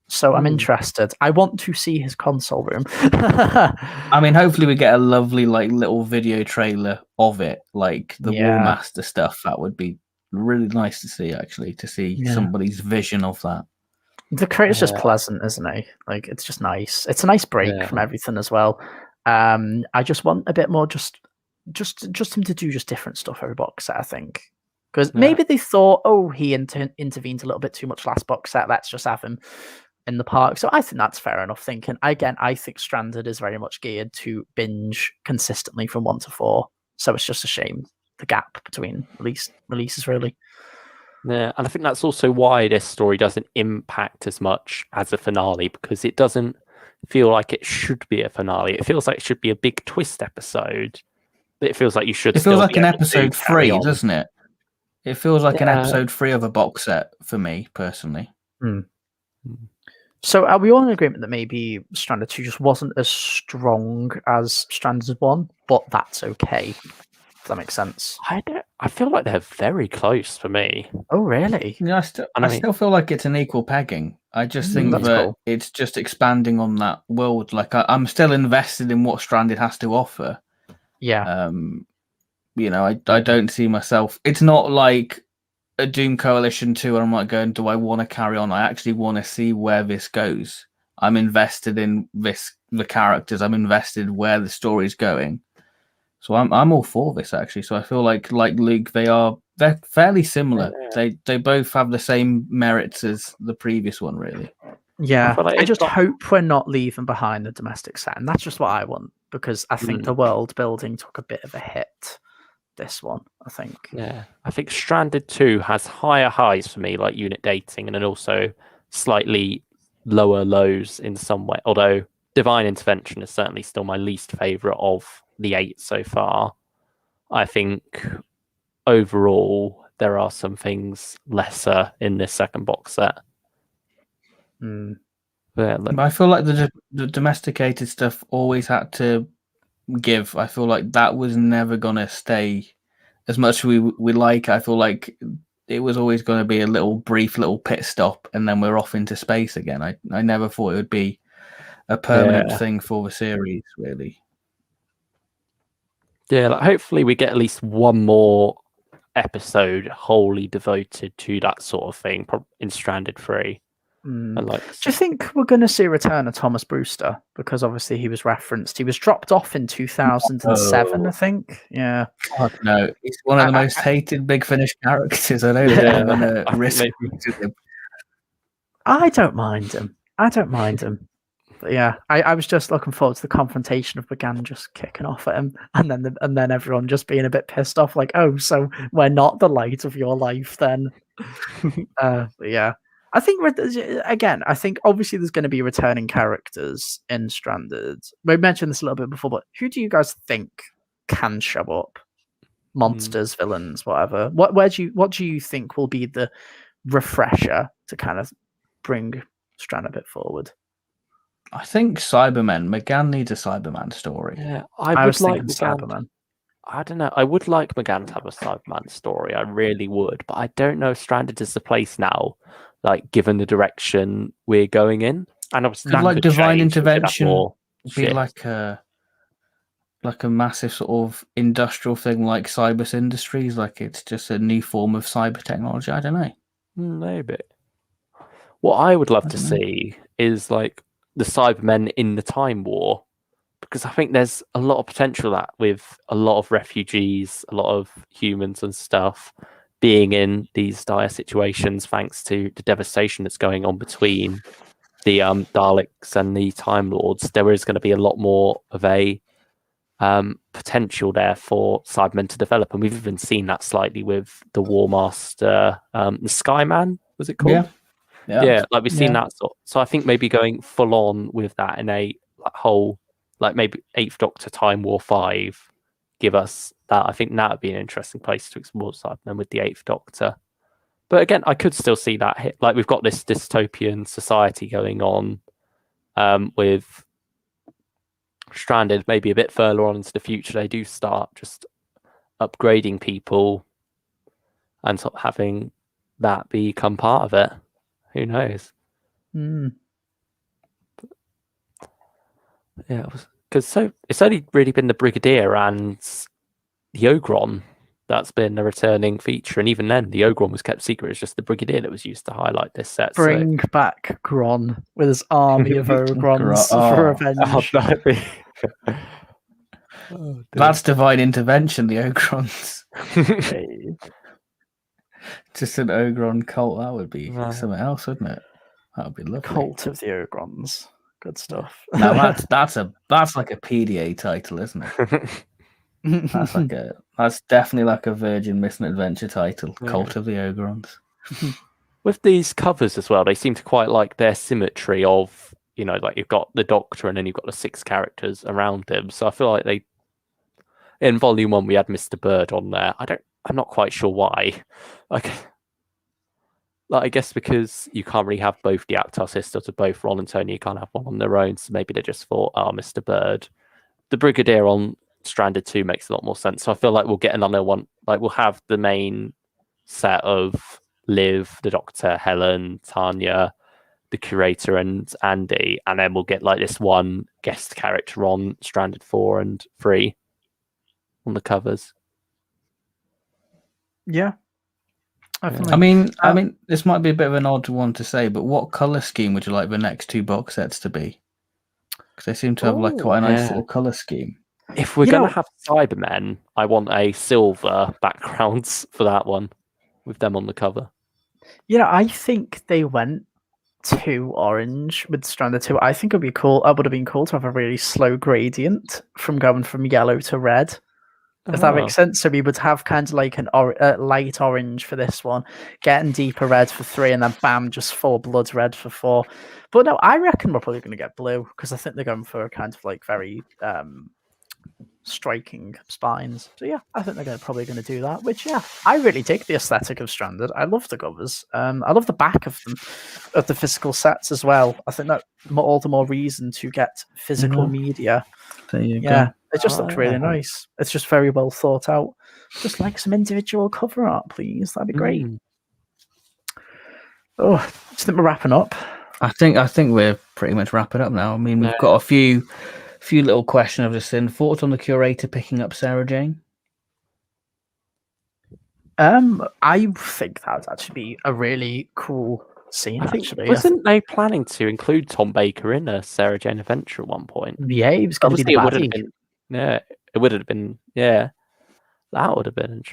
Speaker 3: So I'm interested. I want to see his console room.
Speaker 1: I mean, hopefully we get a lovely like little video trailer of it, like the Warmaster stuff. That would be really nice to see, actually, to see somebody's vision of that.
Speaker 3: The creator's just pleasant, isn't he? Like, it's just nice. It's a nice break from everything as well. I just want a bit more, just him to do just different stuff every box set, I think. Because maybe they thought, oh, he intervened a little bit too much last box set. Let's just have him in the park. So I think that's fair enough thinking. Again, I think Stranded is very much geared to binge consistently from 1 to 4. So it's just a shame, the gap between releases, really.
Speaker 2: Yeah, and I think that's also why this story doesn't impact as much as a finale, because it doesn't feel like it should be a finale. It feels like it should be a big twist episode, but it feels like you should.
Speaker 1: It feels like an episode 3, doesn't it? It feels like an episode 3 of a box set for me personally.
Speaker 3: So are we all in agreement that maybe Stranded 2 just wasn't as strong as Stranded 1, but that's okay? Does that make sense?
Speaker 2: I feel like they're very close for me.
Speaker 3: Oh, really?
Speaker 1: Yeah, I still feel like it's an equal pegging. I just think that it's just expanding on that world. Like I'm still invested in what Stranded has to offer.
Speaker 3: Yeah.
Speaker 1: I don't see myself. It's not like a Doom Coalition 2 and I'm like going, do I want to carry on? I actually want to see where this goes. I'm invested in the characters. I'm invested where the story's going. So I'm all for this, actually. So I feel like Luke, they're fairly similar. They both have the same merits as the previous one, really.
Speaker 3: Yeah, I just hope we're not leaving behind the domestic set, and that's just what I want, because I think the world building took a bit of a hit. This one, I think.
Speaker 2: Yeah, I think Stranded 2 has higher highs for me, like unit dating, and then also slightly lower lows in some way. Although Divine Intervention is certainly still my least favourite of the 8 so far. I think overall there are some things lesser in this second box set.
Speaker 1: But I feel like the domesticated stuff always had to give. I feel like that was never gonna stay as much as we like. I feel like it was always going to be a brief little pit stop, and then we're off into space again. I never thought it would be a permanent thing for the series, really.
Speaker 2: Yeah, like hopefully we get at least one more episode wholly devoted to that sort of thing in Stranded 3.
Speaker 3: Mm.
Speaker 2: And like,
Speaker 3: Do you think we're going to see a return of Thomas Brewster? Because obviously he was referenced. He was dropped off in 2007, I think. Yeah.
Speaker 1: God, no, he's one of the most hated Big Finish characters. I don't think I'm going to risk him.
Speaker 3: I don't mind him. But yeah, I was just looking forward to the confrontation of McGann just kicking off at him, and then everyone just being a bit pissed off, like, oh, so we're not the light of your life then. But yeah, I think I think obviously there's going to be returning characters in Stranded. We mentioned this a little bit before, but who do you guys think can show up? Monsters, villains, whatever. What do you think will be the refresher to kind of bring Strand a bit forward?
Speaker 1: I think Cybermen. McGann needs a Cyberman story.
Speaker 2: Yeah,
Speaker 3: I was
Speaker 2: like
Speaker 3: thinking
Speaker 2: McGann.
Speaker 3: Cyberman.
Speaker 2: I don't know. I would like McGann to have a Cyberman story. I really would, but I don't know if Stranded is the place now. Like, given the direction we're going in, and obviously
Speaker 1: Could like divine intervention be
Speaker 2: shit.
Speaker 1: like a massive sort of industrial thing, like Cybus Industries? Like it's just a new form of cyber technology. I don't know.
Speaker 2: Maybe. What I would love to see is like the Cybermen in the Time War, because I think there's a lot of potential that with a lot of refugees, a lot of humans and stuff being in these dire situations thanks to the devastation that's going on between the Daleks and the Time Lords. There is going to be a lot more of a potential there for Cybermen to develop, and we've even seen that slightly with the War Master, the Skyman, was it called? Yeah, like we've seen that sort. So I think maybe going full on with that in a whole, like maybe 8th Doctor Time War 5, give us that. I think that would be an interesting place to explore Cybermen with the 8th Doctor. But again, I could still see that hit. Like we've got this dystopian society going on with Stranded, maybe a bit further on into the future, they do start just upgrading people and sort of having that become part of it. Who knows? Yeah, because it's only really been the Brigadier and the Ogron that's been a returning feature, and even then, the Ogron was kept secret. It's just the Brigadier that was used to highlight this set.
Speaker 3: Bring back Gron with his army of Ogrons for revenge.
Speaker 1: That's divine intervention. The Ogrons. Just an Ogron cult. That would be something else, wouldn't it? That would be lovely.
Speaker 3: Cult of the Ogrons. Good stuff.
Speaker 1: Now that's like a PDA title, isn't it? That's definitely like a Virgin Missing Adventure title. Cult of the Ogrons.
Speaker 2: With these covers as well, they seem to quite like their symmetry of, like you've got the Doctor and then you've got the 6 characters around him. So I feel like in Volume 1 we had Mr. Bird on there. I'm not quite sure why. Like I guess because you can't really have both the Actar sisters of both Ron and Tony, you can't have one on their own. So maybe they just thought, Mr. Bird. The Brigadier on Stranded 2 makes a lot more sense. So I feel like we'll get another one. Like we'll have the main set of Liv, the Doctor, Helen, Tanya, the Curator, and Andy, and then we'll get like this one guest character on Stranded 4 and 3 on the covers.
Speaker 3: Yeah.
Speaker 1: I mean, this might be a bit of an odd one to say, but what color scheme would you like the next 2 box sets to be? Because they seem to have like quite a nice little color scheme.
Speaker 2: If we're going to have Cybermen, I want a silver backgrounds for that one with them on the cover.
Speaker 3: I think they went too orange with Stranded 2. I think it would be cool. It would have been cool to have a really slow gradient from going from yellow to red. If that makes sense. So we would have kind of like an light orange for this one, getting deeper red for 3, and then bam, just full blood red for 4. But no, I reckon we're probably going to get blue because I think they're going for a kind of like very striking spines. So yeah, I think they're probably going to do that. Which I really dig the aesthetic of Stranded. I love the covers. I love the back of them, of the physical sets as well. I think that all the more reason to get physical media.
Speaker 1: There you go.
Speaker 3: It just looks really nice. It's just very well thought out. Just like some individual cover art, please. That'd be great. Oh, do you think we're wrapping up?
Speaker 1: I think we're pretty much wrapping up now. I mean, we've got a few few little questions I've just seen. Thoughts on the curator picking up Sarah Jane?
Speaker 3: I think that would actually be a really cool scene.
Speaker 2: I think
Speaker 3: Actually,
Speaker 2: wasn't they planning to include Tom Baker in a Sarah Jane adventure at one point?
Speaker 3: Yeah, he was going to be the
Speaker 2: Obviously, it would have
Speaker 3: baddie.
Speaker 2: been. Yeah, it would have been. Yeah, that would have been.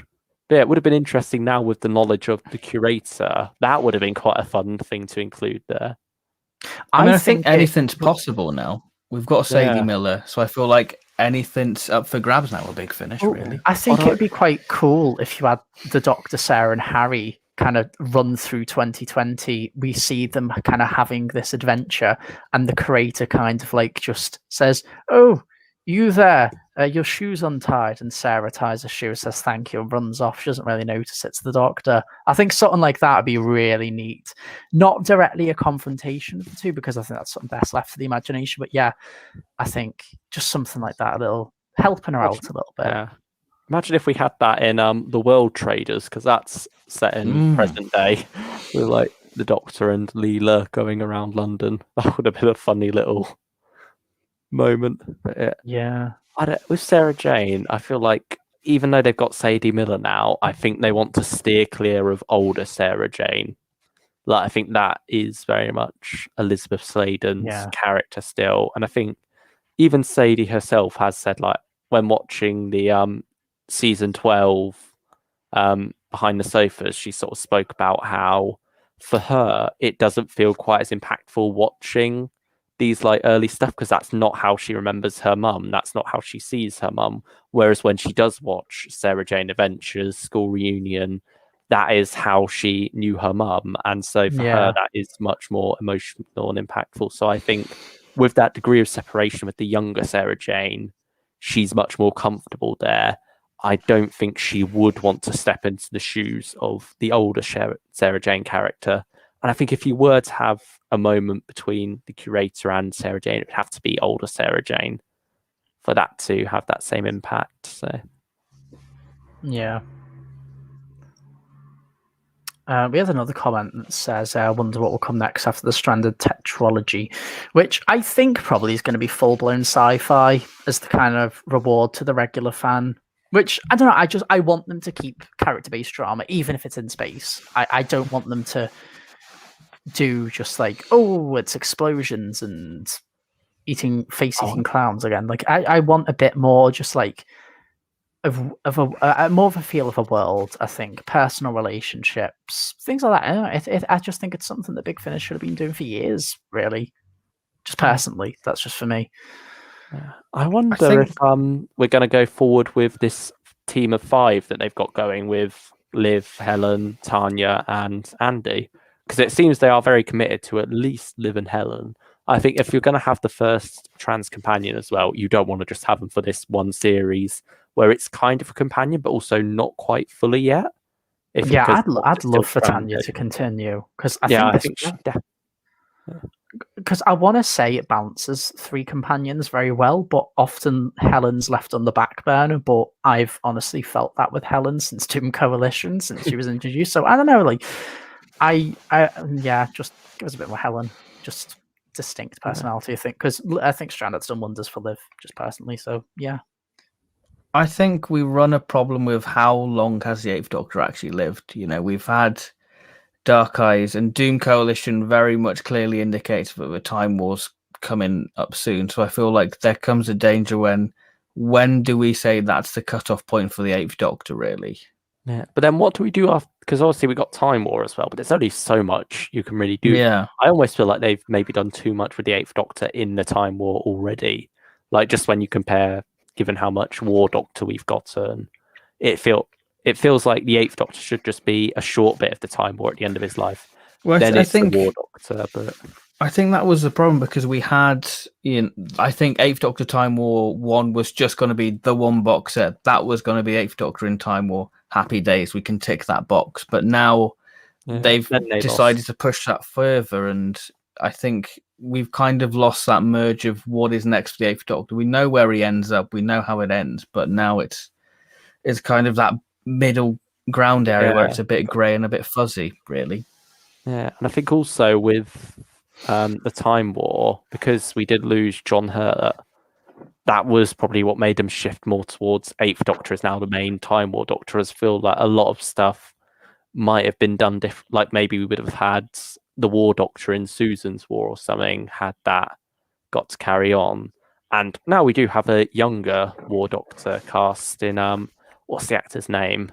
Speaker 2: Yeah, it would have been interesting now with the knowledge of the curator. That would have been quite a fun thing to include there.
Speaker 1: I mean, I think anything's possible now. We've got Sadie
Speaker 2: Yeah.
Speaker 1: Miller, so I feel like anything's up for grabs now. A Big Finish, really.
Speaker 3: I think it'd be quite cool if you had the Doctor, Sarah, and Harry kind of run through 2020. We see them kind of having this adventure, and the creator kind of like just says, "Oh, you there? Your shoe's untied." And Sarah ties a shoe, says thank you, and runs off. She doesn't really notice it's the Doctor. I think something like that would be really neat. Not directly a confrontation of the two, because I think that's something best left to the imagination. But yeah, I think just something like that, a little helping her out a little bit.
Speaker 2: Yeah. Imagine if we had that in the World Traders, because that's set in present day, with like the Doctor and Leela going around London. That would have been a funny little moment. But
Speaker 3: Yeah.
Speaker 2: with Sarah Jane, I feel like even though they've got Sadie Miller now, I think they want to steer clear of older Sarah Jane. Like, I think that is very much Elizabeth Sladen's character still, and I think even Sadie herself has said, like, when watching the season 12 Behind the Sofas, she sort of spoke about how for her it doesn't feel quite as impactful watching these like early stuff, because that's not how she remembers her mum, that's not how she sees her mum, whereas when she does watch Sarah Jane Adventures, School Reunion, that is how she knew her mum, and so for her that is much more emotional and impactful. So I think with that degree of separation with the younger Sarah Jane, she's much more comfortable there. I don't think she would want to step into the shoes of the older Sarah Jane character. And I think if you were to have a moment between the curator and Sarah Jane, it would have to be older Sarah Jane for that to have that same impact. So,
Speaker 3: yeah. We have another comment that says, I wonder what will come next after the Stranded tetralogy, which I think probably is going to be full-blown sci-fi as the kind of reward to the regular fan, which, I don't know, I want them to keep character-based drama, even if it's in space. I don't want them to do just like, oh, it's explosions and face-eating clowns again. Like, I want a bit more just like of a more of a feel of a world. I think personal relationships, things like that. I just think it's something that Big Finish should have been doing for years. Really, just personally, that's just for me.
Speaker 2: I wonder if we're going to go forward with this team of 5 that they've got going with Liv, Helen, Tanya, and Andy, because it seems they are very committed to at least Liv and Helen. I think if you're going to have the first trans companion as well, you don't want to just have them for this one series where it's kind of a companion, but also not quite fully yet.
Speaker 3: I'd love for Tanya to continue, because I think because I want to say it balances 3 companions very well, but often Helen's left on the back burner. But I've honestly felt that with Helen since Doom Coalition, since she was introduced. So I don't know, like just give us a bit more Helen, just distinct personality. I think, because I think Stranded's done wonders for Liv, just personally. So yeah.
Speaker 1: I think we run a problem with how long has the 8th Doctor actually lived. You know, we've had Dark Eyes, and Doom Coalition very much clearly indicates that the Time War's coming up soon. So I feel like there comes a danger when do we say that's the cutoff point for the 8th Doctor, really?
Speaker 2: Yeah, but then what do we do after? Because obviously we got Time War as well, but there's only so much you can really do.
Speaker 1: Yeah,
Speaker 2: I almost feel like they've maybe done too much with the 8th Doctor in the Time War already. Like, just when you compare, given how much War Doctor we've gotten, it feels like the 8th Doctor should just be a short bit of the Time War at the end of his life.
Speaker 1: Well,
Speaker 2: then it's the War Doctor, but
Speaker 1: I think that was the problem, because we had, I think 8th Doctor Time War 1 was just going to be the one box set. That was going to be 8th Doctor in Time War. Happy days, we can tick that box. But now they've decided to push that further, and I think we've kind of lost that merge of what is next for the 8th Doctor. We know where he ends up, we know how it ends, but now it's kind of that middle ground area where it's a bit grey and a bit fuzzy, really.
Speaker 2: Yeah, and I think also with the Time War, because we did lose John Hurt, that was probably what made them shift more towards Eighth Doctor is now the main Time War Doctor. As feel like a lot of stuff might have been done different. Like maybe we would have had the War Doctor in Susan's War or something had that got to carry on. And now we do have a younger War Doctor cast in what's the actor's name?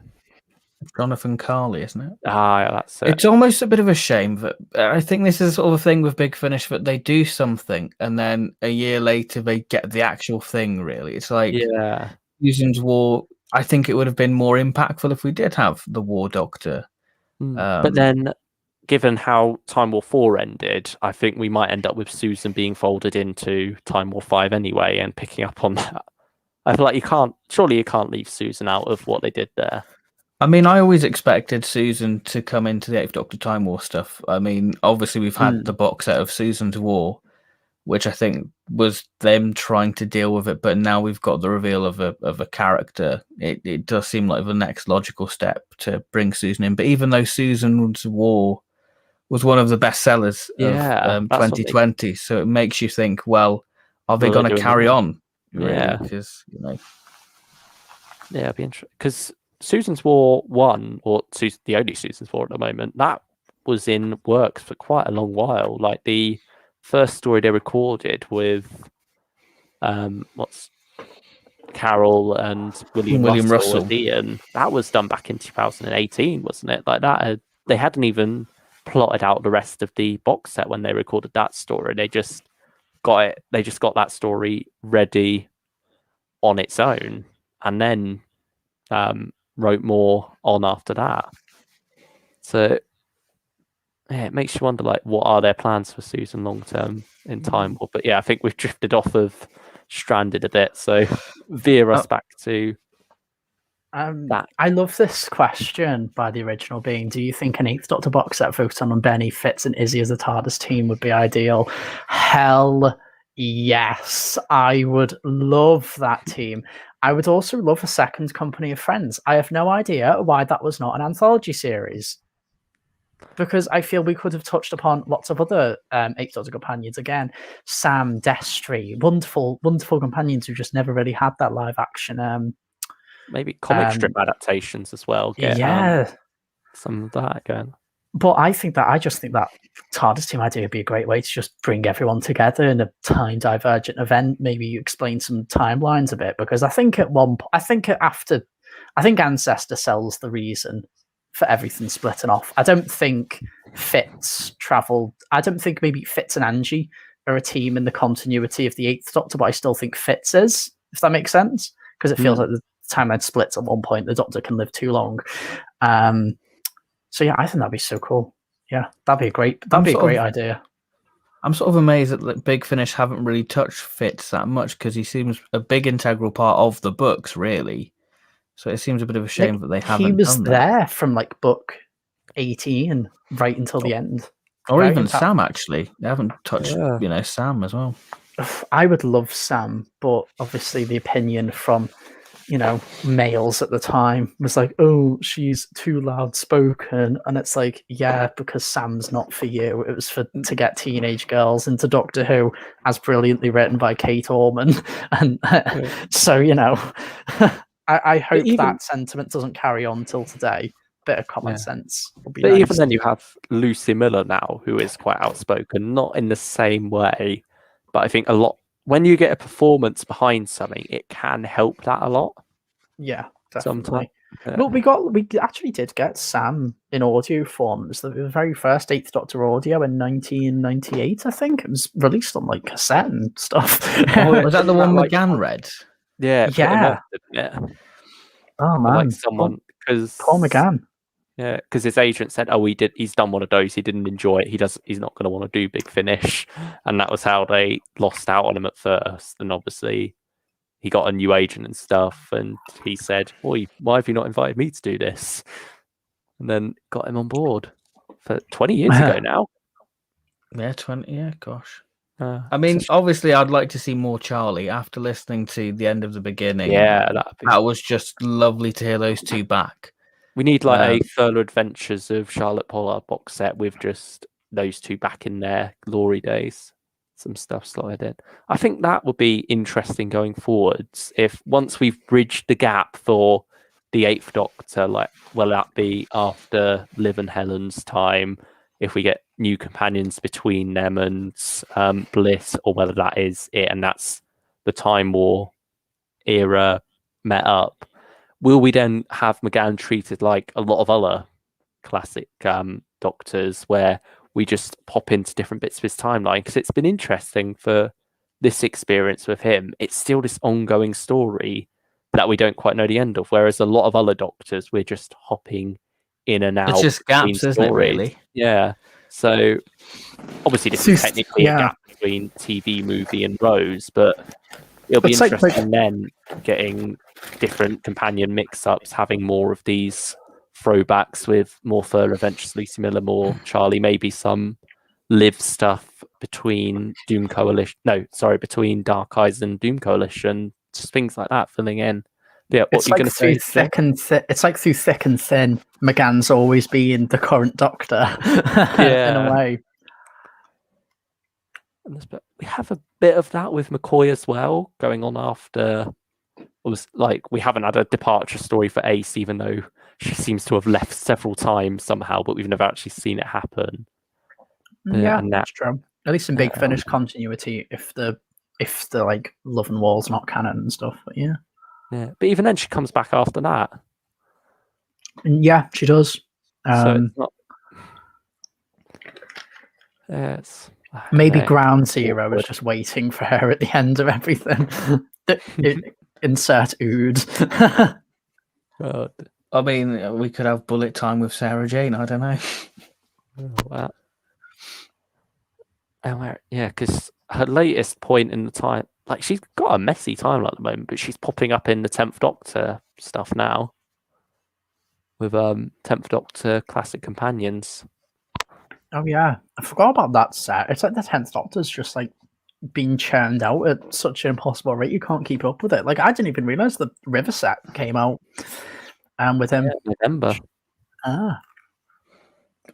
Speaker 1: Jonathan Carley, isn't it?
Speaker 2: Ah, that's it.
Speaker 1: It's almost a bit of a shame that I think this is sort of a thing with Big Finish that they do something and then a year later they get the actual thing. Really, it's like Susan's War. I think it would have been more impactful if we did have the War Doctor.
Speaker 2: But then, given how Time War 4 ended, I think we might end up with Susan being folded into Time War 5 anyway and picking up on that. I feel like you can't leave Susan out of what they did there.
Speaker 1: I mean, I always expected Susan to come into the Eighth Doctor Time War stuff. I mean, obviously we've had the box set of Susan's War, which I think was them trying to deal with it, but now we've got the reveal of a character. It does seem like the next logical step to bring Susan in. But even though Susan's War was one of the best sellers of 2020, so it makes you think, well, are they going to carry on? Really? Because
Speaker 2: it'd be interesting. Because Susan's War 1, or the only Susan's War at the moment, that was in works for quite a long while. Like the first story they recorded with Carol and William Russell with Ian, that was done back in 2018, wasn't it? Like that they hadn't even plotted out the rest of the box set when they recorded that story. They just got that story ready on its own and then wrote more on after that. So it makes you wonder, like, what are their plans for Susan long term in Time War? But I think we've drifted off of Stranded a bit, so veer us back to that.
Speaker 3: I love this question by the original being, do you think an Eighth Doctor box set focused on Benny, Fitz and Izzy as a TARDIS team would be ideal? Hell yes, I would love that team. I would also love a second company of friends. I have no idea why that was not an anthology series, because I feel we could have touched upon lots of other Eighth Doctor companions. Again, Sam, Destry, wonderful companions who just never really had that live action.
Speaker 2: Maybe comic strip adaptations as well. Some of that again.
Speaker 3: But I just think that TARDIS team idea would be a great way to just bring everyone together in a time divergent event. Maybe you explain some timelines a bit, because I think Ancestor sells the reason for everything splitting off. I don't think Fitz traveled. I don't think maybe Fitz and Angie are a team in the continuity of the Eighth Doctor, but I still think Fitz is, if that makes sense, because it feels like the timeline splits at one point. The Doctor can live too long. So I think that'd be so cool. Yeah, that'd be a great idea.
Speaker 1: I'm sort of amazed that Big Finish haven't really touched Fitz that much, because he seems a big integral part of the books, really. So it seems a bit of a shame that they haven't.
Speaker 3: He was
Speaker 1: done that.
Speaker 3: there from like book 18 right until the end.
Speaker 1: Or even Sam, actually. They haven't touched, Sam as well.
Speaker 3: I would love Sam, but obviously the opinion from males at the time was like, oh, she's too loud spoken, and it's like, because Sam's not for you. It was to get teenage girls into Doctor Who, as brilliantly written by Kate Orman, and so I hope that sentiment doesn't carry on till today. Bit of common sense would be nice.
Speaker 2: Even then, you have Lucy Miller now, who is quite outspoken, not in the same way, but I think a lot. When you get a performance behind something, it can help that a lot.
Speaker 3: Yeah, definitely.
Speaker 2: Yeah.
Speaker 3: Well, we actually did get Sam in audio form. It was the very first Eighth Doctor audio in 1998, I think. It was released on like cassette and stuff.
Speaker 1: Was that the one McGann read?
Speaker 2: Yeah.
Speaker 3: Oh man,
Speaker 2: like someone, because
Speaker 3: Paul McGann.
Speaker 2: Yeah, because his agent said, "Oh, he's done one of those. He didn't enjoy it. He's not going to want to do Big Finish," and that was how they lost out on him at first. And obviously, he got a new agent and stuff, and he said, "Boy, why have you not invited me to do this?" And then got him on board for 20 years ago now.
Speaker 1: Yeah, 20. Yeah, gosh. I mean, obviously, I'd like to see more Charlie after listening to the end of the beginning.
Speaker 2: Yeah,
Speaker 1: that was just lovely to hear those two back.
Speaker 2: We need like a Further Adventures of Charlotte Pollard box set with just those two back in their glory days. some stuff slotted in. I think that would be interesting going forwards. If once we've bridged the gap for the Eighth Doctor, like, will that be after Liv and Helen's time? If we get new companions between them and Bliss, or whether that is it, and that's the Time War era met up. Will we then have McGann treated like a lot of other classic Doctors, where we just pop into different bits of his timeline? Because it's been interesting for this experience with him. It's still this ongoing story that we don't quite know the end of. Whereas a lot of other Doctors, we're just hopping in and out.
Speaker 1: It's just
Speaker 2: between
Speaker 1: gaps, isn't it,
Speaker 2: stories.
Speaker 1: really?
Speaker 2: Yeah. So obviously this is technically a gap between TV, movie, and Rose, but it'll be interesting then getting different companion mix-ups, having more of these throwbacks with more Fur Adventures, Lucy Miller, more Charlie, maybe some Liv stuff between between Dark Eyes and Doom Coalition, just things like that filling in. Yeah, what are you going to say?
Speaker 3: It's like through thick and thin. McGann's always been the current Doctor, in a way.
Speaker 2: We have a bit of that with McCoy as well, going on after. It was like we haven't had a departure story for Ace, even though she seems to have left several times somehow, but we've never actually seen it happen.
Speaker 3: Yeah, that's true. At least in Big Finish continuity, if the like Love and Wall's not canon and stuff, but yeah.
Speaker 2: Yeah, but even then, she comes back after that.
Speaker 3: Yeah, she does.
Speaker 2: So it's not. It's
Speaker 3: maybe Ground Zero was just waiting for her at the end of everything. Insert Ood.
Speaker 1: I mean, we could have bullet time with Sarah Jane. I don't know.
Speaker 2: Yeah, because her latest point in the time, like, she's got a messy timeline at the moment, but she's popping up in the 10th Doctor stuff now with 10th Doctor Classic Companions.
Speaker 3: Oh yeah, I forgot about that set. It's like the 10th Doctor's just like being churned out at such an impossible rate. You can't keep up with it. Like, I didn't even realize the River set came out with him.
Speaker 2: Yeah, November.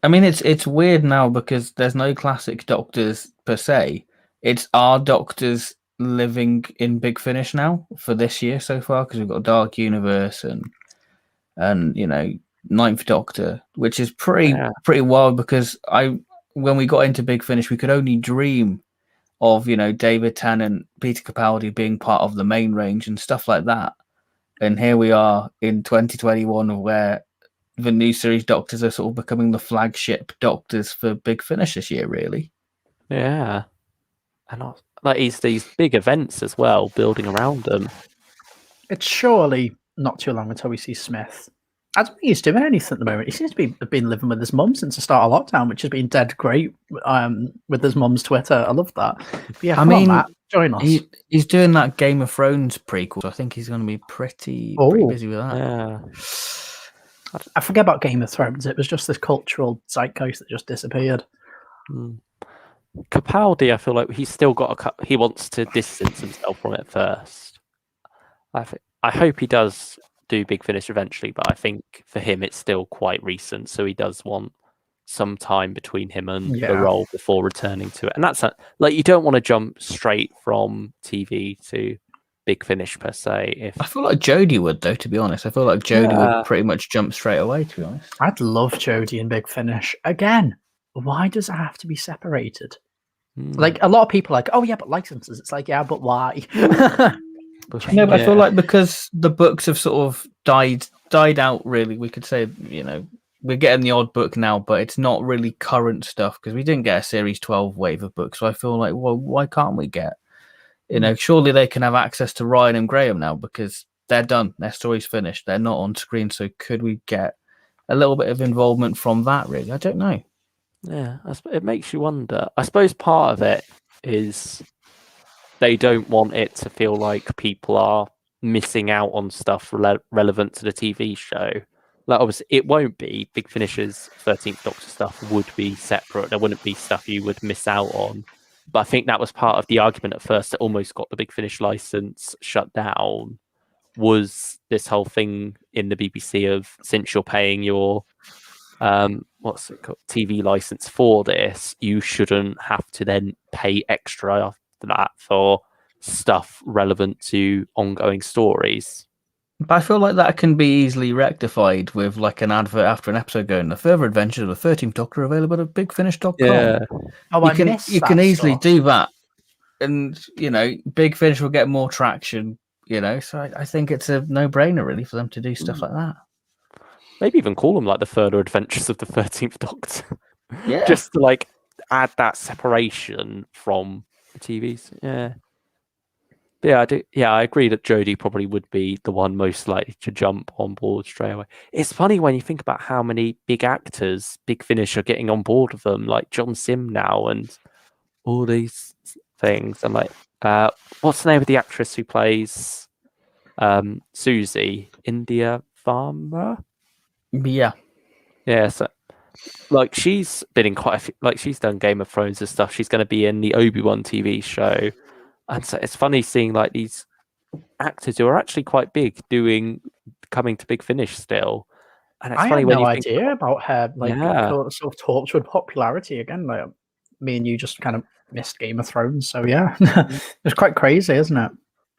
Speaker 1: I mean, it's weird now because there's no Classic Doctors per se. It's our Doctors living in Big Finish now for this year so far, because we've got Dark Universe and you know, 9th Doctor, which is pretty wild, because when we got into Big Finish, we could only dream of, you know, David Tennant, Peter Capaldi being part of the main range and stuff like that. And here we are in 2021, where the new series Doctors are sort of becoming the flagship Doctors for Big Finish this year, really.
Speaker 2: Yeah. And like, it's these big events as well, building around them.
Speaker 3: It's surely not too long until we see Smith. I don't think he's doing anything at the moment. He seems to have been living with his mum since the start of lockdown, which has been dead great with his mum's Twitter. I love that. But yeah, I mean, Matt, join us.
Speaker 1: He's doing that Game of Thrones prequel, so I think he's going to be pretty busy with that.
Speaker 2: Yeah.
Speaker 3: I forget about Game of Thrones. It was just this cultural zeitgeist that just disappeared.
Speaker 2: Capaldi, I feel like he's still got he wants to distance himself from it first. I hope he does do Big Finish eventually, but I think for him it's still quite recent, so he does want some time between him and the role before returning to it. And that's like, you don't want to jump straight from TV to Big Finish per se. I
Speaker 1: feel like Jodie would, though, to be honest. I feel like Jodie would pretty much jump straight away, to be honest.
Speaker 3: I'd love Jodie in Big Finish. Again, why does it have to be separated? Like, a lot of people are like, oh yeah, but licenses. It's like, yeah, but why?
Speaker 1: No, but I feel like because the books have sort of died out, really, we could say, you know, we're getting the odd book now, but it's not really current stuff, because we didn't get a Series 12 wave of books. So I feel like, well, why can't we get, you know, surely they can have access to Ryan and Graham now, because they're done. Their story's finished. They're not on screen. So could we get a little bit of involvement from that, really? I don't know.
Speaker 2: Yeah, it makes you wonder. I suppose part of it is they don't want it to feel like people are missing out on stuff relevant to the TV show. Like, obviously, it won't be. Big Finish's 13th Doctor stuff would be separate. There wouldn't be stuff you would miss out on. But I think that was part of the argument at first that almost got the Big Finish license shut down, was this whole thing in the BBC of, since you're paying your what's it called, TV license for this, you shouldn't have to then pay extra after that for stuff relevant to ongoing stories.
Speaker 1: But I feel like that can be easily rectified with like an advert after an episode going, the further adventures of the 13th Doctor are available at bigfinish.com.
Speaker 2: Yeah.
Speaker 3: Oh,
Speaker 1: You can easily do that. And, you know, Big Finish will get more traction, you know, so I think it's a no-brainer really for them to do stuff like that.
Speaker 2: Maybe even call them like the further adventures of the 13th Doctor.
Speaker 1: Yeah.
Speaker 2: Just to like add that separation from the TVs. Yeah. But yeah, I do. Yeah, I agree that Jodie probably would be the one most likely to jump on board straight away. It's funny when you think about how many big actors Big Finish are getting on board with them, like John Sim now and all these things. And like, what's the name of the actress who plays Susie? India Farmer?
Speaker 1: Yeah.
Speaker 2: Yeah, so like she's been in quite a few, like she's done Game of Thrones and stuff. She's going to be in the Obi-Wan TV show. And so it's funny seeing like these actors who are actually quite big coming to Big Finish still. And it's
Speaker 3: I
Speaker 2: funny
Speaker 3: had
Speaker 2: when
Speaker 3: no
Speaker 2: you think
Speaker 3: idea about her like
Speaker 2: Yeah.
Speaker 3: sort of torchwood popularity again. Like me and you just kind of missed Game of Thrones, so yeah, it's quite crazy, isn't it?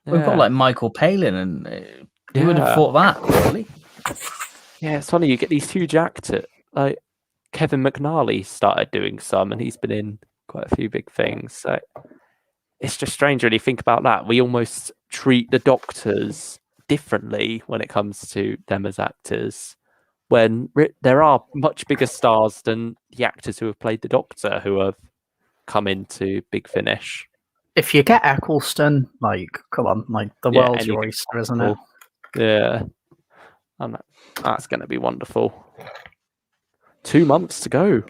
Speaker 1: We've got like Michael Palin, and who would have thought that, really?
Speaker 2: Yeah, it's funny. You get these huge actors like Kevin McNally started doing some, and he's been in quite a few big things. So it's just strange when you think about that. We almost treat the Doctors differently when it comes to them as actors, when there are much bigger stars than the actors who have played the Doctor who have come into Big Finish.
Speaker 3: If you get Eccleston, like, come on, like the world's your oyster, isn't it?
Speaker 2: Yeah, and that's going to be wonderful. 2 months to go.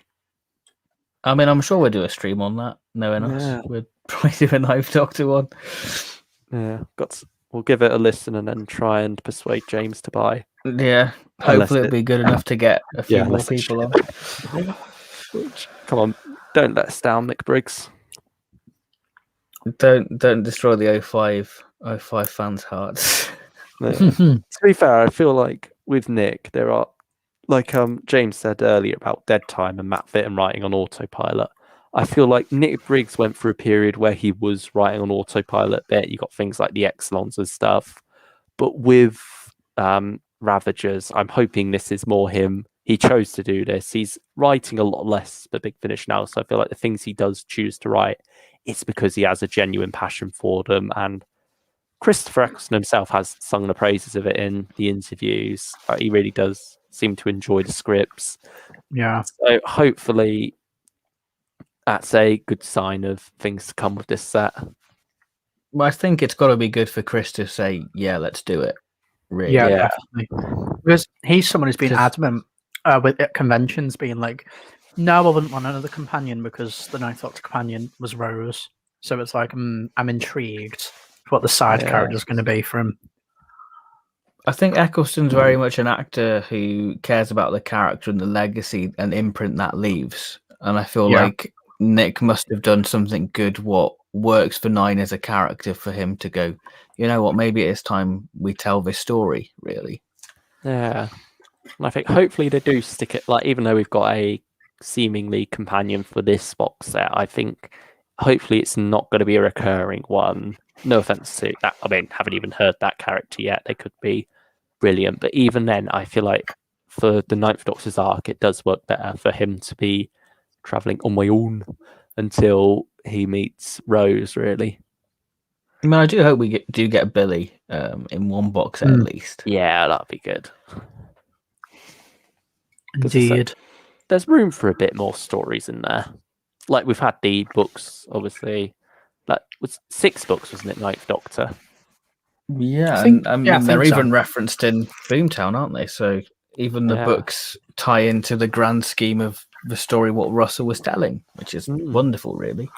Speaker 1: I mean, I'm sure we'll do a stream on that. Knowing us, we'd probably do a Ninth Doctor one.
Speaker 2: Yeah, we'll give it a listen and then try and persuade James to buy.
Speaker 1: Yeah, hopefully it'll be good enough to get a few more
Speaker 2: unless
Speaker 1: people on.
Speaker 2: Come on, don't let us down, Nick Briggs.
Speaker 1: Don't destroy the 05 fans' hearts.
Speaker 2: Yeah. To be fair, I feel like with Nick, there are, like James said earlier about Dead Time and Matt Fitton writing on autopilot. I feel like Nick Briggs went through a period where he was writing on autopilot a bit. You got things like the Exelons and stuff. But with Ravagers, I'm hoping this is more him. He chose to do this. He's writing a lot less for Big Finish now. So I feel like the things he does choose to write, it's because he has a genuine passion for them. And Christopher Eccleston himself has sung the praises of it in the interviews. He really does seem to enjoy the scripts.
Speaker 3: Yeah.
Speaker 2: So hopefully that's a good sign of things to come with this set.
Speaker 1: Well, I think it's got to be good for Chris to say, yeah, let's do it. Really.
Speaker 3: Yeah, definitely. Because he's someone who's been adamant with conventions, being like, no, I wouldn't want another companion because the Ninth Doctor companion was Rose. So it's like, I'm intrigued what the side character is going to be for him.
Speaker 1: I think Eccleston's very much an actor who cares about the character and the legacy and imprint that leaves. And I feel like Nick must have done something good what works for Nine as a character for him to go, you know what, maybe it's time we tell this story, really.
Speaker 2: Yeah. And I think hopefully they do stick it, like, even though we've got a seemingly companion for this box set, I think hopefully it's not going to be a recurring one. No offense to that. I mean, haven't even heard that character yet. They could be brilliant. But even then, I feel like for the Ninth Doctor's arc, it does work better for him to be traveling on my own until he meets Rose, really.
Speaker 1: I mean, I do hope we do get Billy in one box set at least.
Speaker 2: Yeah, that'd be good.
Speaker 3: Indeed.
Speaker 2: There's room for a bit more stories in there. Like, we've had the books, obviously. Like, was 6 books, wasn't it, Ninth Doctor?
Speaker 1: Yeah,
Speaker 3: I
Speaker 1: they're
Speaker 3: think
Speaker 1: even referenced in Boomtown, aren't they? So even the books tie into the grand scheme of the story what Russell was telling, which is wonderful, really.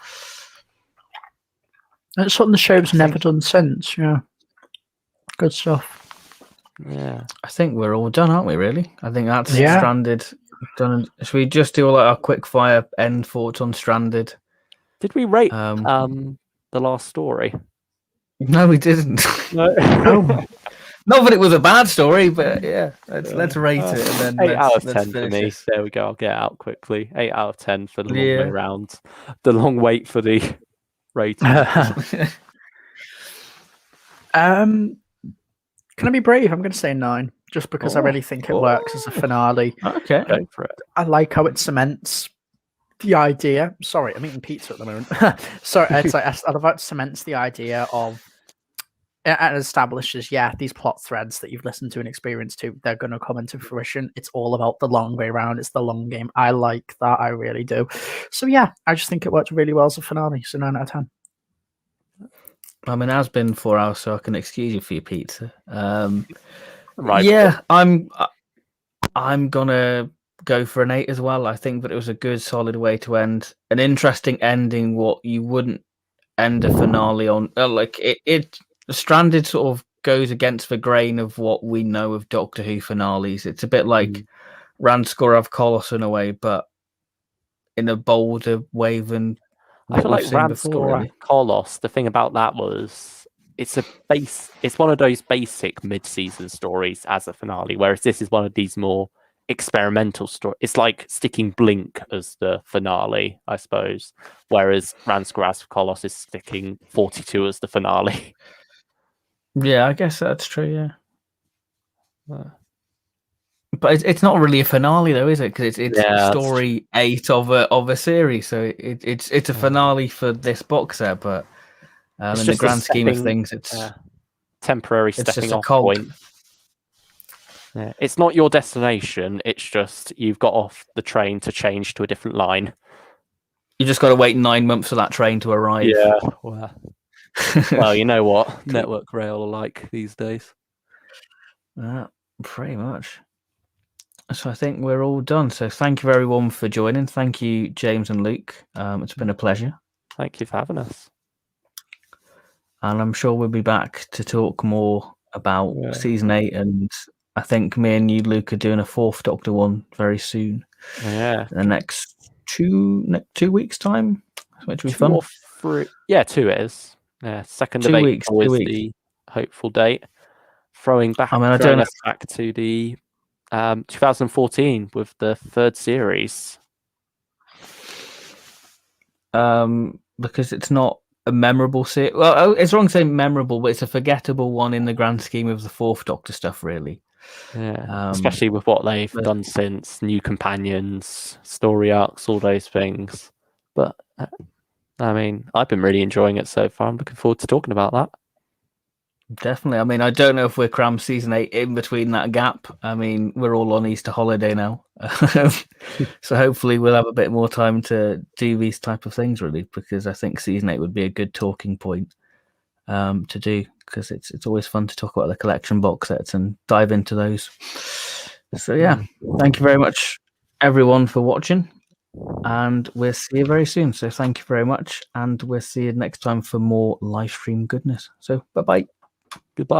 Speaker 3: That's something the show's never done since, yeah. Good stuff.
Speaker 2: Yeah.
Speaker 1: I think we're all done, aren't we, really? I think that's Stranded done. Should we just do like our quick fire end thoughts on Stranded?
Speaker 2: Did we rate the last story?
Speaker 1: No, we didn't.
Speaker 3: No.
Speaker 1: Not that it was a bad story, but yeah, let's rate it and then
Speaker 2: 8 out of
Speaker 1: let's
Speaker 2: 10 for
Speaker 1: finish
Speaker 2: me.
Speaker 1: this.
Speaker 2: There we go. I'll get it out quickly. 8 out of 10 for the long way
Speaker 1: Yeah.
Speaker 2: round. The long wait for the rating.
Speaker 3: Can I be brave? I'm going to say 9, just because I really think it works as a finale.
Speaker 1: Okay.
Speaker 2: Go for it.
Speaker 3: I like how it cements the idea. Sorry, I'm eating pizza at the moment. Sorry, it's like I love how it cements the idea of and establishes, these plot threads that you've listened to and experienced to, they're going to come into fruition. It's all about the long way around. It's the long game. I like that. I really do. So yeah, I just think it worked really well as a finale. So 9 out of 10.
Speaker 1: I mean, it has been 4 hours, so I can excuse you for your pizza.
Speaker 2: Right.
Speaker 1: Yeah, I'm gonna go for an 8 as well. I think that it was a good, solid way to end an interesting ending. What you wouldn't end a finale on, like it Stranded sort of goes against the grain of what we know of Doctor Who finales. It's a bit like Ranskor Kolos in a way, but in a bolder way than
Speaker 2: I feel like
Speaker 1: we've seen before. Really.
Speaker 2: Kolos, the thing about that was it's one of those basic mid-season stories as a finale, whereas this is one of these more experimental stories. It's like sticking Blink as the finale, I suppose, whereas Ranskor Kolos is sticking 42 as the finale.
Speaker 1: Yeah, I guess that's true. Yeah, but it's not really a finale though, is it? Because it's story 8 of a series, so it's a finale for this box set. But in the grand scheme of things, it's
Speaker 2: temporary stepping off point. Yeah, it's not your destination. It's just you've got off the train to change to a different line.
Speaker 1: You just got to wait 9 months for that train to arrive.
Speaker 2: Yeah. Well, you know what Network Rail are like these days.
Speaker 1: Pretty much. So I think we're all done. So thank you everyone for joining. Thank you, James and Luke. It's been a pleasure.
Speaker 2: Thank you for having us.
Speaker 1: And I'm sure we'll be back to talk more about season 8. And I think me and you, Luke, are doing a 4th Doctor one very soon.
Speaker 2: Yeah.
Speaker 1: In the next 2 weeks' time, which will be
Speaker 2: 2
Speaker 1: fun.
Speaker 2: or 3. Yeah, 2 it is. Yeah, 2nd of April is the hopeful date. Throwing us back to the 2014 with the 3rd series.
Speaker 1: Because it's not a memorable series. Well, it's wrong saying memorable, but it's a forgettable one in the grand scheme of the 4th Doctor stuff, really.
Speaker 2: Yeah, especially with what they've done since, new companions, story arcs, all those things. But I mean, I've been really enjoying it so far. I'm looking forward to talking about that.
Speaker 1: Definitely. I mean, I don't know if we're crammed season 8 in between that gap. I mean, we're all on Easter holiday now. So hopefully we'll have a bit more time to do these type of things, really, because I think season 8 would be a good talking point to do, because it's always fun to talk about the collection box sets and dive into those. So yeah, thank you very much, everyone, for watching. And we'll see you very soon. So thank you very much. And we'll see you next time for more live stream goodness. So bye-bye.